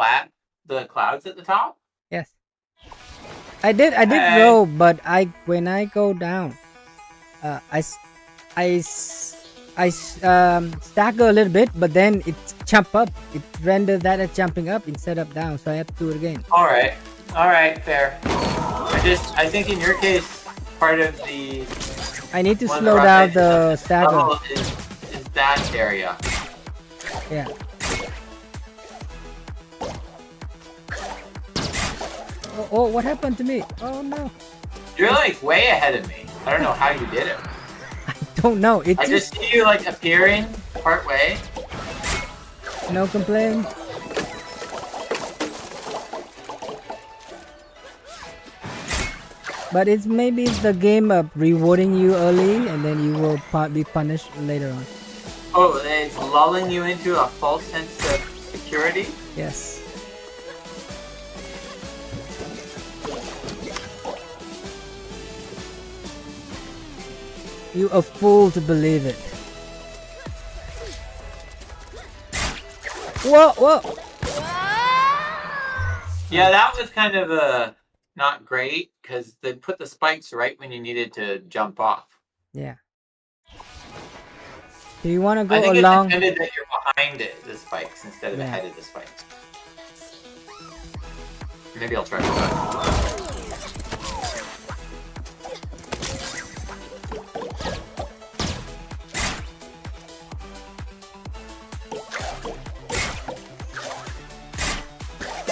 the clouds at the top? Yes. I did roll, but when I go down, I stagger a little bit, but then it jump up. It rendered that as jumping up instead of down, so I have to do it again. All right, fair. I think in your case, part of the I need to slow down the stagger. Is that area. Yeah. Oh, what happened to me? Oh no. You're like way ahead of me. I don't know how you did it. I don't know. It I just see you like appearing part way. No complaint. But it's maybe the game of rewarding you early and then you will be punished later on. Oh, it's lulling you into a false sense of security? Yes. You a fool to believe it. Whoa! Yeah, that was kind of not great because they put the spikes right when you needed to jump off. Yeah. Do you want to go I think along? it's intended that you're behind the spikes instead of ahead of the spikes. Maybe I'll try that.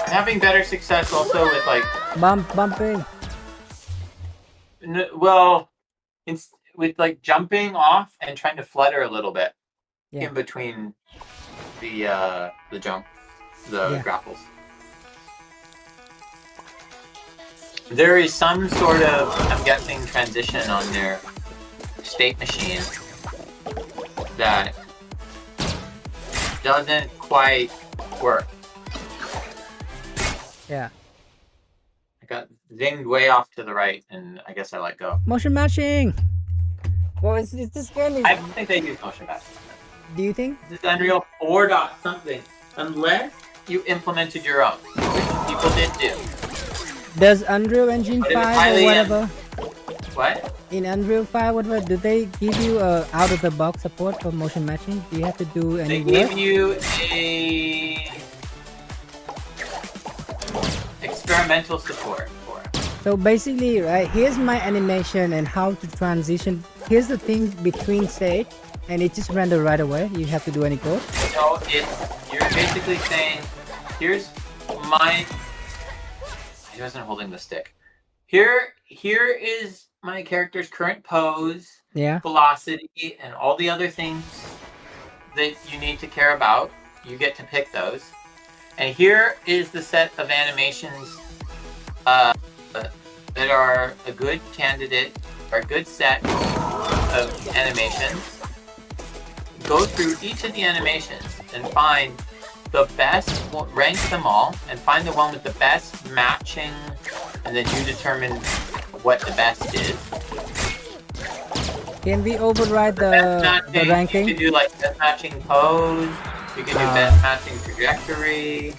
Having better success also with like bumping. Well, with like jumping off and trying to flutter a little bit in between the grapples. There is some sort of, I'm guessing, transition on their state machine that doesn't quite work. Yeah. I got zinged way off to the right, and I guess I let go. Motion matching. Well, it's this game. I don't think they use motion matching. Do you think? This is Unreal 4 dot something, unless you implemented your own, which people did do. Does Unreal Engine 5 or whatever? What? In Unreal 5, whatever, do they give you out of the box support for motion matching? Do you have to do any work? They give you a experimental support for it. So basically, right, here's my animation and how to transition. Here's the thing between stage, and it just render right away. You have to do any code? No, you're basically saying, here's my... I wasn't holding the stick. Here is my character's current pose, velocity, and all the other things that you need to care about. You get to pick those. And here is the set of animations that are a good candidate, or a good set of animations. Go through each of the animations and find the best, rank them all, and find the one with the best matching, and then you determine what the best is. Can we override the ranking? You can do like best matching pose, you can do best matching trajectory,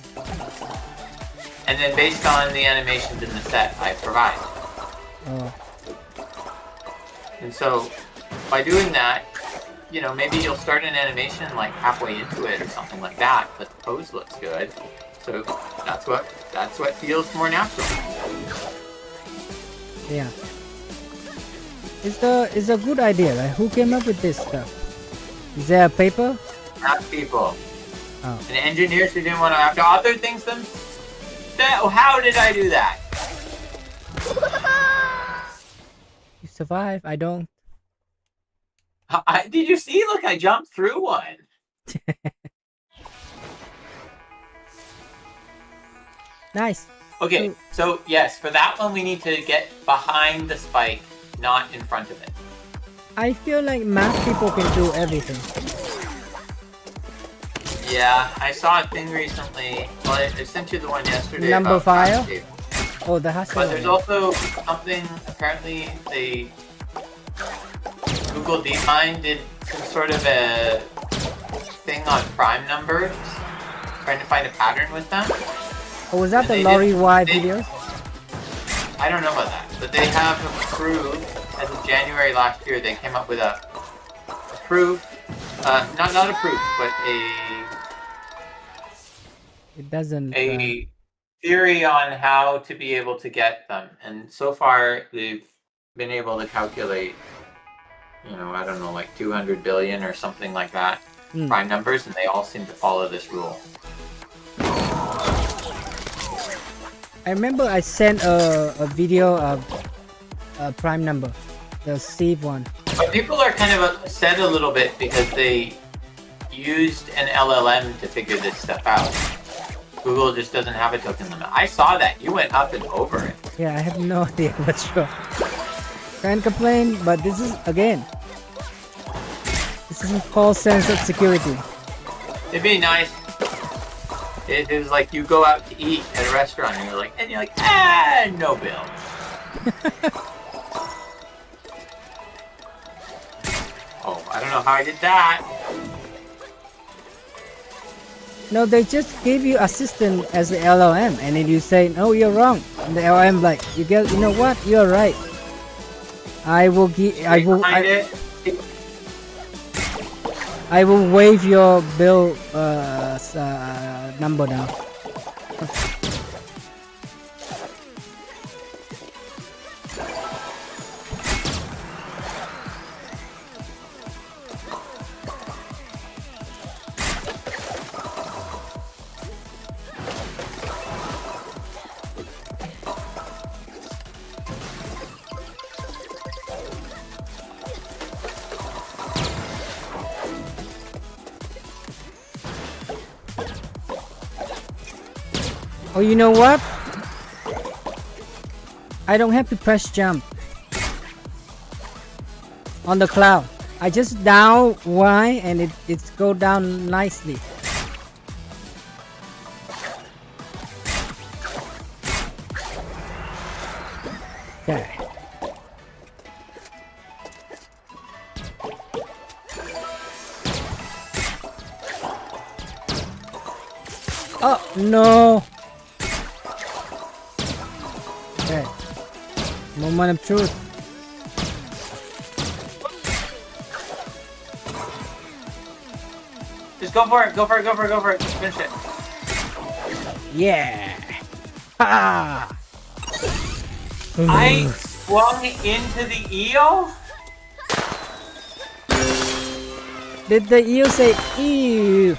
and then based on the animations in the set I provide. Oh. And so, by doing that, you know, maybe you'll start an animation like halfway into it or something like that, but the pose looks good. So that's what feels more natural. Yeah. It's a good idea. Like, who came up with this stuff? Is there a paper? Not people. Oh. And engineers who didn't want to have to author things themselves. How did I do that? You survive. I don't. Did you see? Look, I jumped through one. Nice. Okay, so yes, for that one we need to get behind the spike, not in front of it. I feel like math people can do everything. Yeah, I saw a thing recently. Well, I sent you the one yesterday. Number about file? hash table. Oh, the hash But there's table. also something, apparently they... Google DeepMind did some sort of a thing on prime numbers, trying to find a pattern with them. Oh, was that And the they Laurie did- Y they- videos? I don't know about that, but they have approved, as of January last year, they came up with a approved, not approved, but It doesn't. a theory on how to be able to get them. And so far, they've been able to calculate, you know, I don't know, like 200 billion or something like that, prime numbers, and they all seem to follow this rule. I remember I sent a video of a prime number, the Steve one. But people are kind of upset a little bit because they used an LLM to figure this stuff out. Google just doesn't have a token limit. I saw that. You went up and over it. Yeah, I have no idea what's wrong. Can't complain, but this is, again, this is a false sense of security. It'd be nice. It was like you go out to eat at a restaurant and you're like, ah, no bill. Oh, I don't know how I did that. No, they just gave you assistant as the LLM, and then you say, no, you're wrong. And the LLM like, you know what? You're right. I will I will waive your bill number now. Oh, you know what? I don't have to press jump on the cloud. I just down Y and it go down nicely. Okay. Oh no. Okay. Moment of truth. Just go for it. Go for it. Go for it. Go for it. Just finish it. Yeah. Ha! I swung into the eel? Did the eel say ew?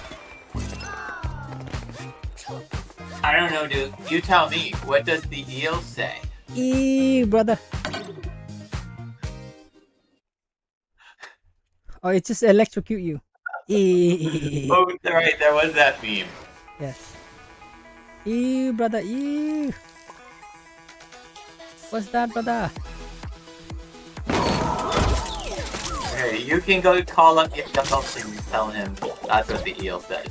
I don't know, dude. You tell me. What does the eel say? Ew, brother. Oh, it just electrocute you. Ew. Oh, right. There was that meme. Yes. Ew, brother. Ew. What's that, brother? Hey, you can go call up your adults and tell him that's what the eel says.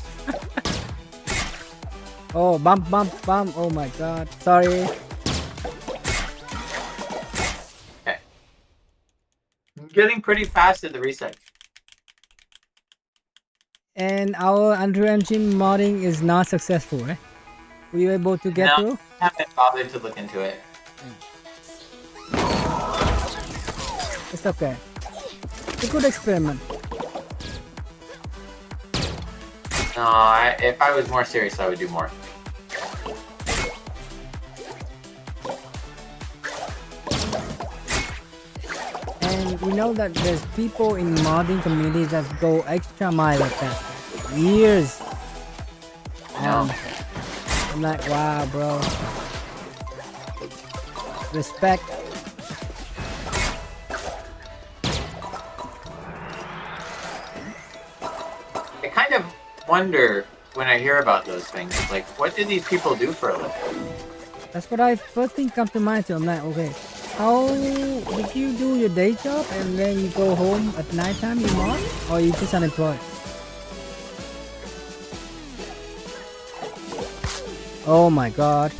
Oh, bump, bump, bump. Oh my god. Sorry. Okay. I'm getting pretty fast at the research. And our Unreal Engine modding is not successful, right? Were you able to get through? I haven't bothered to look into it. It's okay. It's a good experiment. No, if I was more serious, I would do more. And you know that there's people in modding communities that go extra mile like that. Years. No. I'm like, wow, bro. Respect. I kind of wonder when I hear about those things, like, what do these people do for a living? That's what I first thing come to mind. So I'm like, okay, how did you do your day job and then you go home at nighttime you mod, or you just unemployed? Oh my god.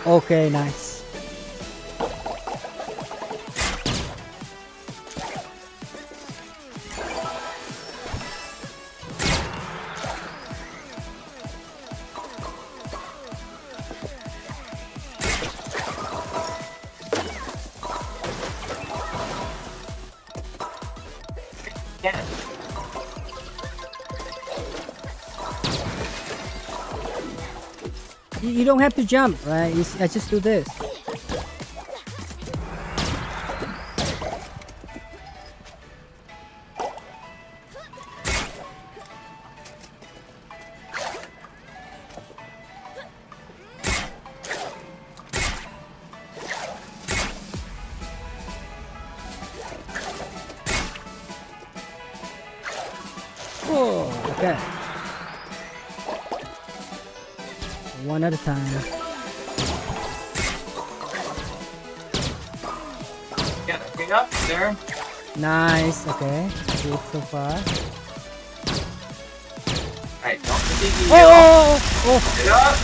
Okay, nice. Yeah. You don't have to jump, right? I just do this. Oh, okay. One at a time. Yeah, pick up there. Nice. Okay. Good so far. Alright, don't forget you. Oh! Get up!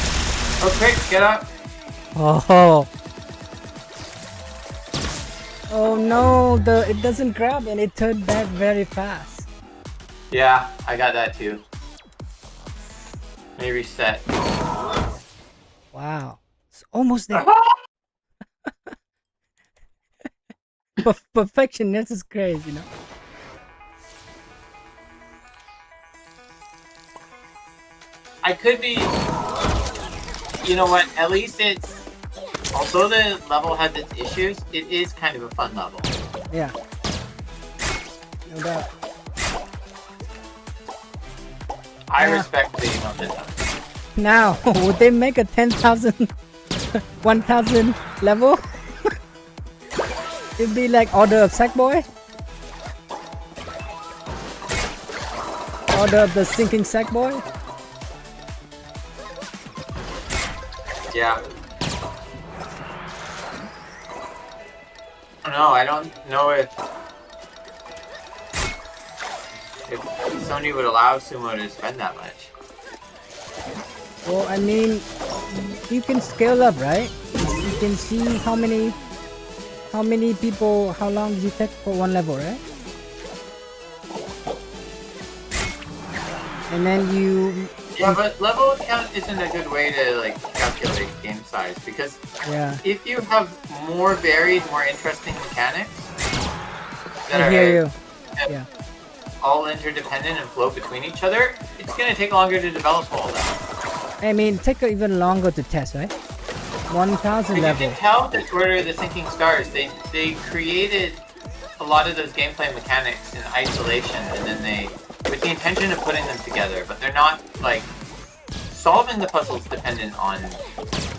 Oh, quick, get up! Oh! Oh no! It doesn't grab and it turned back very fast. Yeah, I got that too. Let me reset. Wow! It's almost there. Perfectionist is crazy, you know. I could be. You know what? At least it's. Although the level has its issues, it is kind of a fun level. Yeah. No doubt. I Yeah. respect being on this one. Now, would they make a 10,000, 1,000 level? It'd be like Order of Sackboy. Order of the Sinking Sackboy. Yeah. No, I don't know if Sony would allow Sumo to spend that much. Well, I mean, you can scale up, right? You can see how many people, how long does it take for one level, right? And then you... Yeah, but level count isn't a good way to like calculate game size because Yeah. if you have more varied, more interesting mechanics that I are hear you. Yeah. all interdependent and flow between each other, it's gonna take longer to develop all that. I mean, take even longer to test, right? 1,000 But you level. can tell that Order of the Sinking Stars, they created a lot of those gameplay mechanics in isolation, and then they, with the intention of putting them together, but they're not like solving the puzzles dependent on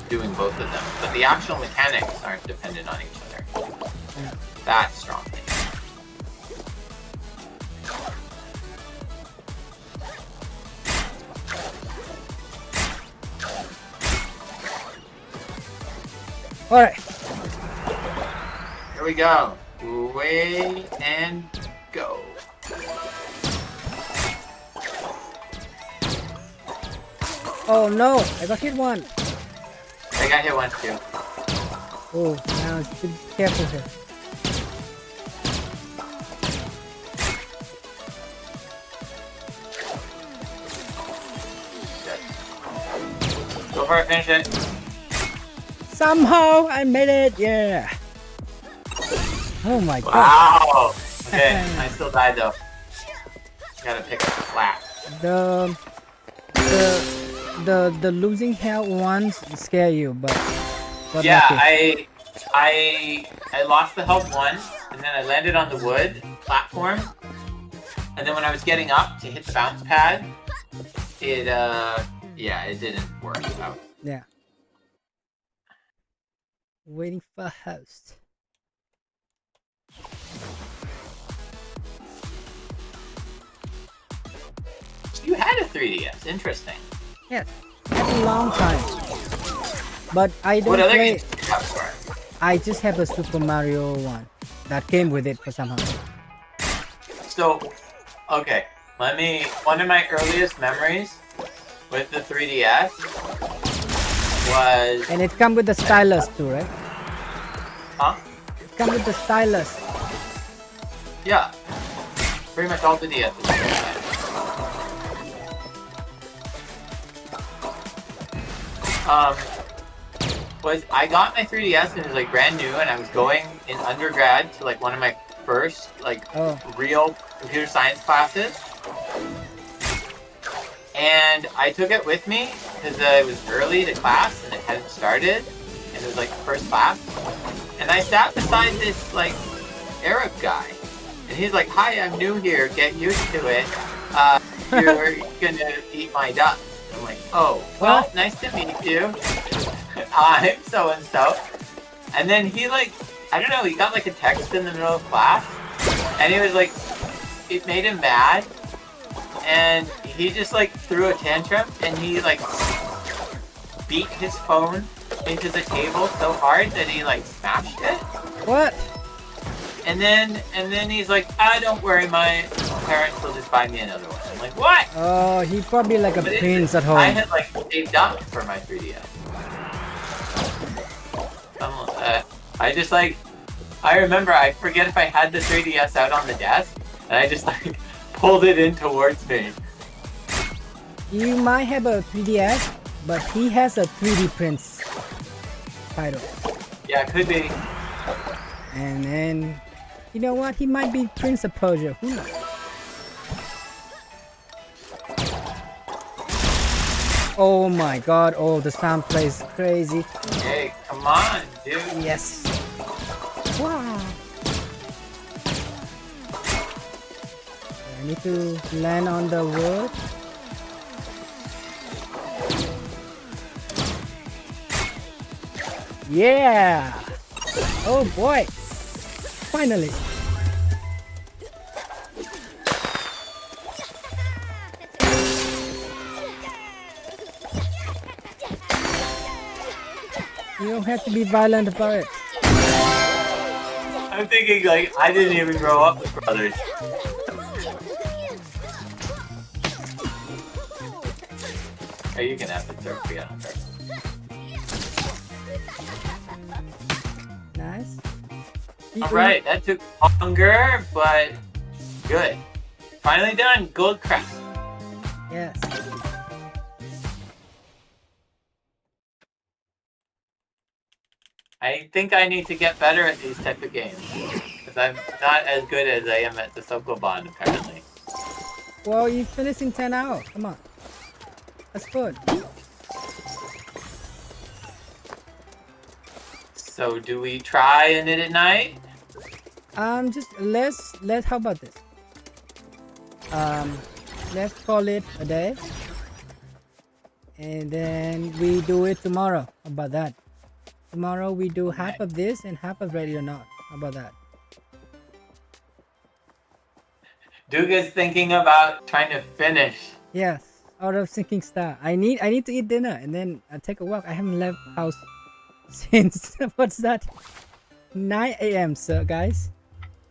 doing both of them, but the actual mechanics aren't dependent on each other. Yeah. That's strong. Alright. Here we go. Away and go. Oh no, I got hit one. I got hit once too. Oh, now be careful here. Go for it, finish it. Somehow I made it, yeah. Oh my god. Wow! Okay, I still died though. Gotta pick up the slack. The the losing health ones scare you, but Yeah, lucky. I lost the health once, and then I landed on the wood platform, and then when I was getting up to hit the bounce pad, it it didn't work out. Yeah. Waiting for host. You had a 3DS. Interesting. Yes. That's a long time. But I don't What other play. games did you have for it? I just have a Super Mario one that came with it for somehow. So, okay, one of my earliest memories with the 3DS was... And it come with the stylus too, right? Huh? It come with the stylus. Yeah. Pretty much all the DS. Was I got my 3DS and it was like brand new, and I was going in undergrad to like one of my first like real computer science classes, and I took it with me because it was early to class and it hadn't started, and it was like the first class, and I sat beside this like Arab guy, and he's like, "Hi, I'm new here. Get used to it. You're gonna eat my duck." I'm like, "Oh, well, nice to meet you. I'm so and so." And then he like, I don't know, he got like a text in the middle of class, and he was like, it made him mad, and he just like threw a tantrum, and he like beat his phone into the table so hard that he like smashed it. What? And then he's like, "Ah, don't worry, my parents will just buy me another one." I'm like, "What?" Oh, he probably like a prince at home. I had like saved up for my 3DS. I just like, I remember, I forget if I had the 3DS out on the desk, and I just like pulled it in towards me. You might have a 3DS, but he has a 3D Prince title. Yeah, it could be. And then, you know what? He might be Prince of Persia. Who knows? Oh my god, oh, the sound plays crazy. Hey, come on, dude. Yes. Wow. I need to land on the wood. Yeah. Oh boy. Finally. You don't have to be violent about it. I'm thinking like, I didn't even grow up with brothers. Hey, you can have the trophy, I don't care. Nice. Alright, that took longer, but good. Finally done, gold crest. Yes. I think I need to get better at these type of games. Because I'm not as good as I am at the Sokoban, apparently. Well, you finished in 10 hours. Come on. That's good. So do we try and knit at night? Just let's how about this? Let's call it a day. And then we do it tomorrow. How about that? Tomorrow we do half of this and half of Ready or Not. How about that? Duga's thinking about trying to finish. Yes. Out of Sinking Star. I need to eat dinner and then I'll take a walk. I haven't left house since what's that? 9 a.m. sir, guys.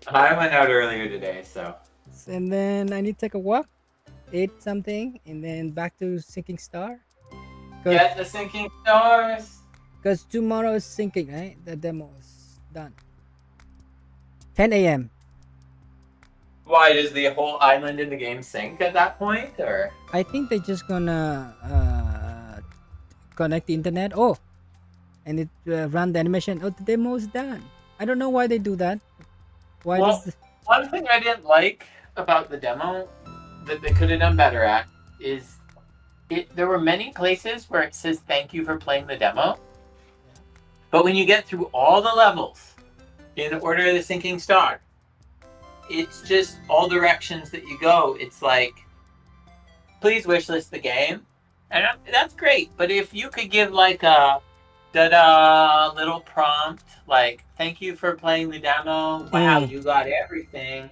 I went out earlier today, so. And then I need to take a walk, eat something, and then back to Sinking Star. Get the Sinking Stars! Because tomorrow is sinking, right? The demo is done. 10 a.m. Why, does the whole island in the game sink at that point, or? I think they're just gonna connect the internet. Oh, and it run the animation. Oh, the demo is done. I don't know why they do that. Why Well, does one thing I didn't like about the demo that they could have done better at is there were many places where it says thank you for playing the demo, but when you get through all the levels in Order of the Sinking Star, it's just all directions that you go. It's like, please wishlist the game, and that's great. But if you could give like a little prompt, like thank you for playing the demo. Wow, you got everything.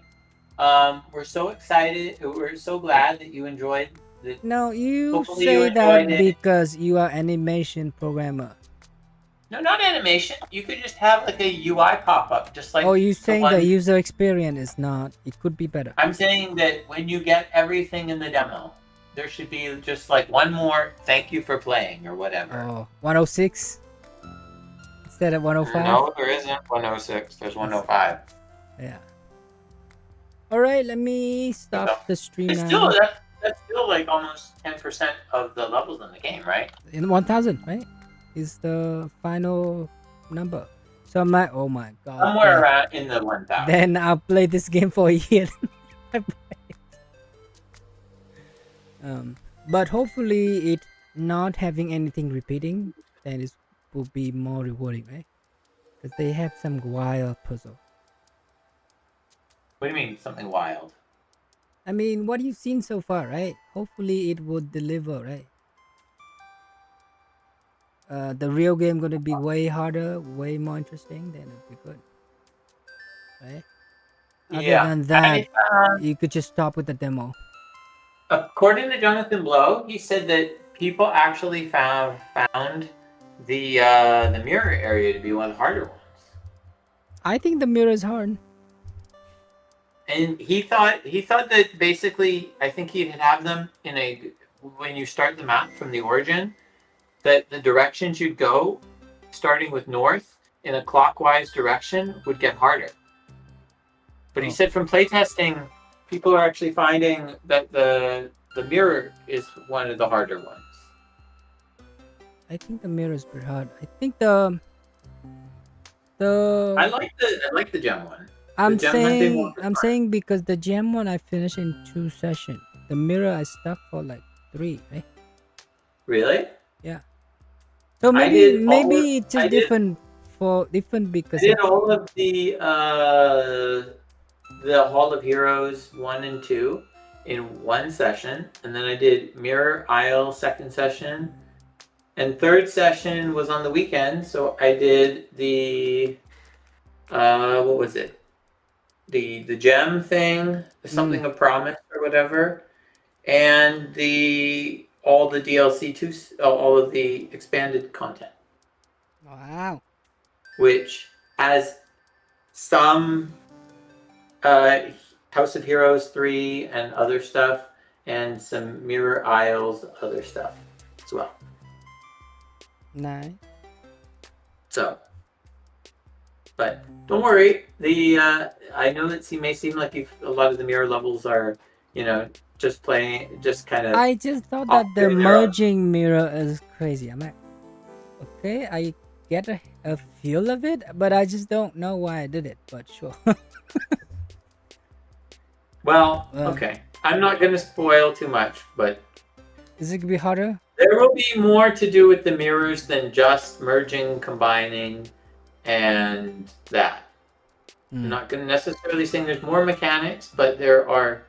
We're so excited. We're so glad that you enjoyed the. No, you Hopefully you say that enjoyed it. because you are animation programmer. No, not animation. You could just have like a UI pop up, just like. Oh, you the saying one. the user experience is not? It could be better. I'm saying that when you get everything in the demo, there should be just like one more thank you for playing or whatever. Oh, 106 instead of 105. No, there isn't 106. There's 105. Yeah. All right, let me stop the stream It's now. still that's still like almost 10% of the levels in the game, right? In 1000, right? Is the final number. So my oh my god. Somewhere around in the 1000. Then I'll play this game for a year. But hopefully it not having anything repeating, then it will be more rewarding, right? Because they have some wild puzzle. What do you mean something wild? I mean, what you've seen so far, right? Hopefully it would deliver, right? The real game gonna be way harder, way more interesting. Then it'll be good, right? Other than that, you could just stop with the demo. According to Jonathan Blow, he said that people actually found the mirror area to be one of the harder ones. I think the mirror is hard. And he thought that basically, I think he'd have them in when you start the map from the origin, that the directions you'd go, starting with north in a clockwise direction, would get harder. But he said from playtesting, people are actually finding that the mirror is one of the harder ones. I think the mirror is pretty hard. I think the I like the gem one. I'm saying because the gem one I finished in 2 sessions. The mirror I stuck for like 3, right? Really? Yeah. So maybe it's just different because I did all of the Hall of Heroes 1 and 2 in 1 session, and then I did Mirror Isle 2nd session, and 3rd session was on the weekend, so I did the what was it? The gem thing, something of promise or whatever, and all the DLC too, all of the expanded content. Wow. Which has some House of Heroes 3 and other stuff, and some Mirror Isles other stuff as well. Nice. So, but don't worry. I know that may seem like a lot of the mirror levels are, just kind of. I just thought that the merging mirror is crazy. I'm like, okay, I get a feel of it, but I just don't know why I did it. But sure. Well, okay. I'm not going to spoil too much, but. Is it going to be harder? There will be more to do with the mirrors than just merging, combining, and that. I'm not going to necessarily say there's more mechanics, but there are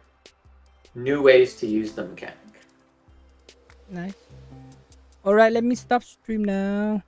new ways to use the mechanic. Nice. Alright, let me stop stream now.